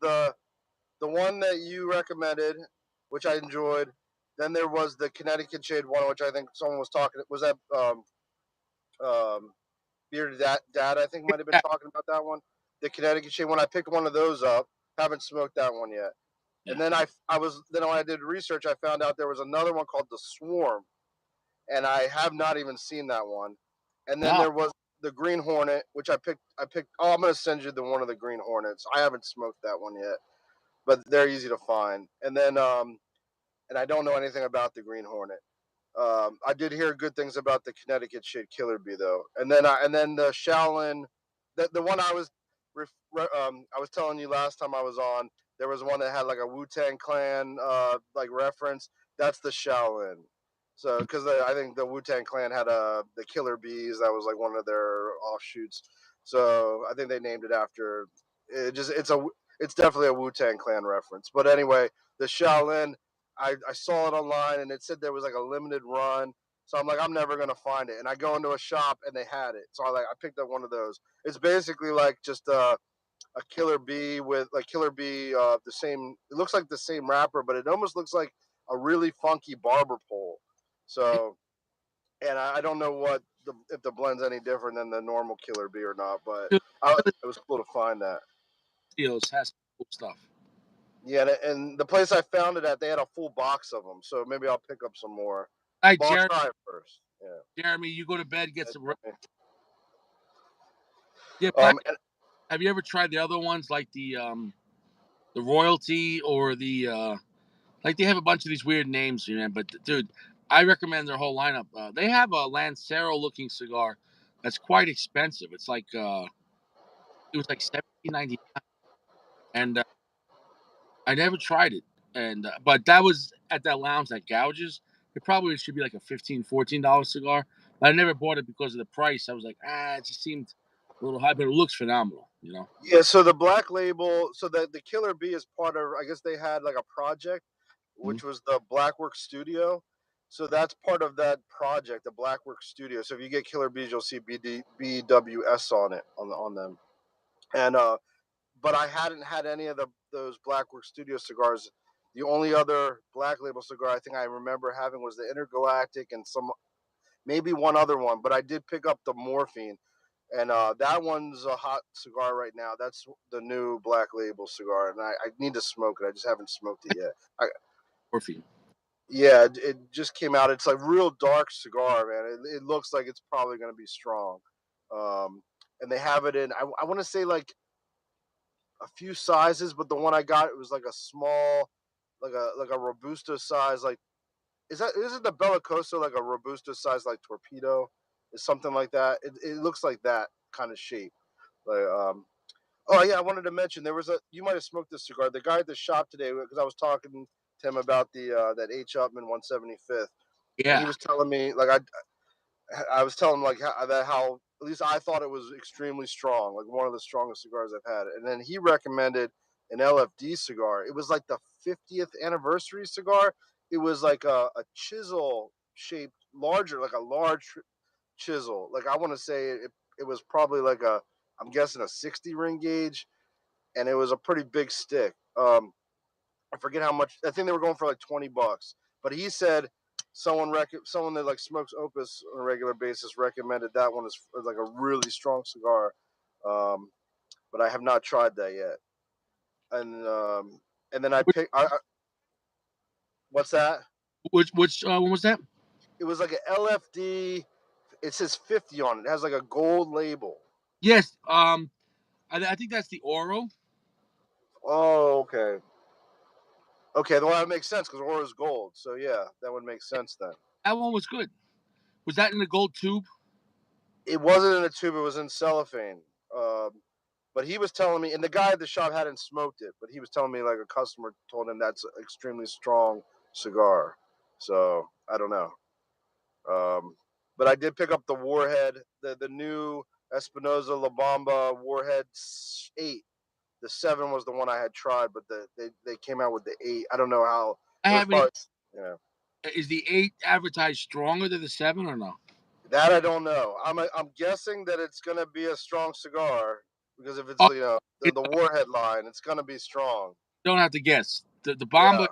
the one that you recommended, which I enjoyed. Then there was the Connecticut shade one, which I think someone was talking. Was that um, Bearded Dad? I think might have been
Yeah,
talking about that one. The Connecticut shade one. I picked one of those up. Haven't smoked that one yet. And
yeah.
then when I did research, I found out there was another one called the Swarm, and I have not even seen that one. And then
No,
there was the Green Hornet, which I picked. Oh, I'm gonna send you the one of the Green Hornets. I haven't smoked that one yet, but they're easy to find. And then and I don't know anything about the Green Hornet. I did hear good things about the Connecticut shade Killer Bee though. And then the Shaolin, the one I was I was telling you last time I was on, there was one that had like a Wu-Tang Clan like reference. That's the Shaolin. So, because I think the Wu-Tang Clan had the Killer Bees, that was like one of their offshoots. So I think they named it after. It's definitely a Wu-Tang Clan reference. But anyway, the Shaolin, I saw it online and it said there was like a limited run. So I'm like, I'm never gonna find it. And I go into a shop and they had it. So I picked up one of those. It's basically like just a Killer Bee with like Killer Bee, the same. It looks like the same wrapper, but it almost looks like a really funky barber pole. So, and I don't know if the blend's any different than the normal Killer Bee or not, but it was cool to find that.
Deals has cool stuff.
Yeah, and the place I found it at, they had a full box of them, so maybe I'll pick up some more.
All right,
But I'll
Jeremy,
try it first. Yeah.
Jeremy, you go to bed, get some. Yeah,
And
have you ever tried the other ones like the royalty or the like they have a bunch of these weird names, man. But dude, I recommend their whole lineup. They have a Lancero looking cigar that's quite expensive. It's like it was like $17.99, and I never tried it. And but that was at that lounge that gouges. It probably should be like a $14 cigar. But I never bought it because of the price. I was like, it just seemed a little high, but it looks phenomenal. You know.
yeah, so the Black Label, so the Killer Bee is part of. I guess they had like a project,
Mhm.
which was the Blackwork Studio. So that's part of that project, the Blackwork Studio. So if you get Killer Bees, you'll see BWS on it on them. And but I hadn't had any of those Blackwork Studio cigars. The only other Black Label cigar I think I remember having was the Intergalactic and maybe one other one. But I did pick up the Morphine, and that one's a hot cigar right now. That's the new Black Label cigar, and I need to smoke it. I just haven't smoked it yet.
Morphine.
Yeah, it just came out. It's like real dark cigar, man. It looks like it's probably going to be strong. And they have it in, I want to say like a few sizes, but the one I got, it was like a small, like a Robusto size. Like, is it the Bellicoso like a Robusto size like torpedo? Is something like that. It looks like that kind of shape. Like, oh yeah, I wanted to mention there was you might have smoked this cigar. The guy at the shop today, because I was talking to him about the that H. Upman 175th, and he
Yeah.
was telling me like I was telling him like how at least I thought it was extremely strong, like one of the strongest cigars I've had. And then he recommended an LFD cigar. It was like the 50th anniversary cigar. It was like a chisel shaped, larger, like a large chisel. Like I want to say it was probably like I'm guessing a 60 ring gauge, and it was a pretty big stick. I forget how much. I think they were going for like $20. But he said someone that like smokes Opus on a regular basis recommended that one as like a really strong cigar. Um, but I have not tried that yet. And then I
Which
picked. What's that?
which one was that?
It was like an LFD. It says 50 on it. It has like a gold label.
Yes. I think that's the Oro.
Oh, okay. Okay, well that makes sense because Aura's gold. So yeah, that would make sense then.
That one was good. Was that in the gold tube?
It wasn't in a tube; it was in cellophane. But he was telling me, and the guy at the shop hadn't smoked it, but he was telling me like a customer told him that's an extremely strong cigar. So I don't know. But I did pick up the Warhead, the new Espinosa La Bamba Warhead 8. The 7 was the one I had tried, but they came out with the 8. I don't know how.
I
It was
haven't.
probably, yeah.
Is the 8 advertised stronger than the 7 or no?
That I don't know. I'm guessing that it's gonna be a strong cigar because if it's
Oh,
the Warhead line, it's gonna be strong.
don't have to guess. The Bomba
Yeah.
is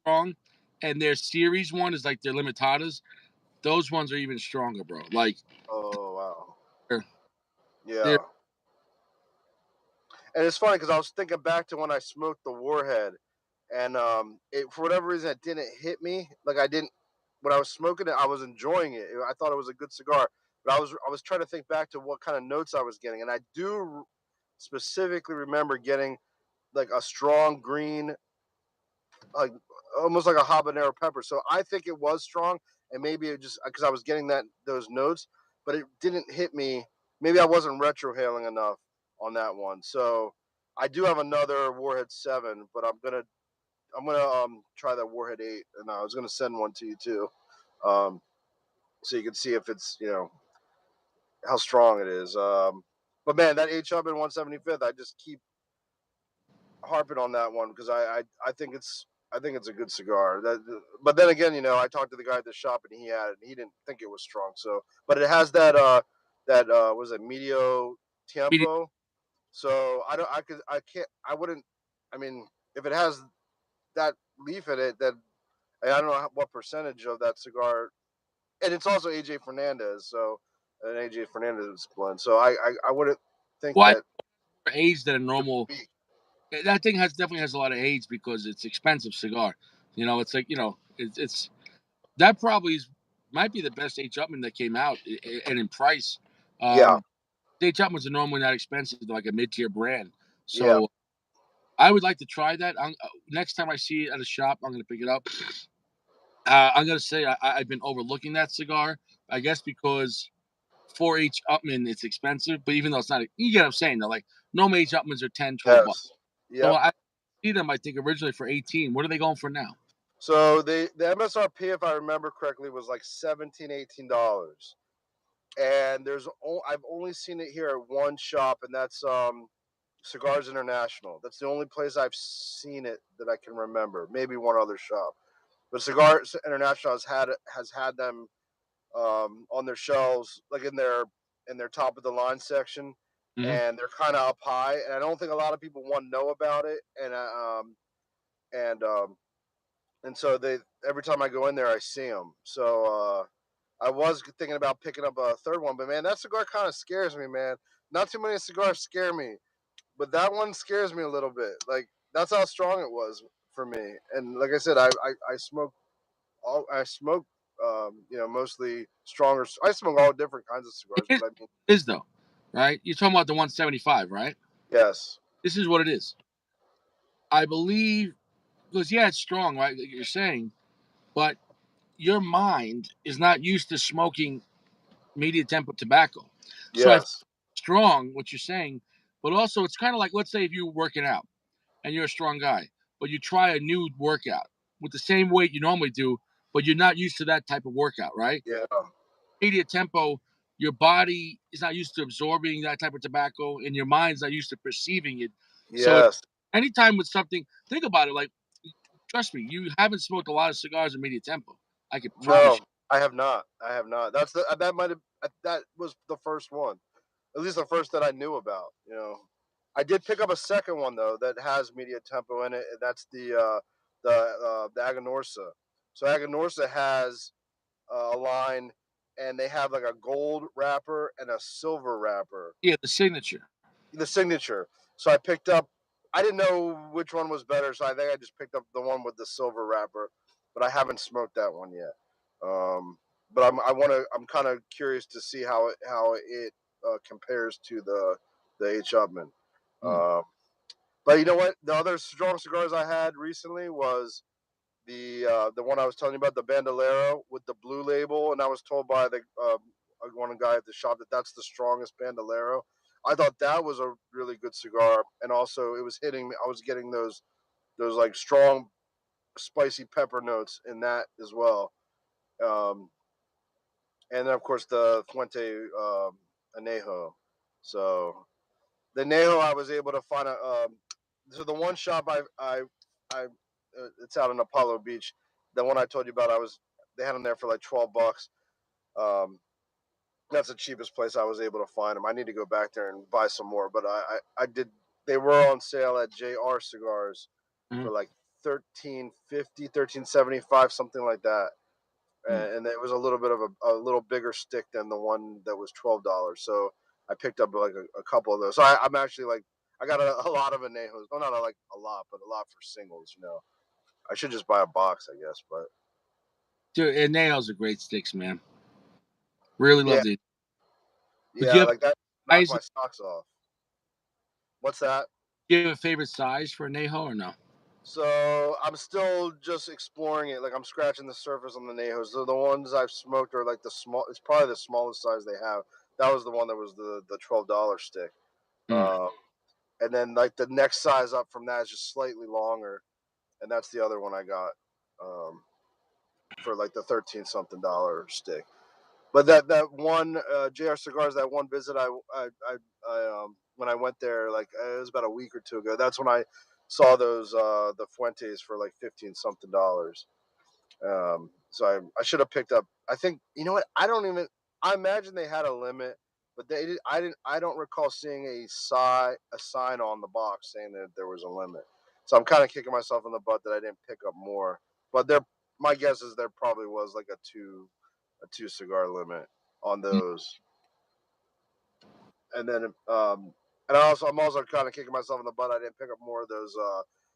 strong, and their series one is like their limitadas. Those ones are even stronger, bro. Like
Oh wow.
they're,
Yeah.
they're
And it's funny because I was thinking back to when I smoked the Warhead, and for whatever reason it didn't hit me. Like I didn't when I was smoking it, I was enjoying it. I thought it was a good cigar, but I was trying to think back to what kind of notes I was getting, and I do specifically remember getting like a strong green, like almost like a habanero pepper. So I think it was strong, and maybe it just because I was getting those notes, but it didn't hit me. Maybe I wasn't retrohaling enough on that one. So I do have another Warhead 7, but I'm gonna try that Warhead 8, and I was gonna send one to you too, so you can see if it's how strong it is. But man, that H Chapman 175th, I just keep harping on that one because I think it's a good cigar. But then again, I talked to the guy at the shop and he had it and he didn't think it was strong. So, but it has that was it medio tiempo. So I wouldn't. I mean, if it has that leaf in it, then I don't know what percentage of that cigar, and it's also AJ Fernandez. So an AJ Fernandez blend. So I wouldn't think
Well,
that
age than a normal.
be.
That thing definitely has a lot of age because it's expensive cigar. It's like it's that probably might be the best H. Upman that came out, and in price.
Yeah,
H. Upman's are normally not expensive, they're like a mid-tier brand.
yeah,
So I would like to try that. Next time I see it at a shop, I'm going to pick it up. I'm going to say I've been overlooking that cigar, I guess, because for H. Upman, it's expensive. But even though it's not, you get what I'm saying, though. Like, normal H. Upmans are $10, $12.
yes,
So
yep.
I see them, I think, originally for 18. What are they going for now?
So the MSRP, if I remember correctly, was like $17, $18. And I've only seen it here at one shop, and that's Cigars International. That's the only place I've seen it that I can remember. Maybe one other shop, but Cigars International has had them on their shelves, like in their top of the line section,
Mm-hmm.
and they're kind of up high. And I don't think a lot of people want to know about it. And and so every time I go in there, I see them. So I was thinking about picking up a third one, but man, that cigar kind of scares me, man. Not too many cigars scare me, but that one scares me a little bit. Like that's how strong it was for me. And like I said, I smoke mostly stronger. I smoke all different kinds of cigars,
It
but I mean,
is, though, right? You're talking about the 175, right?
yes,
This is what it is. I believe, because, yeah, it's strong, right? Like you're saying, but your mind is not used to smoking medium tempo tobacco. So I think
yes,
it's strong, what you're saying, but also it's kind of like, let's say if you're working out and you're a strong guy, but you try a new workout with the same weight you normally do, but you're not used to that type of workout, right?
yeah,
Medium tempo, your body is not used to absorbing that type of tobacco, and your mind's not used to perceiving it. So
yes.
anytime with something, think about it. Like, trust me, you haven't smoked a lot of cigars in medium tempo. I can promise
No,
you.
I have not. I have not. That was the first one, at least the first that I knew about. I did pick up a second one though that has media tempo in it. And that's the Aganorsa. So Aganorsa has a line, and they have like a gold wrapper and a silver wrapper,
Yeah, the signature.
the signature. So I picked up. I didn't know which one was better, so I think I just picked up the one with the silver wrapper. But I haven't smoked that one yet. But I'm kind of curious to see how it compares to the H. Upman.
Mm.
But you know what? The other strong cigars I had recently was the one I was telling you about, the Bandolero with the blue label, and I was told by the one guy at the shop that that's the strongest Bandolero. I thought that was a really good cigar, and also it was hitting me. I was getting those like strong, spicy pepper notes in that as well. Um, and then of course the Fuente Anejo. So the Anejo, I was able to find so the one shop I it's out in Apollo Beach. The one I told you about, they had them there for like $12. Um, that's the cheapest place I was able to find them. I need to go back there and buy some more, but I did. They were on sale at JR Cigars
Mm-hmm.
for like 13.50, 13.75, something like that.
Mm.
And it was a little bit of a little bigger stick than the one that was $12. So I picked up like a couple of those. So I'm actually like I got a lot of Anejos. Well, not like a lot, but a lot for singles. I should just buy a box, I guess. But
Dude, and nails are great sticks, man. Really
yeah,
love it. But do
yeah,
you have
like that
a
knocked
size?
my socks off. What's that?
Do you have a favorite size for a Neho or no?
So I'm still just exploring it. Like I'm scratching the surface on the Nejos. The ones I've smoked are like the small. It's probably the smallest size they have. That was the one that was the $12 stick. Uh, and then like the next size up from that is just slightly longer, and that's the other one I got for like the $13 something stick. But that one JR Cigars, that one visit I when I went there, like it was about a week or two ago. That's when I saw those the Fuentes for like $15 something. So I should have picked up. I think you know what? I don't even. I imagine they had a limit, but they did. I didn't. I don't recall seeing a sign on the box saying that there was a limit. So I'm kind of kicking myself in the butt that I didn't pick up more. But there, my guess is there probably was like a two cigar limit on those. And then and I'm also kind of kicking myself in the butt. I didn't pick up more of those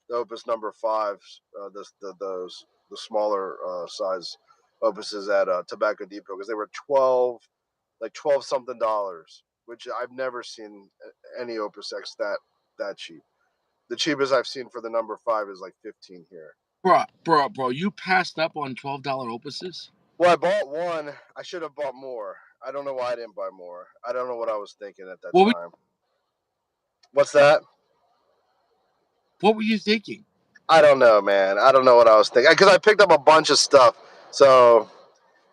the Opus number fives, the smaller size Opuses at Tobacco Depot because they were 12 something dollars, which I've never seen any Opus X that cheap. The cheapest I've seen for the number 5 is like 15 here.
Bro, you passed up on $12 Opuses?
Well, I bought one. I should have bought more. I don't know why I didn't buy more. I don't know what I was thinking at that time. What's that?
What were you thinking?
I don't know, man. I don't know what I was thinking because I picked up a bunch of stuff, so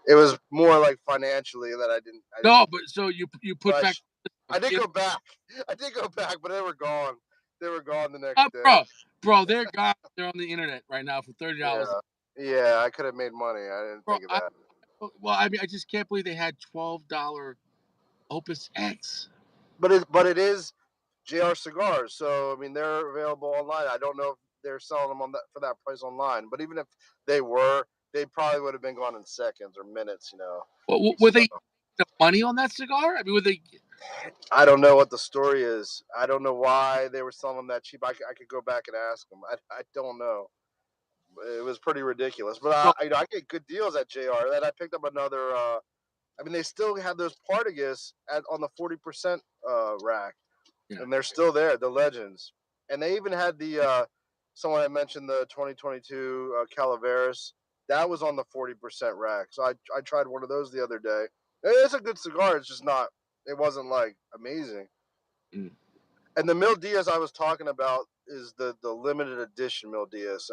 it was more like financially that I didn't.
No, but so you put back.
I did go back. I did go back, but they were gone. They were gone the next day.
Bro, they're gone. They're on the internet right now for $30.
Yeah, I could have made money. I didn't think of that.
Well, I mean, I just can't believe they had $12 Opus X.
But it is JR Cigars, so I mean they're available online. I don't know if they're selling them for that price online, but even if they were, they probably would have been gone in seconds or minutes. You know.
Well, were they the money on that cigar? I mean, were they?
I don't know what the story is. I don't know why they were selling them that cheap. I could go back and ask them. I don't know. It was pretty ridiculous. But I get good deals at JR. Then I picked up another. I mean, they still have those Partagas on the 40% rack, and they're still there. The Legends, and they even had the someone I mentioned the 2022 Calaveras. That was on the 40% rack. So I tried one of those the other day. It's a good cigar. It's just not. It wasn't like amazing. And the Mil Diaz I was talking about is the limited edition Mil Diaz.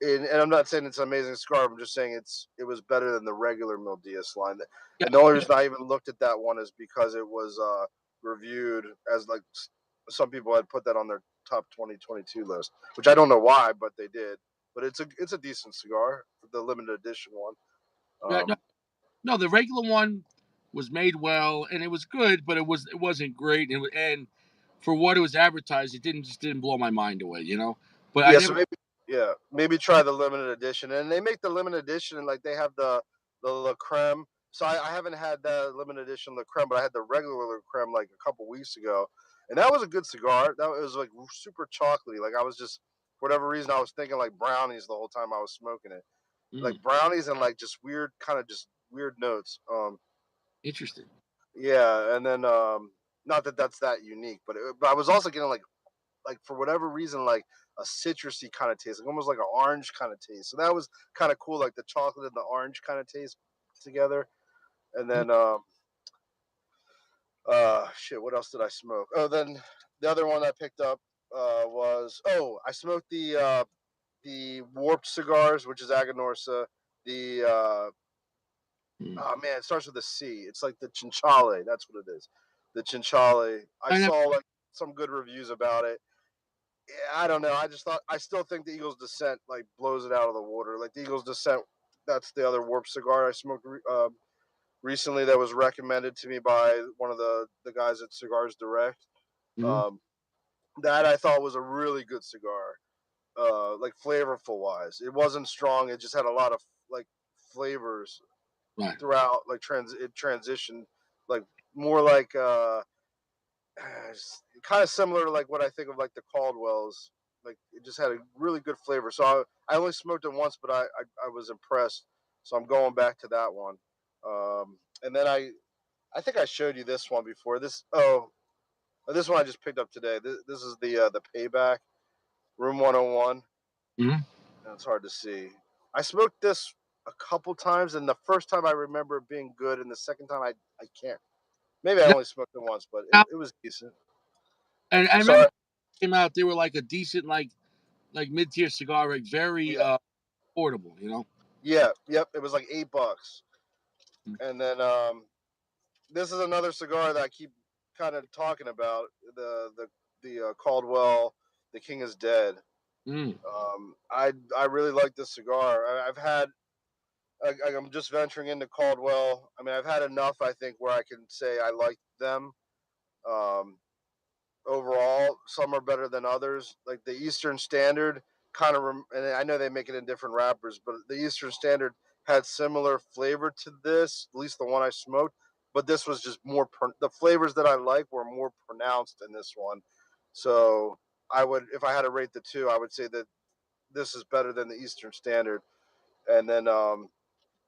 And I'm not saying it's an amazing cigar. I'm just saying it was better than the regular Mil Diaz line. And the only reason I even looked at that one is because it was reviewed as like some people had put that on their top 2022 list, which I don't know why, but they did. But it's a decent cigar, the limited edition one.
No, the regular one was made well and it was good, but it wasn't great. And for what it was advertised, it didn't blow my mind away, you know. But
maybe try the limited edition, and they make the limited edition and like they have the La Creme. So I haven't had the limited edition La Creme, but I had the regular La Creme like a couple weeks ago, and that was a good cigar. That was like super chocolatey. Like I was just for whatever reason I was thinking like brownies the whole time I was smoking it, like brownies and like just weird notes.
Interesting.
Yeah, and then not that that's that unique, but I was also getting like for whatever reason like a citrusy kind of taste, like almost like an orange kind of taste. So that was kind of cool, like the chocolate and the orange kind of taste together. And then shit, what else did I smoke? Oh, then the other one I picked up was I smoked the warped cigars, which is Aganorsa. The oh man, it starts with a C. It's like the Chinchale. That's what it is. The Chinchale. I saw like some good reviews about it. I don't know. I still think the Eagle's Descent like blows it out of the water. Like the Eagle's Descent, that's the other warp cigar I smoked recently that was recommended to me by one of the guys at Cigars Direct. That I thought was a really good cigar, like flavorful wise. It wasn't strong. It just had a lot of like flavors throughout. Like it transitioned like more like kind of similar to like what I think of like the Caldwells. Like it just had a really good flavor. So I only smoked it once, but I was impressed. So I'm going back to that one. And then I think I showed you this one before. This one I just picked up today. This is the Payback Room 101. It's hard to see. I smoked this a couple times, and the first time I remember it being good, and the second time I can't. Maybe I only smoked it once, but it was decent.
And I
So
remember they came out. They were like a decent, like mid-tier cigar, like very
yeah,
affordable. You know.
yep. It was like $8,
Mm.
and then this is another cigar that I keep kind of talking about the Caldwell. The King is Dead.
Mm.
I really like this cigar. I've had. I'm just venturing into Caldwell. I mean, I've had enough. I think where I can say I like them. Um, Overall, some are better than others. Like the Eastern Standard, kind of, and I know they make it in different wrappers, but the Eastern Standard had similar flavor to this. At least the one I smoked, but this was just more. The flavors that I like were more pronounced in this one. So I would, if I had to rate the two, I would say that this is better than the Eastern Standard. And then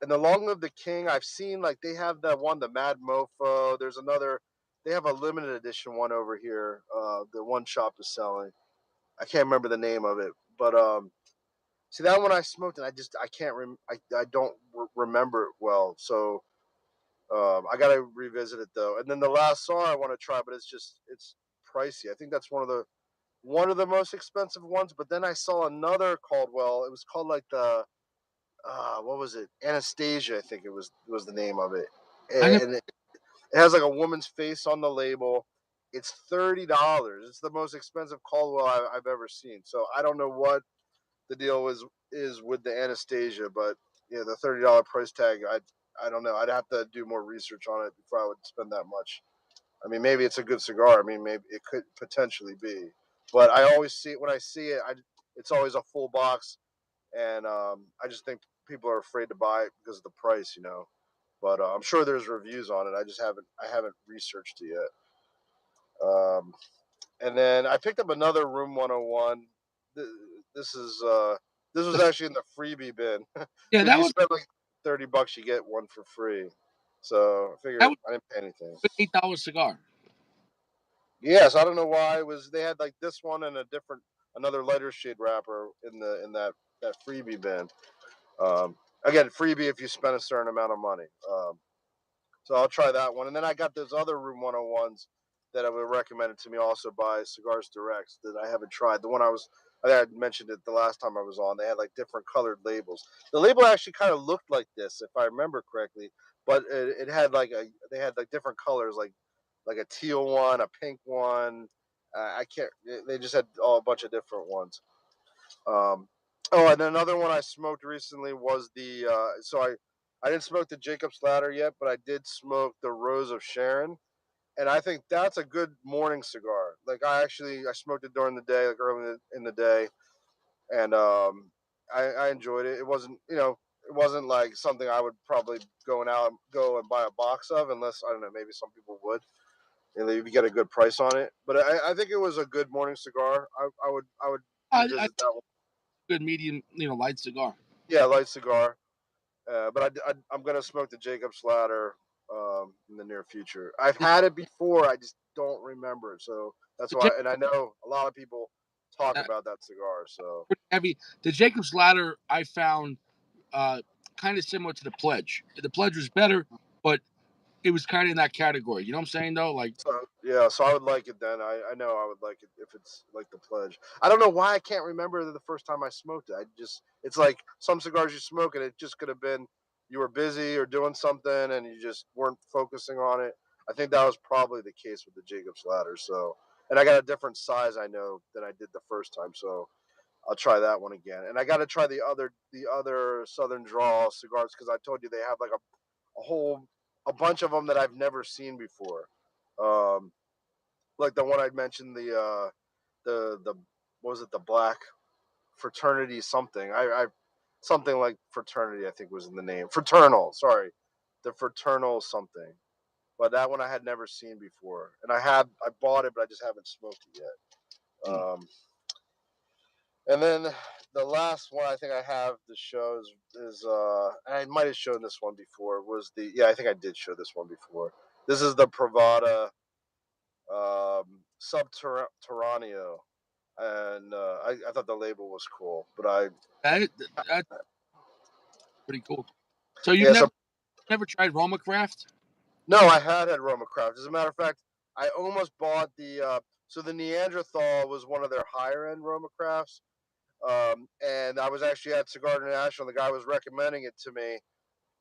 and the Long Live the King, I've seen like they have that one, the Mad Mofo. There's another. They have a limited edition one over here. The one shop is selling. I can't remember the name of it, but see that one I smoked and I can't I don't remember it well. So I gotta revisit it though. And then the last song I want to try, but it's pricey. I think that's one of the most expensive ones. But then I saw another Caldwell. It was called like the what was it? Anastasia, I think it was the name of it.
I never.
And it has like a woman's face on the label. It's $30. It's the most expensive Caldwell I've ever seen. So I don't know what the deal is with the Anastasia, but yeah, the $30 price tag. I don't know. I'd have to do more research on it before I would spend that much. I mean, maybe it's a good cigar. I mean, maybe it could potentially be, but I always see it when I see it. It's always a full box, and I just think people are afraid to buy it because of the price, you know. But I'm sure there's reviews on it. I haven't researched it yet. And then I picked up another Room 101. This is this was actually in the freebie bin
Yeah,
because
that
you
was
spend like $30, you get one for free. So I
that
figured
was
I didn't pay anything.
an $8 cigar.
Yes, I don't know why it was. They had like this one and another lighter shade wrapper in that freebie bin. Um, Again, freebie if you spend a certain amount of money. So I'll try that one. And then I got those other Room 101s that were recommended to me also by Cigars Direct that I haven't tried. I think I mentioned it the last time I was on. They had like different colored labels. The label actually kind of looked like this, if I remember correctly, but it had they had like different colors, like a teal one, a pink one. I can't. They just had a bunch of different ones. Um, oh, and then another one I smoked recently was the. I didn't smoke the Jacob's Ladder yet, but I did smoke the Rose of Sharon, and I think that's a good morning cigar. Like I smoked it during the day, like early in the day, and I enjoyed it. It wasn't it wasn't like something I would probably go and buy a box of unless I don't know, maybe some people would. And you get a good price on it, but I think it was a good morning cigar. I would
I
revisit that one.
good medium, light cigar.
Yeah, light cigar. But I'm gonna smoke the Jacob's Ladder in the near future. I've
The,
had it before. I just don't remember it. So that's
the
why. And I know a lot of people talk
uh,
about that cigar. So
pretty heavy. The Jacob's Ladder I found kind of similar to the Pledge. The Pledge was better, but it was kind of in that category. You know what I'm saying though? Like
So yeah, so I would like it then. I know I would like it if it's like the Pledge. I don't know why I can't remember the first time I smoked it. It's like some cigars you smoke and it just could have been you were busy or doing something and you just weren't focusing on it. I think that was probably the case with the Jacob's Ladder. So, and I got a different size I know than I did the first time. So I'll try that one again. And I got to try the other Southern Draw cigars because I told you they have like a bunch of them that I've never seen before. Um, like the one I'd mentioned, the what was it, the Black Fraternity something. I something like Fraternity I think was in the name. Fraternal, sorry, the Fraternal something. But that one I had never seen before, and I bought it, but I just haven't smoked it yet. And then the last one I think I have to show is I might have shown this one before. Was the Yeah, I think I did show this one before. This is the Pravada Subterraneo, and I thought the label was cool, but
that, that's pretty cool. So you've
yeah. So
never tried Roma Craft?
no, I had Roma Craft. As a matter of fact, I almost bought the So the Neanderthal was one of their higher end Roma crafts. And I was actually at Cigar International. The guy was recommending it to me,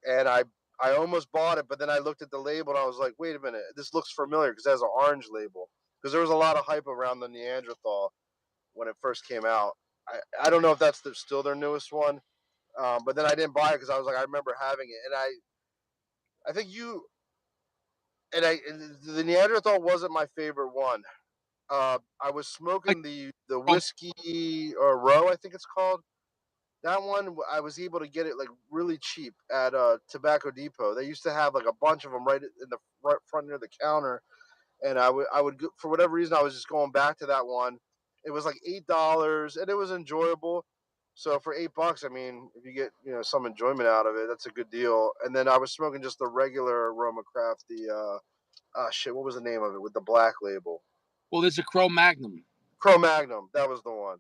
and I almost bought it, but then I looked at the label and I was like, wait a minute, this looks familiar because it has an orange label. Because there was a lot of hype around the Neanderthal when it first came out. I don't know if that's still their newest one, but then I didn't buy it because I was like, I remember having it, and I think you and the Neanderthal wasn't my favorite one. I was
Like,
smoking the
oh,
whiskey or row, I think it's called. That one I was able to get it like really cheap at Tobacco Depot. They used to have like a bunch of them right in the front near the counter, and I would for whatever reason I was just going back to that one. It was like $8, and it was enjoyable. So for $8, I mean, if you get some enjoyment out of it, that's a good deal. And then I was smoking just the regular Aroma Craft, the shit, what was the name of it with the black label?
well, there's a Cro Magnum,
Cro Magnum, that was the one,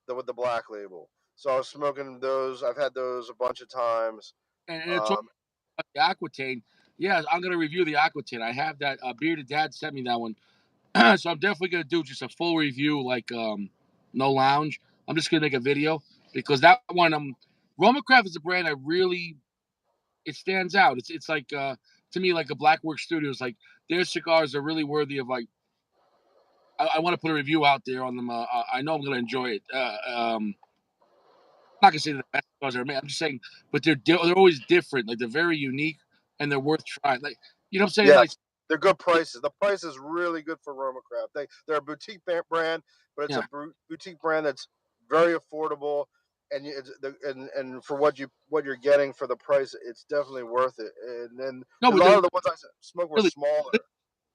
with the black label. So I was smoking those. I've had those a bunch of times.
and it's
Um,
the Aquitaine. Yeah, I'm gonna review the Aquitaine. I have that. Bearded Dad sent me that one, so I'm definitely gonna do just a full review, like no lounge. I'm just gonna make a video because that one, Roma Craft is a brand I really, it stands out. It's like to me like a Blackwork Studios. Like their cigars are really worthy of like. I want to put a review out there on them. I know I'm gonna enjoy it. I'm not gonna say they're the best cigars ever made. I'm just saying, but they're always different. Like they're very unique and they're worth trying. Like you know what I'm saying?
yeah,
Like
they're good prices. The price is really good for Roma Craft. They're a boutique brand, but it's
yeah.
a boutique brand that's very affordable, and and for what you're getting for the price, it's definitely worth it. And then
No,
a
but
lot of the ones I smoked were
really
smaller.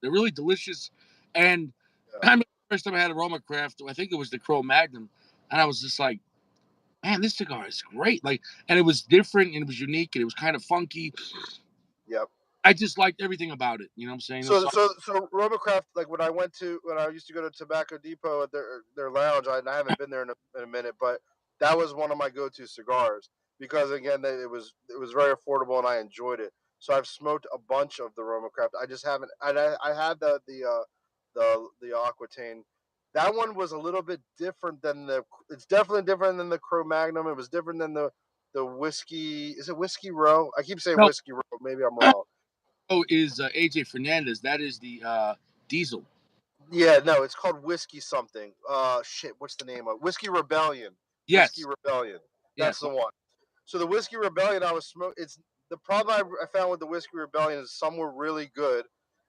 they're really delicious. And
Yeah.
I remember the first time I had a Roma Craft, I think it was the Cro Magnum, and I was just like, man, this cigar is great. Like, and it was different and it was unique and it was kind of funky.
Yep.
I just liked everything about it. You know what I'm saying? It was
So Roma Craft, like when I used to go to Tobacco Depot at their lounge, I haven't been there in a minute, but that was one of my go-to cigars because again, it was very affordable and I enjoyed it. So I've smoked a bunch of the Roma Craft. I just haven't. I had the Aquitaine. That one was a little bit different than the. It's definitely different than the Cro Magnum. It was different than the whiskey. Is it Whiskey Row? I keep saying
no.
Whiskey Row. Maybe I'm wrong.
Oh, is AJ Fernandez? That is the Diesel.
Yeah, no, it's called Whiskey something. Shit, what's the name of it? Whiskey Rebellion? Whiskey
Yes,
Rebellion. That's
yes.
the one. So the Whiskey Rebellion, I was smoking. It's the problem I found with the Whiskey Rebellion is some were really good,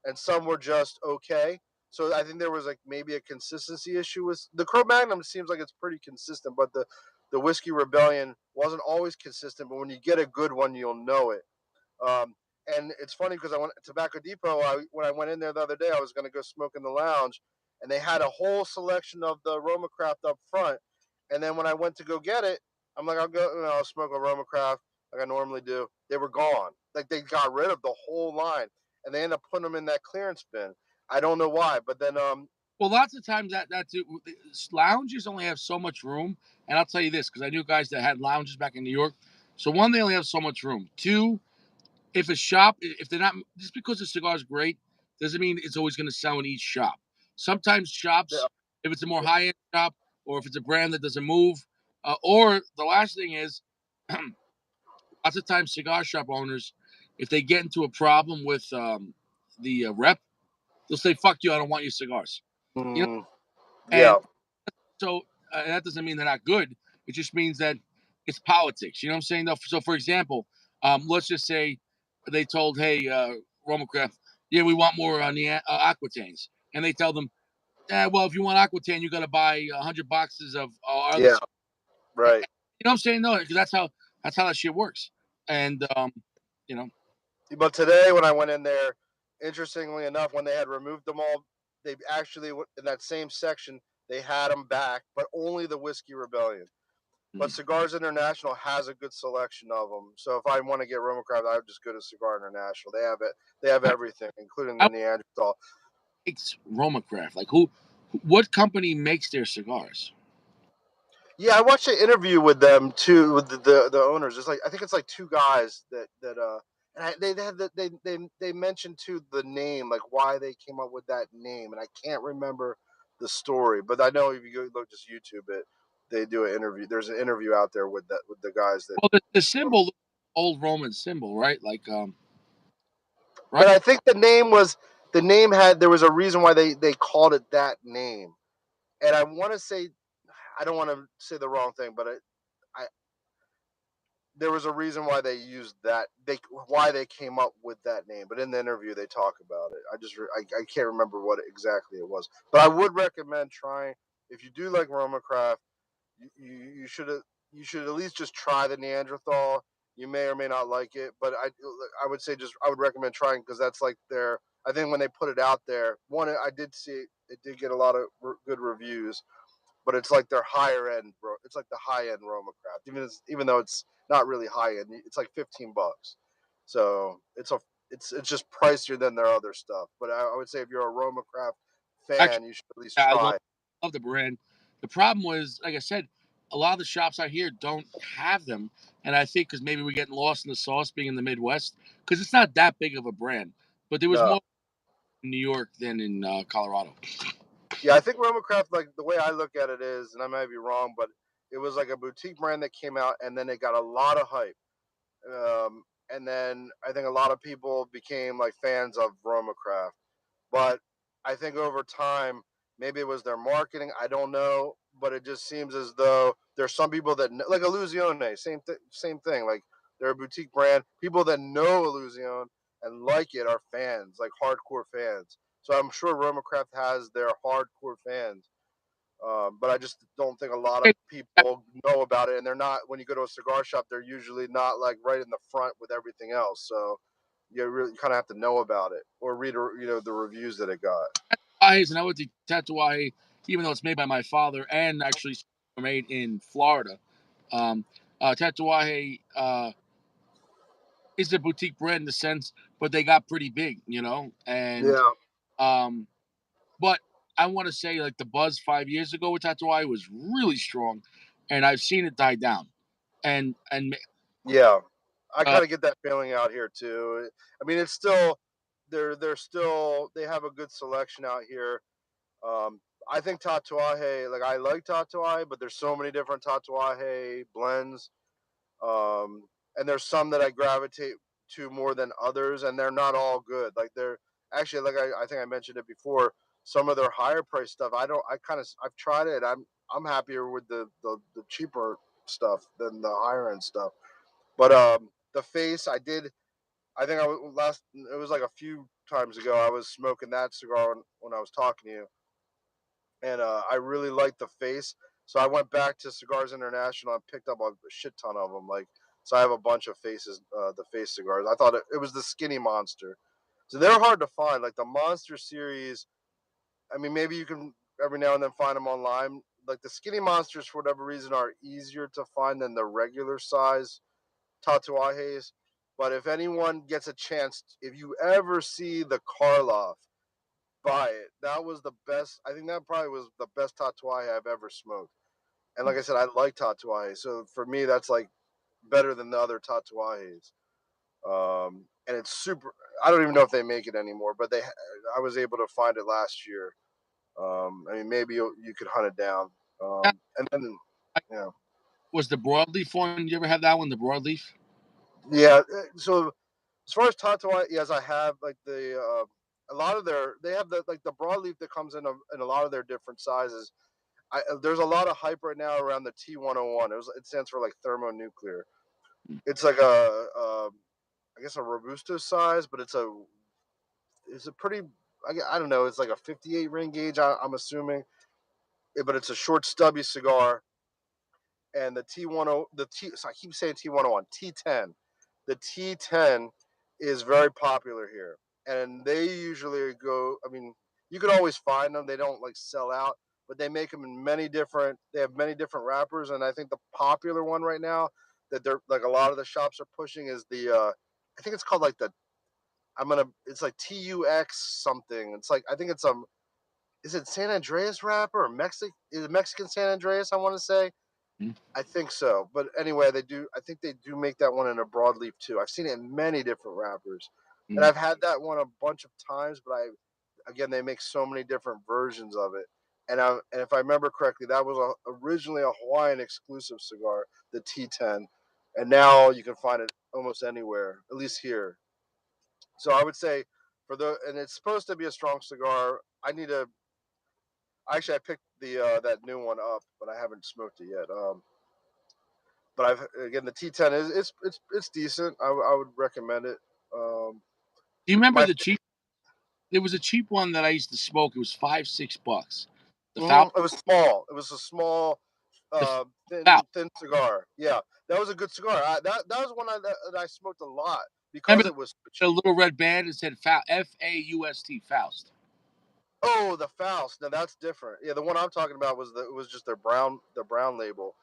and some were just okay. So I think there was like maybe a consistency issue with the Cro Magnum. Seems like it's pretty consistent, but the Whiskey Rebellion wasn't always consistent. But when you get a good one, you'll know it. Um, and it's funny because I went to Tobacco Depot. When I went in there the other day, I was going to go smoke in the lounge, and they had a whole selection of the Roma Craft up front. And then when I went to go get it, I'm like, I'll go, I'll smoke a Roma Craft like I normally do. They were gone. Like they got rid of the whole line, and they ended up putting them in that clearance bin. I don't know why, but then
Well, lots of times that's it. Lounges only have so much room, and I'll tell you this because I knew guys that had lounges back in New York. So one, they only have so much room. Two, if a shop, if they're not, just because the cigar is great, doesn't mean it's always going to sell in each shop. Sometimes shops, if it's a more high end shop, or if it's a brand that doesn't move, or the last thing is, lots of times cigar shop owners, if they get into a problem with the rep, they'll say, "Fuck you, I don't want your cigars." You know,
yeah,
and so that doesn't mean they're not good. It just means that it's politics. You know what I'm saying? Though. So, for example, let's just say they told, "Hey, Roma Craft, yeah, we want more Aquitaines," and they tell them, "Well, if you want Aquitaine, you got to buy 100 boxes of our other."
yeah,
You
right.
know what I'm saying? No, because that's how that shit works. And you know,
But today, when I went in there, interestingly enough, when they had removed them all, they actually in that same section they had them back, but only the Whiskey Rebellion. But
mm.
Cigars International has a good selection of them. So if I want to get Roma Craft, I would just go to Cigar International. They have it. They have everything, including the
How
Neanderthal.
makes Roma Craft? Like who? What company makes their cigars?
Yeah, I watched an interview with them too, with the owners. It's like I think it's like two guys and they had they mentioned too the name, like why they came up with that name, and I can't remember the story. But I know if you go look just YouTube it, they do an interview. There's an interview out there with the guys that.
Well, the symbol, looks like old Roman symbol, right? Like,
But
right?
I think the name had there was a reason why they called it that name, and I want to say I don't want to say the wrong thing, but I there was a reason why they used that why they came up with that name. But in the interview they talk about it. I can't remember what exactly it was, but I would recommend trying if you do like Romacraft. You should at least just try the Neanderthal. You may or may not like it, but I would say just I would recommend trying because that's like their. I think when they put it out there, one I did see it did get a lot of good reviews, but it's like their higher end, bro. It's like the high end Romacraft, even though it's not really high end. It's like $15, so it's just pricier than their other stuff. But I would say if you're a Romacraft
Actually,
fan, you should at least
I
try.
love the brand. The problem was, like I said, a lot of the shops out here don't have them, and I think because maybe we're getting lost in the sauce being in the Midwest, because it's not that big of a brand. But there was
No.
more in New York than in Colorado.
Yeah, I think Romacraft, like the way I look at it is, and I might be wrong, but it was like a boutique brand that came out, and then it got a lot of hype. And then I think a lot of people became like fans of Romacraft. But I think over time, maybe it was their marketing. I don't know, but it just seems as though there's some people that like Illusione, same thing. Like they're a boutique brand. People that know Illusione and like it are fans, like hardcore fans. So I'm sure Romacraft has their hardcore fans, but I just don't think a lot of people know about it. And they're not when you go to a cigar shop, they're usually not like right in the front with everything else. So you really kind of have to know about it or read the reviews that it got.
And I went to Tatuaje, even though it's made by my father and actually made in Florida. Tatuaje is a boutique brand in the sense, but they got pretty big, and
Yeah.
but I want to say like the buzz 5 years ago with Tatuaje was really strong, and I've seen it die down, and
Yeah, I
uh,
kind of get that feeling out here too. I mean, it's still they're still they have a good selection out here. I think Tatuaje, like I like Tatuaje, but there's so many different Tatuaje blends. And there's some that I gravitate to more than others, and they're not all good. Like they're actually, like I think I mentioned it before. Some of their higher price stuff, I've tried it. I'm happier with the cheaper stuff than the higher end stuff. But the face, I think I was last. It was like a few times ago. I was smoking that cigar when I was talking to you, and I really liked the face. So I went back to Cigars International and picked up a shit ton of them. Like, so I have a bunch of the face cigars. I thought it was the Skinny Monster. So they're hard to find. Like the Monster series. I mean, maybe you can every now and then find them online. Like the Skinny Monsters, for whatever reason, are easier to find than the regular size Tatuajes. But if anyone gets a chance, if you ever see the Karloff, buy it. That was the best. I think that probably was the best Tatuaje I've ever smoked. And like I said, I like Tatuaje. So for me, that's like better than the other Tatuajes. And it's super. I don't even know if they make it anymore, but I was able to find it last year. I mean, maybe you could hunt it down.
that
And then, yeah,
was the broadleaf one. You ever have that one, the broadleaf?
yeah. So as far as Tatuaje, yes, I have like a lot of they have the broadleaf that comes in a lot of their different sizes. There's a lot of hype right now around the T101. It stands for like thermonuclear. It's like I guess a robusto size, but it's a pretty I don't know. It's like a 58 ring gauge. I'm assuming, but it's a short stubby cigar. And the T10 the T so I keep saying T101 T10. The T10 is very popular here, and they usually go. I mean, you can always find them. They don't like sell out, but they make them in many different. They have many different wrappers, and I think the popular one right now that they're like a lot of the shops are pushing is the. I think it's called like the. It's like TUX something. It's like I think it's Is it San Andreas wrapper or Is it Mexican San Andreas? I want to say.
Mm.
I think so. But anyway, they do. I think they do make that one in a broadleaf too. I've seen it in many different wrappers, and
Mm.
I've had that one a bunch of times. But again, they make so many different versions of it, and if I remember correctly, that was originally a Hawaiian exclusive cigar, the T10, and now you can find it almost anywhere, at least here. So I would say and it's supposed to be a strong cigar. I picked the that new one up, but I haven't smoked it yet. But again, the T10 it's decent. I would recommend it.
Do you remember
My
the cheap? There was a cheap one that I used to smoke. It was $5-6. The foul.
It was small. It was a small,
The foul.
thin cigar. Yeah, that was a good cigar. That was one that I smoked a lot because
Remember
it was
the
cheap.
little red band? It said Faust. Faust.
Oh, the Faust. Now that's different. Yeah, the one I'm talking about was just their brown label.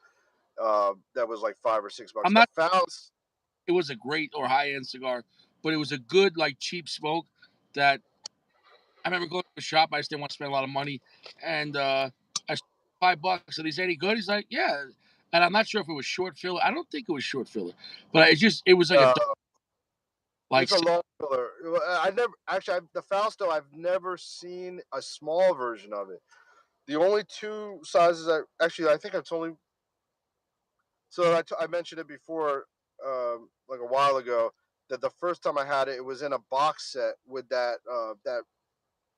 That was like $5 or $6.
I'm
The
not.
Faust.
It was a great or high end cigar, but it was a good like cheap smoke that I remember going to a shop. I just didn't want to spend a lot of money, and I spent $5. So he said, "Any good?" He's like, "Yeah." And I'm not sure if it was short filler. I don't think it was short filler, but it was like a
Uh,
like
it's a long filler. I never actually the Fausto. I've never seen a small version of it. The only two sizes I think I've only. So I mentioned it before, like a while ago, that the first time I had it, it was in a box set with that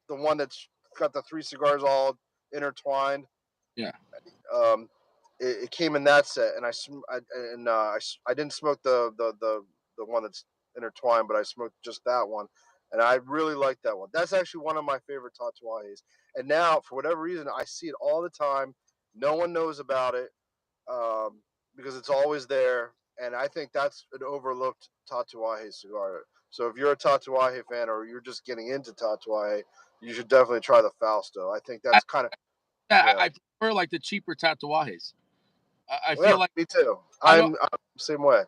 the one that's got the three cigars all intertwined.
yeah.
Um, it came in that set, and I didn't smoke the one that's intertwined, but I smoked just that one, and I really liked that one. That's actually one of my favorite Tatuajes. And now, for whatever reason, I see it all the time. No one knows about it, um, because it's always there, and I think that's an overlooked Tatuaje cigar. So if you're a Tatuaje fan or you're just getting into Tatuaje, you should definitely try the Fausto. I think
I,
that's kind of
I
yeah.
prefer like the cheaper tatuajes. I
Well,
feel
yeah,
like
me too.
I don't
I'm the same way.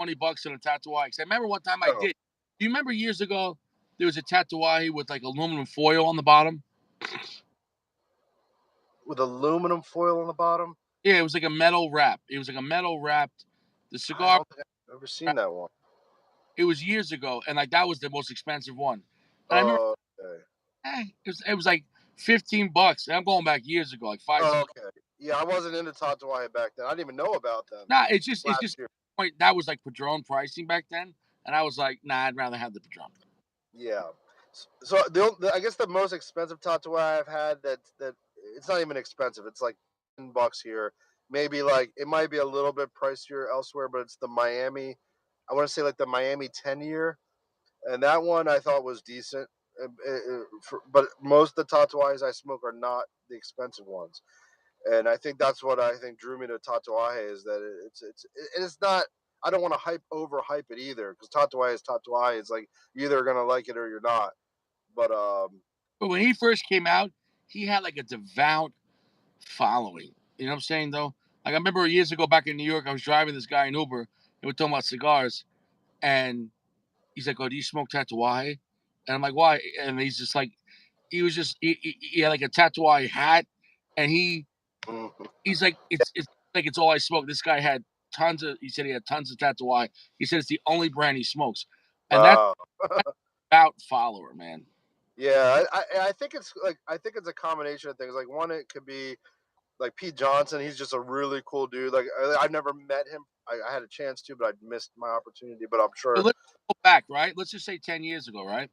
$20 in a tatuaje. I remember one time I
No,
did. Do you remember years ago there was a tatuaje with like aluminum foil on the bottom?
with aluminum foil on the bottom.
Yeah, it was like a metal wrap. It was like a metal wrapped. The
I
cigar.
don't think I've ever seen that one.
It was years ago, and like that was the most expensive one. And I remember,
Oh, okay.
it was like $15. And I'm going back years ago, like five,
Oh,
6.
okay. Yeah, I wasn't into Tatuaje back then. I didn't even know about them
Nah, it's just
last year.
point that was like Padron pricing back then, and I was like, nah, I'd rather have the Padron.
Yeah. So I guess the most expensive Tatuaje I've had that it's not even expensive. It's like $10 here. Maybe like it might be a little bit pricier elsewhere, but it's the Miami. I want to say like the Miami 10-year, and that one I thought was decent. But most of the Tatuajes I smoke are not the expensive ones, and I think that's what I think drew me to Tatuaje is that it's not. I don't want to overhype it either because Tatuaje is Tatuaje. It's like you're either gonna like it or you're not. But
But when he first came out, he had like a devout following. You know what I'm saying though? Like I remember years ago back in New York, I was driving this guy in Uber, and we're talking about cigars, and he's like, "Oh, do you smoke Tatuaje?" And I'm like, "Why?" And he's just like, he had like a Tatuaje hat, and he's like, it's like it's all I smoke. This guy had tons of. He said he had tons of Tatuaje. He said it's the only brand he smokes, and that's
wow.
about follower, man.
Yeah, I think it's a combination of things. Like one, it could be like Pete Johnson. He's just a really cool dude. Like I've never met him. I had a chance to, but I missed my opportunity. But I'm
But
sure.
let's go back, right? Let's just say 10 years ago, right?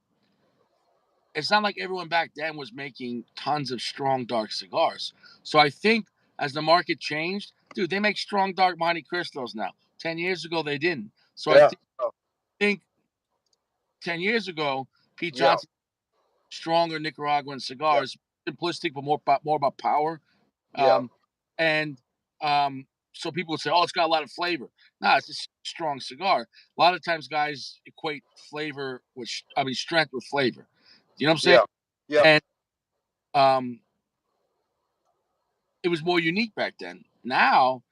It's not like everyone back then was making tons of strong dark cigars. So I think as the market changed, dude, they make strong dark Monte Cristos now. 10 years ago they didn't. So I
Yeah. Oh,
think 10 years ago, Pete
yeah.
Johnson stronger Nicaraguan
Yeah.
cigars, simplistic but more about power.
Yeah.
And so people would say, "Oh, it's got a lot of flavor." No, it's a strong cigar. A lot of times, guys equate flavor with, strength with flavor. You know what I'm saying?
Yeah. Yeah.
And um, it was more unique back then. Now,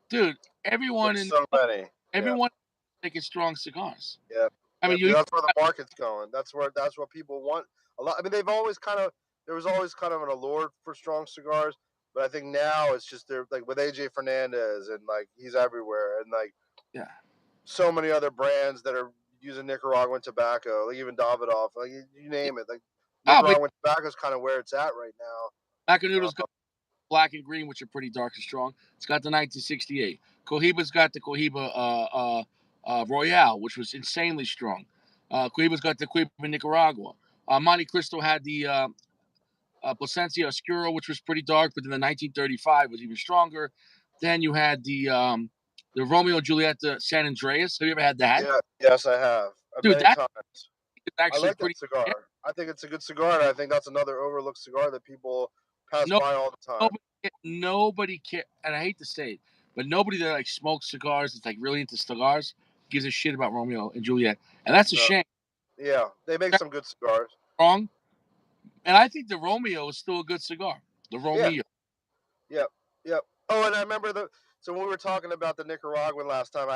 dude, everyone
There's
in
so many. Yeah.
everyone making strong cigars.
Yeah.
I mean,
Yep. That's where the market's going. That's what people want. A lot. I mean, there was always kind of an allure for strong cigars, but I think now it's just they're like with AJ Fernandez and like he's everywhere and like
yeah.
so many other brands that are using Nicaraguan tobacco, like even Davidoff, like you name it. Like
Oh, but
Nicaraguan tobacco is kind of where it's at right now.
Macanudo's got black and green, which are pretty dark and strong. It's got the 1968. Cohiba's got the Cohiba Royale, which was insanely strong. Cohiba's got the Cohiba Nicaragua. Monte Cristo had the Plasencia Oscuro, which was pretty dark, but then the 1935 was even stronger. Then you had the Romeo and Juliet San Andreas. Have you ever had that?
Yeah, yes, I have.
Dude,
Many
that
times.
is
I
actually
like that
pretty.
cigar.
Yeah,
I think it's a good cigar, and I think that's another overlooked cigar that people pass
no,
by all the time.
nobody care, and I hate to say it, but nobody that like smokes cigars, that's like really into cigars, gives a shit about Romeo and Juliet, and that's a
No.
shame.
Yeah, they make
That's
some good cigars.
wrong, and I think the Romeo is still a good cigar. The Romeo.
Yep, yep. Oh, and I remember so when we were talking about the Nicaraguan last time,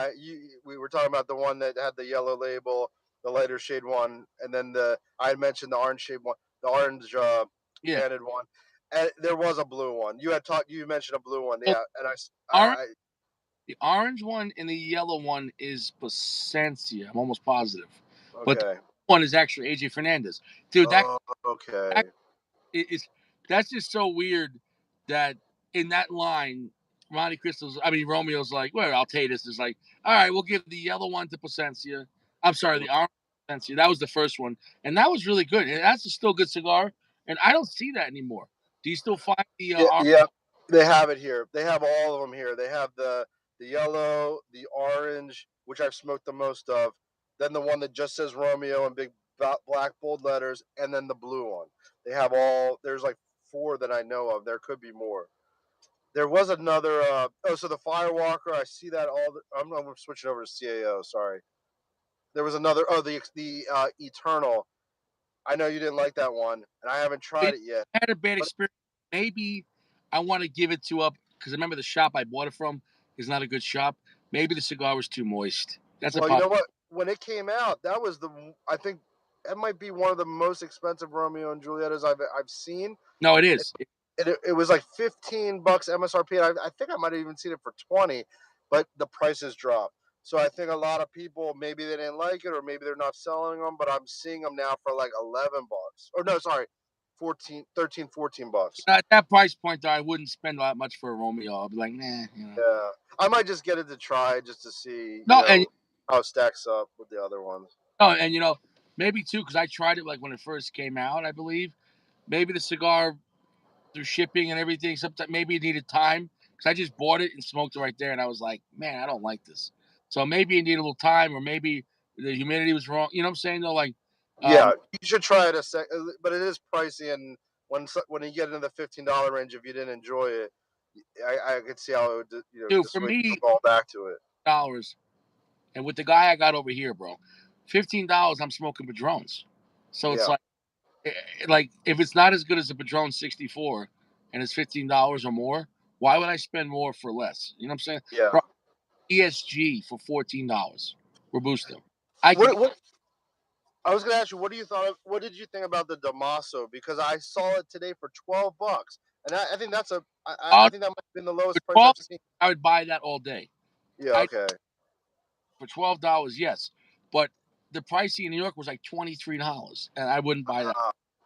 we were talking about the one that had the yellow label, the lighter shade one, and then I had mentioned the orange shade one, the orange
Yeah.
banded one, and there was a blue one. You mentioned a blue one,
Oh,
yeah, and I
the orange one and the yellow one is Plasencia. I'm almost positive, but the
okay.
one is actually AJ Fernandez. Dude,
Oh, okay.
that is that's just so weird that in that line, Romeo's like, well, I'll tell you this. Is like, all right, we'll give the yellow one to Plasencia. I'm sorry, the orange to Plasencia. That was the first one, and that was really good. And that's a still good cigar, and I don't see that anymore. Do you still find the
Yeah,
orange?
yeah. They have it here. They have all of them here. They have the yellow, the orange, which I've smoked the most of, then the one that just says Romeo in big black bold letters, and then the blue one. They have all. There's like 4 that I know of. There could be more. There was another. So the Firewalker. I see that all. I'm switching over to CAO. Sorry. There was another. Oh, the Eternal. I know you didn't like that one, and I haven't tried it yet.
I had a bad experience. Maybe I want to give it to up because I remember the shop I bought it from is not a good shop. Maybe the cigar was too moist. That's a
Well, you know
possibility.
what? When it came out, that was I think that might be one of the most expensive Romeo and Julietas I've seen.
No, it is.
It was like $15 MSRP, and I think I might have even seen it for 20, but the prices dropped. So I think a lot of people, maybe they didn't like it, or maybe they're not selling them, but I'm seeing them now for like $11, or no, sorry, 14, 13, $14.
At that price point, though, I wouldn't spend that much for a Romeo. I'd be like, nah.
Yeah, I might just get it to try just to see,
No, and
how it stacks up with the other ones.
maybe too because I tried it like when it first came out. I believe maybe the cigar through shipping and everything. Sometimes maybe it needed time because I just bought it and smoked it right there, and I was like, man, I don't like this. So maybe it needed a little time, or maybe the humidity was wrong. You know what I'm saying? Though, like,
Yeah, you should try it but it is pricey, and when you get into the $15 range, if you didn't enjoy it, I could see how it would,
dude, for
dissuade you
me,
from going back to it.
dollars, and with the guy I got over here, bro, $15, I'm smoking Padrones. So it's
Yeah,
like if it's not as good as a Padron 64, and it's $15 or more, why would I spend more for less? You know what I'm saying?
yeah.
Bro, ESG for $14, Robusto. I could get
What I was gonna ask you, what did you think about the Damaso? Because I saw it today for $12, and I think I think that might have been the
for
lowest price
12.
I've seen.
I would buy that all day.
Yeah,
I
okay.
For $12, yes, but the pricing in New York was like $23, and I wouldn't buy that.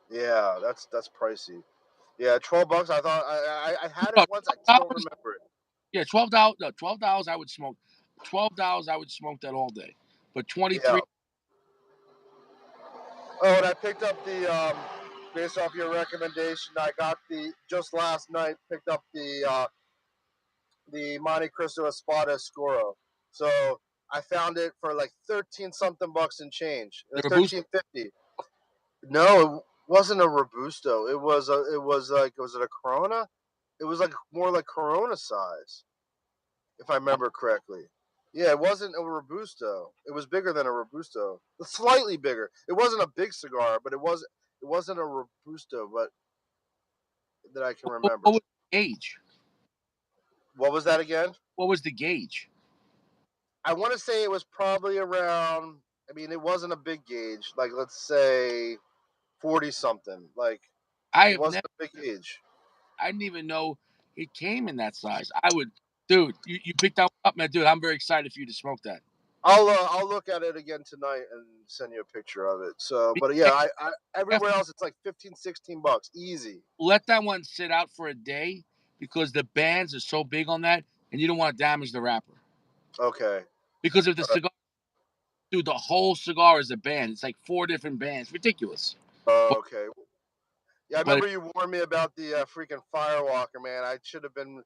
Yeah, that's pricey. Yeah, $12. I thought I had it
No,
once. I just don't
$12.
remember it.
Yeah, $12. No, $12. I would smoke. $12. I would smoke that all day. But
Yeah.
23.
Oh, and I picked up based off your recommendation, I got just last night picked up the Monte Cristo Espada Scuro. So I found it for like 13 something bucks and change. It
The
was
Robusto.
13.50. No, it wasn't a Robusto. Was it a Corona? It was like more like Corona size, if I remember correctly. Yeah, it wasn't a Robusto. It was bigger than a Robusto. Slightly bigger. It wasn't a big cigar, but it wasn't a Robusto, but that I can remember.
What was the gauge?
What was that again?
What was the gauge?
I want to say it was probably around. I mean, it wasn't a big gauge. Like let's say 40 something. Like
I
it
have never.
wasn't a big gauge.
I didn't even know it came in that size. I would, dude. You picked that up, man, dude. I'm very excited for you to smoke that.
I'll look at it again tonight and send you a picture of it. So, but yeah, I everywhere else it's like $15-$16 easy.
Let that one sit out for a day because the bands are so big on that, and you don't want to damage the wrapper.
Okay.
Because if the cigar, dude, the whole cigar is a band. It's like 4 different bands. Ridiculous.
Okay. Yeah, I
But
remember you warned me about the freaking Firewalker, man. I should have been.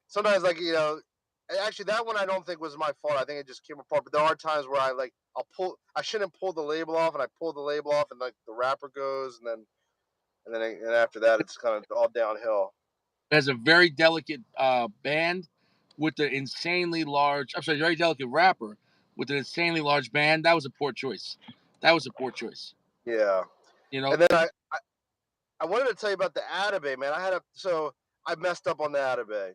Sometimes, like actually, that one I don't think was my fault. I think it just came apart. But there are times where I'll pull. I shouldn't pull the label off, and I pull the label off, and like the wrapper goes, and after that, it's kind of all downhill.
it has a very delicate band with the insanely large. I'm sorry, very delicate wrapper with an insanely large band. That was a poor choice.
Yeah.
You know,
And then I wanted to tell you about the Atabey, man. I messed up on the Atabey.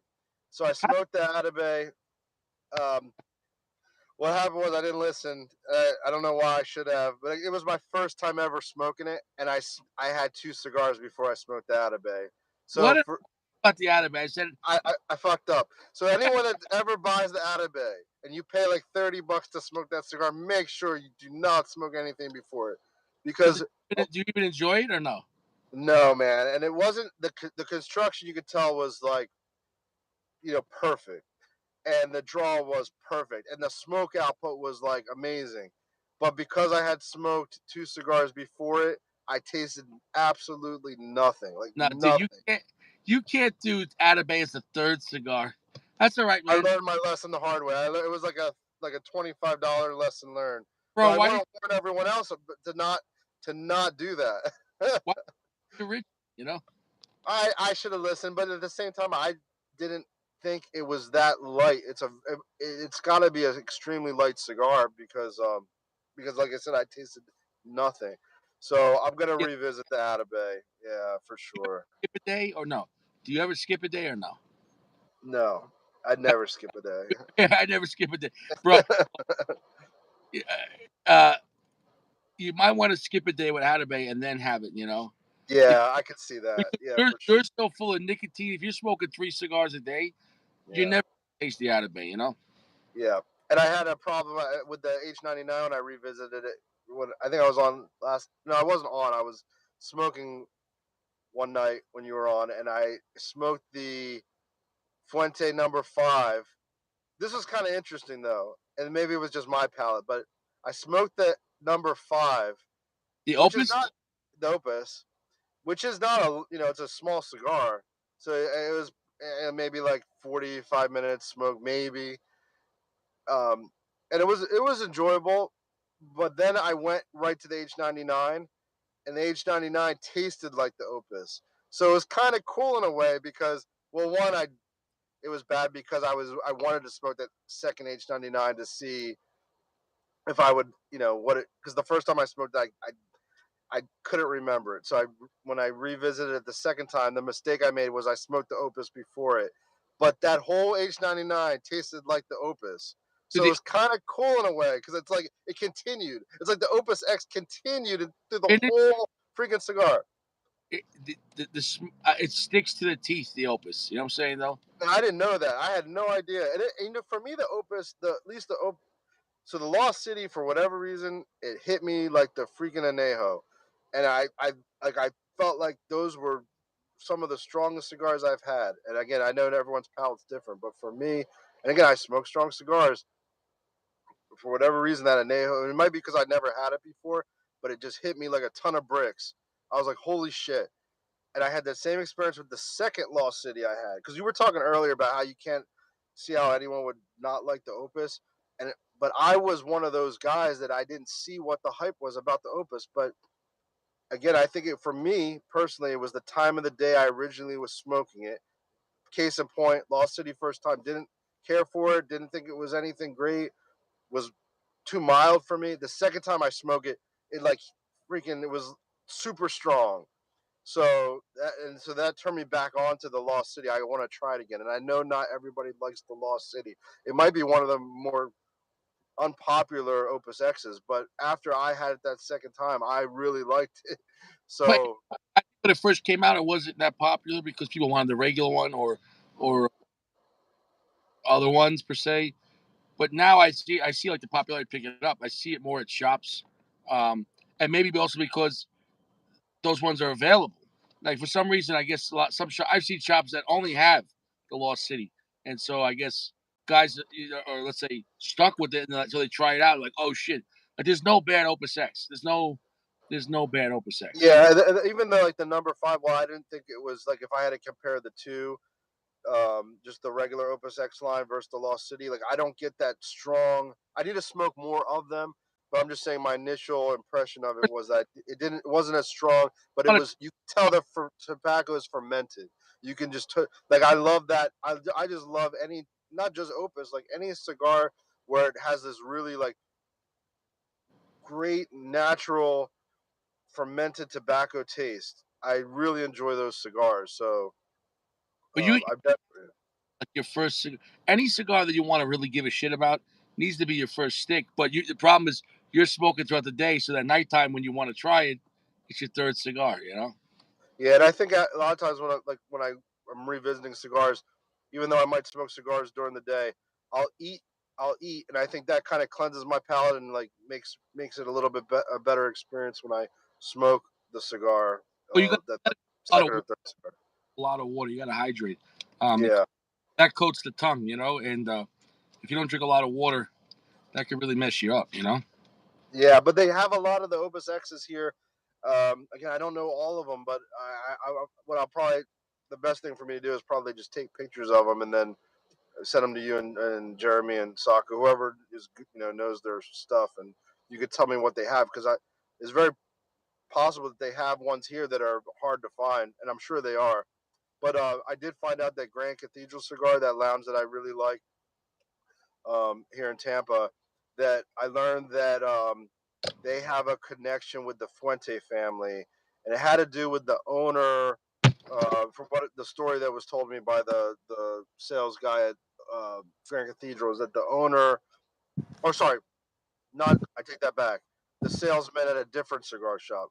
So I smoked the Atabey. What happened was I didn't listen. I don't know why I should have, but it was my first time ever smoking it, and I had 2 cigars before I smoked the Atabey. So
what about the Atabey? I said
I fucked up. So anyone that ever buys the Atabey and you pay like $30 to smoke that cigar, make sure you do not smoke anything before it, because
do you even enjoy it or no?
no, man. And it wasn't the construction. You could tell was like perfect, and the draw was perfect, and the smoke output was like amazing. But because I had smoked 2 cigars before it, I tasted absolutely nothing, like
No, dude,
nothing.
you can't do Atabey as the 3rd cigar. That's all right,
I
man.
learned my lesson the hard way. It was like a $25 lesson learned.
Bro,
But I
why
want to warn everyone else to not do that.
why you rich? You know,
I should have listened, but at the same time, I didn't think it was that light. It's got to be an extremely light cigar because like I said, I tasted nothing. So I'm gonna
Yeah,
revisit the Atabey. Yeah, for sure.
skip a day or no? Do you ever skip a day or no?
No, I'd never skip a
I never skip a day, bro.
day.
Uh, you might want to skip a day with Atabey and then have it. You know,
Yeah, I could see that. Yeah,
you're
for sure.
you're so full of nicotine. If you're smoking 3 cigars a day, you
Yeah.
never taste the Atabey. You know.
Yeah, and I had a problem with the H99 when I revisited it. When I think I was on last. No, I wasn't on. I was smoking one night when you were on, and I smoked the Fuente number 5. This was kind of interesting though, and maybe it was just my palate, but I smoked the number 5,
The
which is
Opus.
not the Opus, which is not it's a small cigar, so it was maybe like 45 minutes smoke, maybe. um, and it was enjoyable. But then I went right to the H99, and the H99 tasted like the Opus, so it was kind of cool in a way because, well, one, it was bad because I wanted to smoke that second H99 to see if I would, what it, because the first time I smoked it, I couldn't remember it. So when I revisited it the second time, the mistake I made was I smoked the Opus before it, but that whole H99 tasted like the Opus. So it was kind of cool in a way because it's like it continued. It's like the Opus X continued through the whole freaking cigar.
It sticks to the teeth. The Opus. You know what I'm saying though.
And I didn't know that. I had no idea. And for me, the Opus, at least the Opus. So the Lost City, for whatever reason, it hit me like the freaking anejo, and I felt like those were some of the strongest cigars I've had. And again, I know everyone's palate's different, but for me, and again, I smoke strong cigars. For whatever reason, that anejo, and it might be because I never had it before, but it just hit me like a ton of bricks. I was like, holy shit. And I had that same experience with the second Lost City I had, because you were talking earlier about how you can't see how anyone would not like the Opus, but I was one of those guys that I didn't see what the hype was about the Opus. But again, I think for me personally, it was the time of the day I originally was smoking it. Case in point, Lost City first time, didn't care for it, didn't think it was anything great, was too mild for me. The second time I smoked it, it like freaking, it was super strong. So that turned me back on to the Lost City. I want to try it again, and I know not everybody likes the Lost City. It might be one of the more unpopular Opus X's, but after I had it that second time, I really liked it.
But
So
I think when it first came out, it wasn't that popular because people wanted the regular one or other ones per se.
But now I see like the popularity picking it up. I see it more at shops, and maybe also because those ones are available. Like for some reason, I guess I've seen shops that only have the Lost City, and so I guess guys or let's say stuck with it until they try it out. Like, oh shit, like, there's no bad Opus X. There's no bad Opus X.
Yeah, even though like the number 5, well, I didn't think it was like if I had to compare the two, just the regular Opus X line versus the Lost City. Like I don't get that strong. I need to smoke more of them, but I'm just saying my initial impression of it was that it wasn't as strong, but it was, you can tell that for tobacco is fermented. You can just like I love that. I just love any, not just Opus, like any cigar where it has this really like great natural fermented tobacco taste. I really enjoy those cigars. So
But you
I've definitely.
like your first any cigar that you want to really give a shit about needs to be your first stick. But the problem is you're smoking throughout the day, so that nighttime when you want to try it, it's your third cigar. You know.
Yeah, and I think a lot of times when I'm revisiting cigars, even though I might smoke cigars during the day, I'll eat, and I think that kind of cleanses my palate and like makes it a little bit a better experience when I smoke the cigar,
Well, you got
that
a lot
second
of
or third cigar.
water. You got to hydrate.
Yeah,
That coats the tongue, and if you don't drink a lot of water, that could really mess you up.
yeah, but they have a lot of the Opus X's here. Again, I don't know all of them, but what I'll probably, the best thing for me to do is probably just take pictures of them and then send them to you and Jeremy and Saka, whoever is knows their stuff, and you could tell me what they have because it's very possible that they have ones here that are hard to find, and I'm sure they are. But I did find out that Grand Cathedral cigar, that lounge that I really like here in Tampa, that I learned that they have a connection with the Fuente family, and it had to do with the owner. From what the story that was told me by the sales guy at Grand Cathedral is that the owner, or sorry, not, I take that back. The salesman at a different cigar shop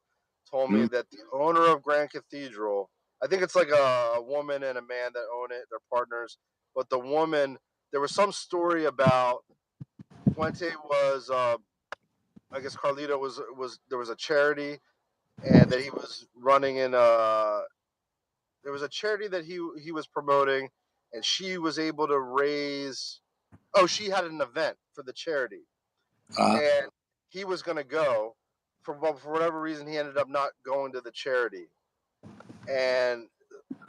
told me that the owner of Grand Cathedral, I think it's like a woman and a man that own it, they're partners, but the woman, there was some story about Fuente was, I guess Carlito was there was a charity, and that he was running in there was a charity that he was promoting, and she was able to raise, oh, she had an event for the charity, and he was going to go, for whatever reason he ended up not going to the charity, and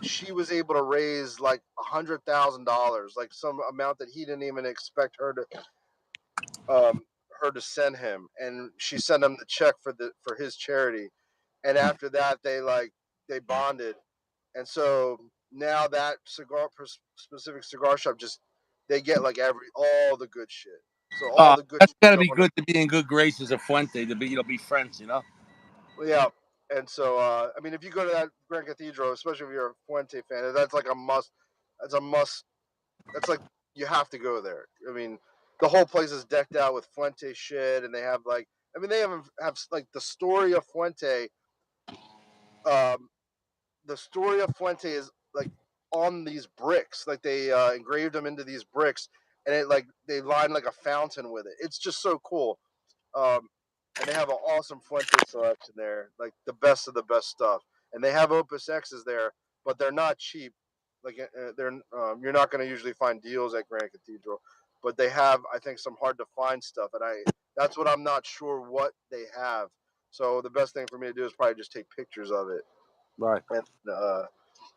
she was able to raise like $100,000, like some amount that he didn't even expect um her to send him, and she sent him the check for his charity, and after that they bonded. And so now that specific cigar shop, just they get like all the good shit. So all the good
That's
shit's
got to be
going to,
good to be in good graces of Fuente to be friends.
yeah. And so I mean, if you go to that Grand Cathedral, especially if you're a Fuente fan, that's like a must. That's a must. That's like, you have to go there. I mean, the whole place is decked out with Fuente shit, and they have like, I mean, they have like the story of Fuente. Um, the story of Fuente is like on these bricks, like they engraved them into these bricks, and it like they line like a fountain with it. It's just so cool. Um, and they have an awesome Fuente selection there, like the best of the best stuff. And they have Opus X's there, but they're not cheap. Like they're you're not going to usually find deals at Grand Cathedral, but they have, I think, some hard to find stuff, and that's what I'm not sure what they have. So the best thing for me to do is probably just take pictures of it,
Right.
and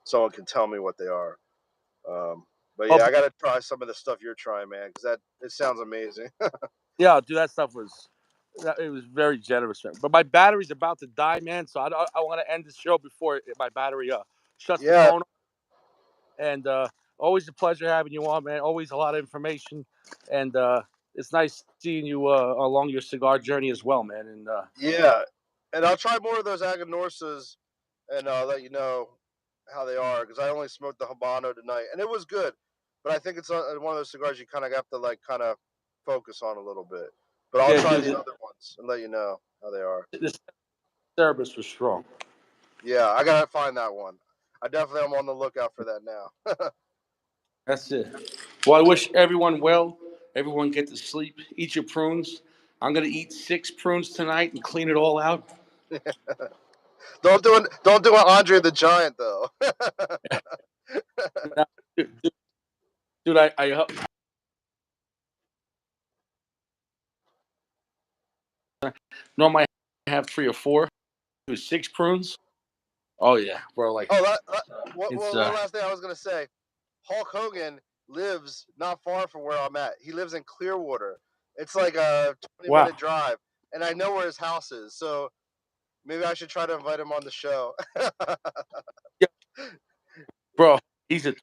someone can tell me what they are. But
Oh,
yeah, I got to try some of the stuff you're trying, man, because it sounds amazing.
yeah, dude, that stuff it was very generous. But my battery's about to die, man. So I want to end the show before my battery shuts the
Yeah,
phone off. And always a pleasure having you on, man. Always a lot of information, and it's nice seeing you along your cigar journey as well, man. And
yeah, and I'll try more of those Aganorsas, and I'll let you know how they are, because I only smoked the Habano tonight, and it was good. But I think it's one of those cigars you kind of have to like kind of focus on a little bit. But I'll
yeah,
try
dude,
the other ones and let you know how they are.
the service was strong.
Yeah, I gotta find that one. I definitely am on the lookout for that now.
That's it. Well, I wish everyone well,
Everyone get to sleep. Eat your prunes. I'm gonna eat 6 prunes tonight and clean it all out.
Don't do it, Andre the Giant though.
Dude, I normally I have 3 or 4. Do 6 prunes. Oh yeah, bro. Like
Oh, one
it's
last thing I was gonna say. Hulk Hogan lives not far from where I'm at. He lives in Clearwater. It's like a 20-minute
wow,
drive, and I know where his house is. So maybe I should try to invite him on the show.
yeah, bro. He's a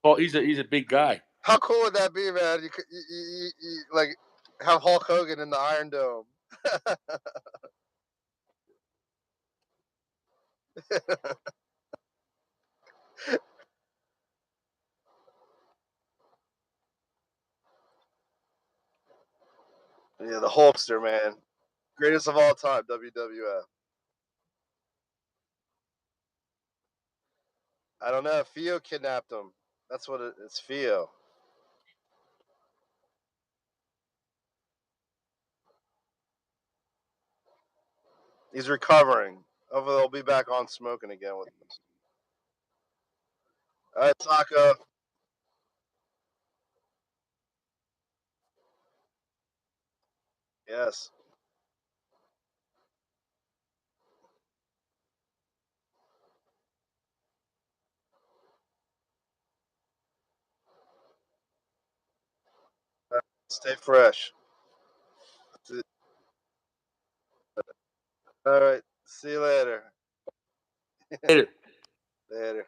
big guy.
How cool would that be, man? You like have Hulk Hogan in the Iron Dome. Yeah, the Hulkster, man. Greatest of all time, WWF. I don't know. Theo kidnapped him. That's what it's Theo. He's recovering. Hopefully, he'll be back on smoking again with us. All right, Taco. Yes. Stay fresh. All right. See you later.
Later.
Later.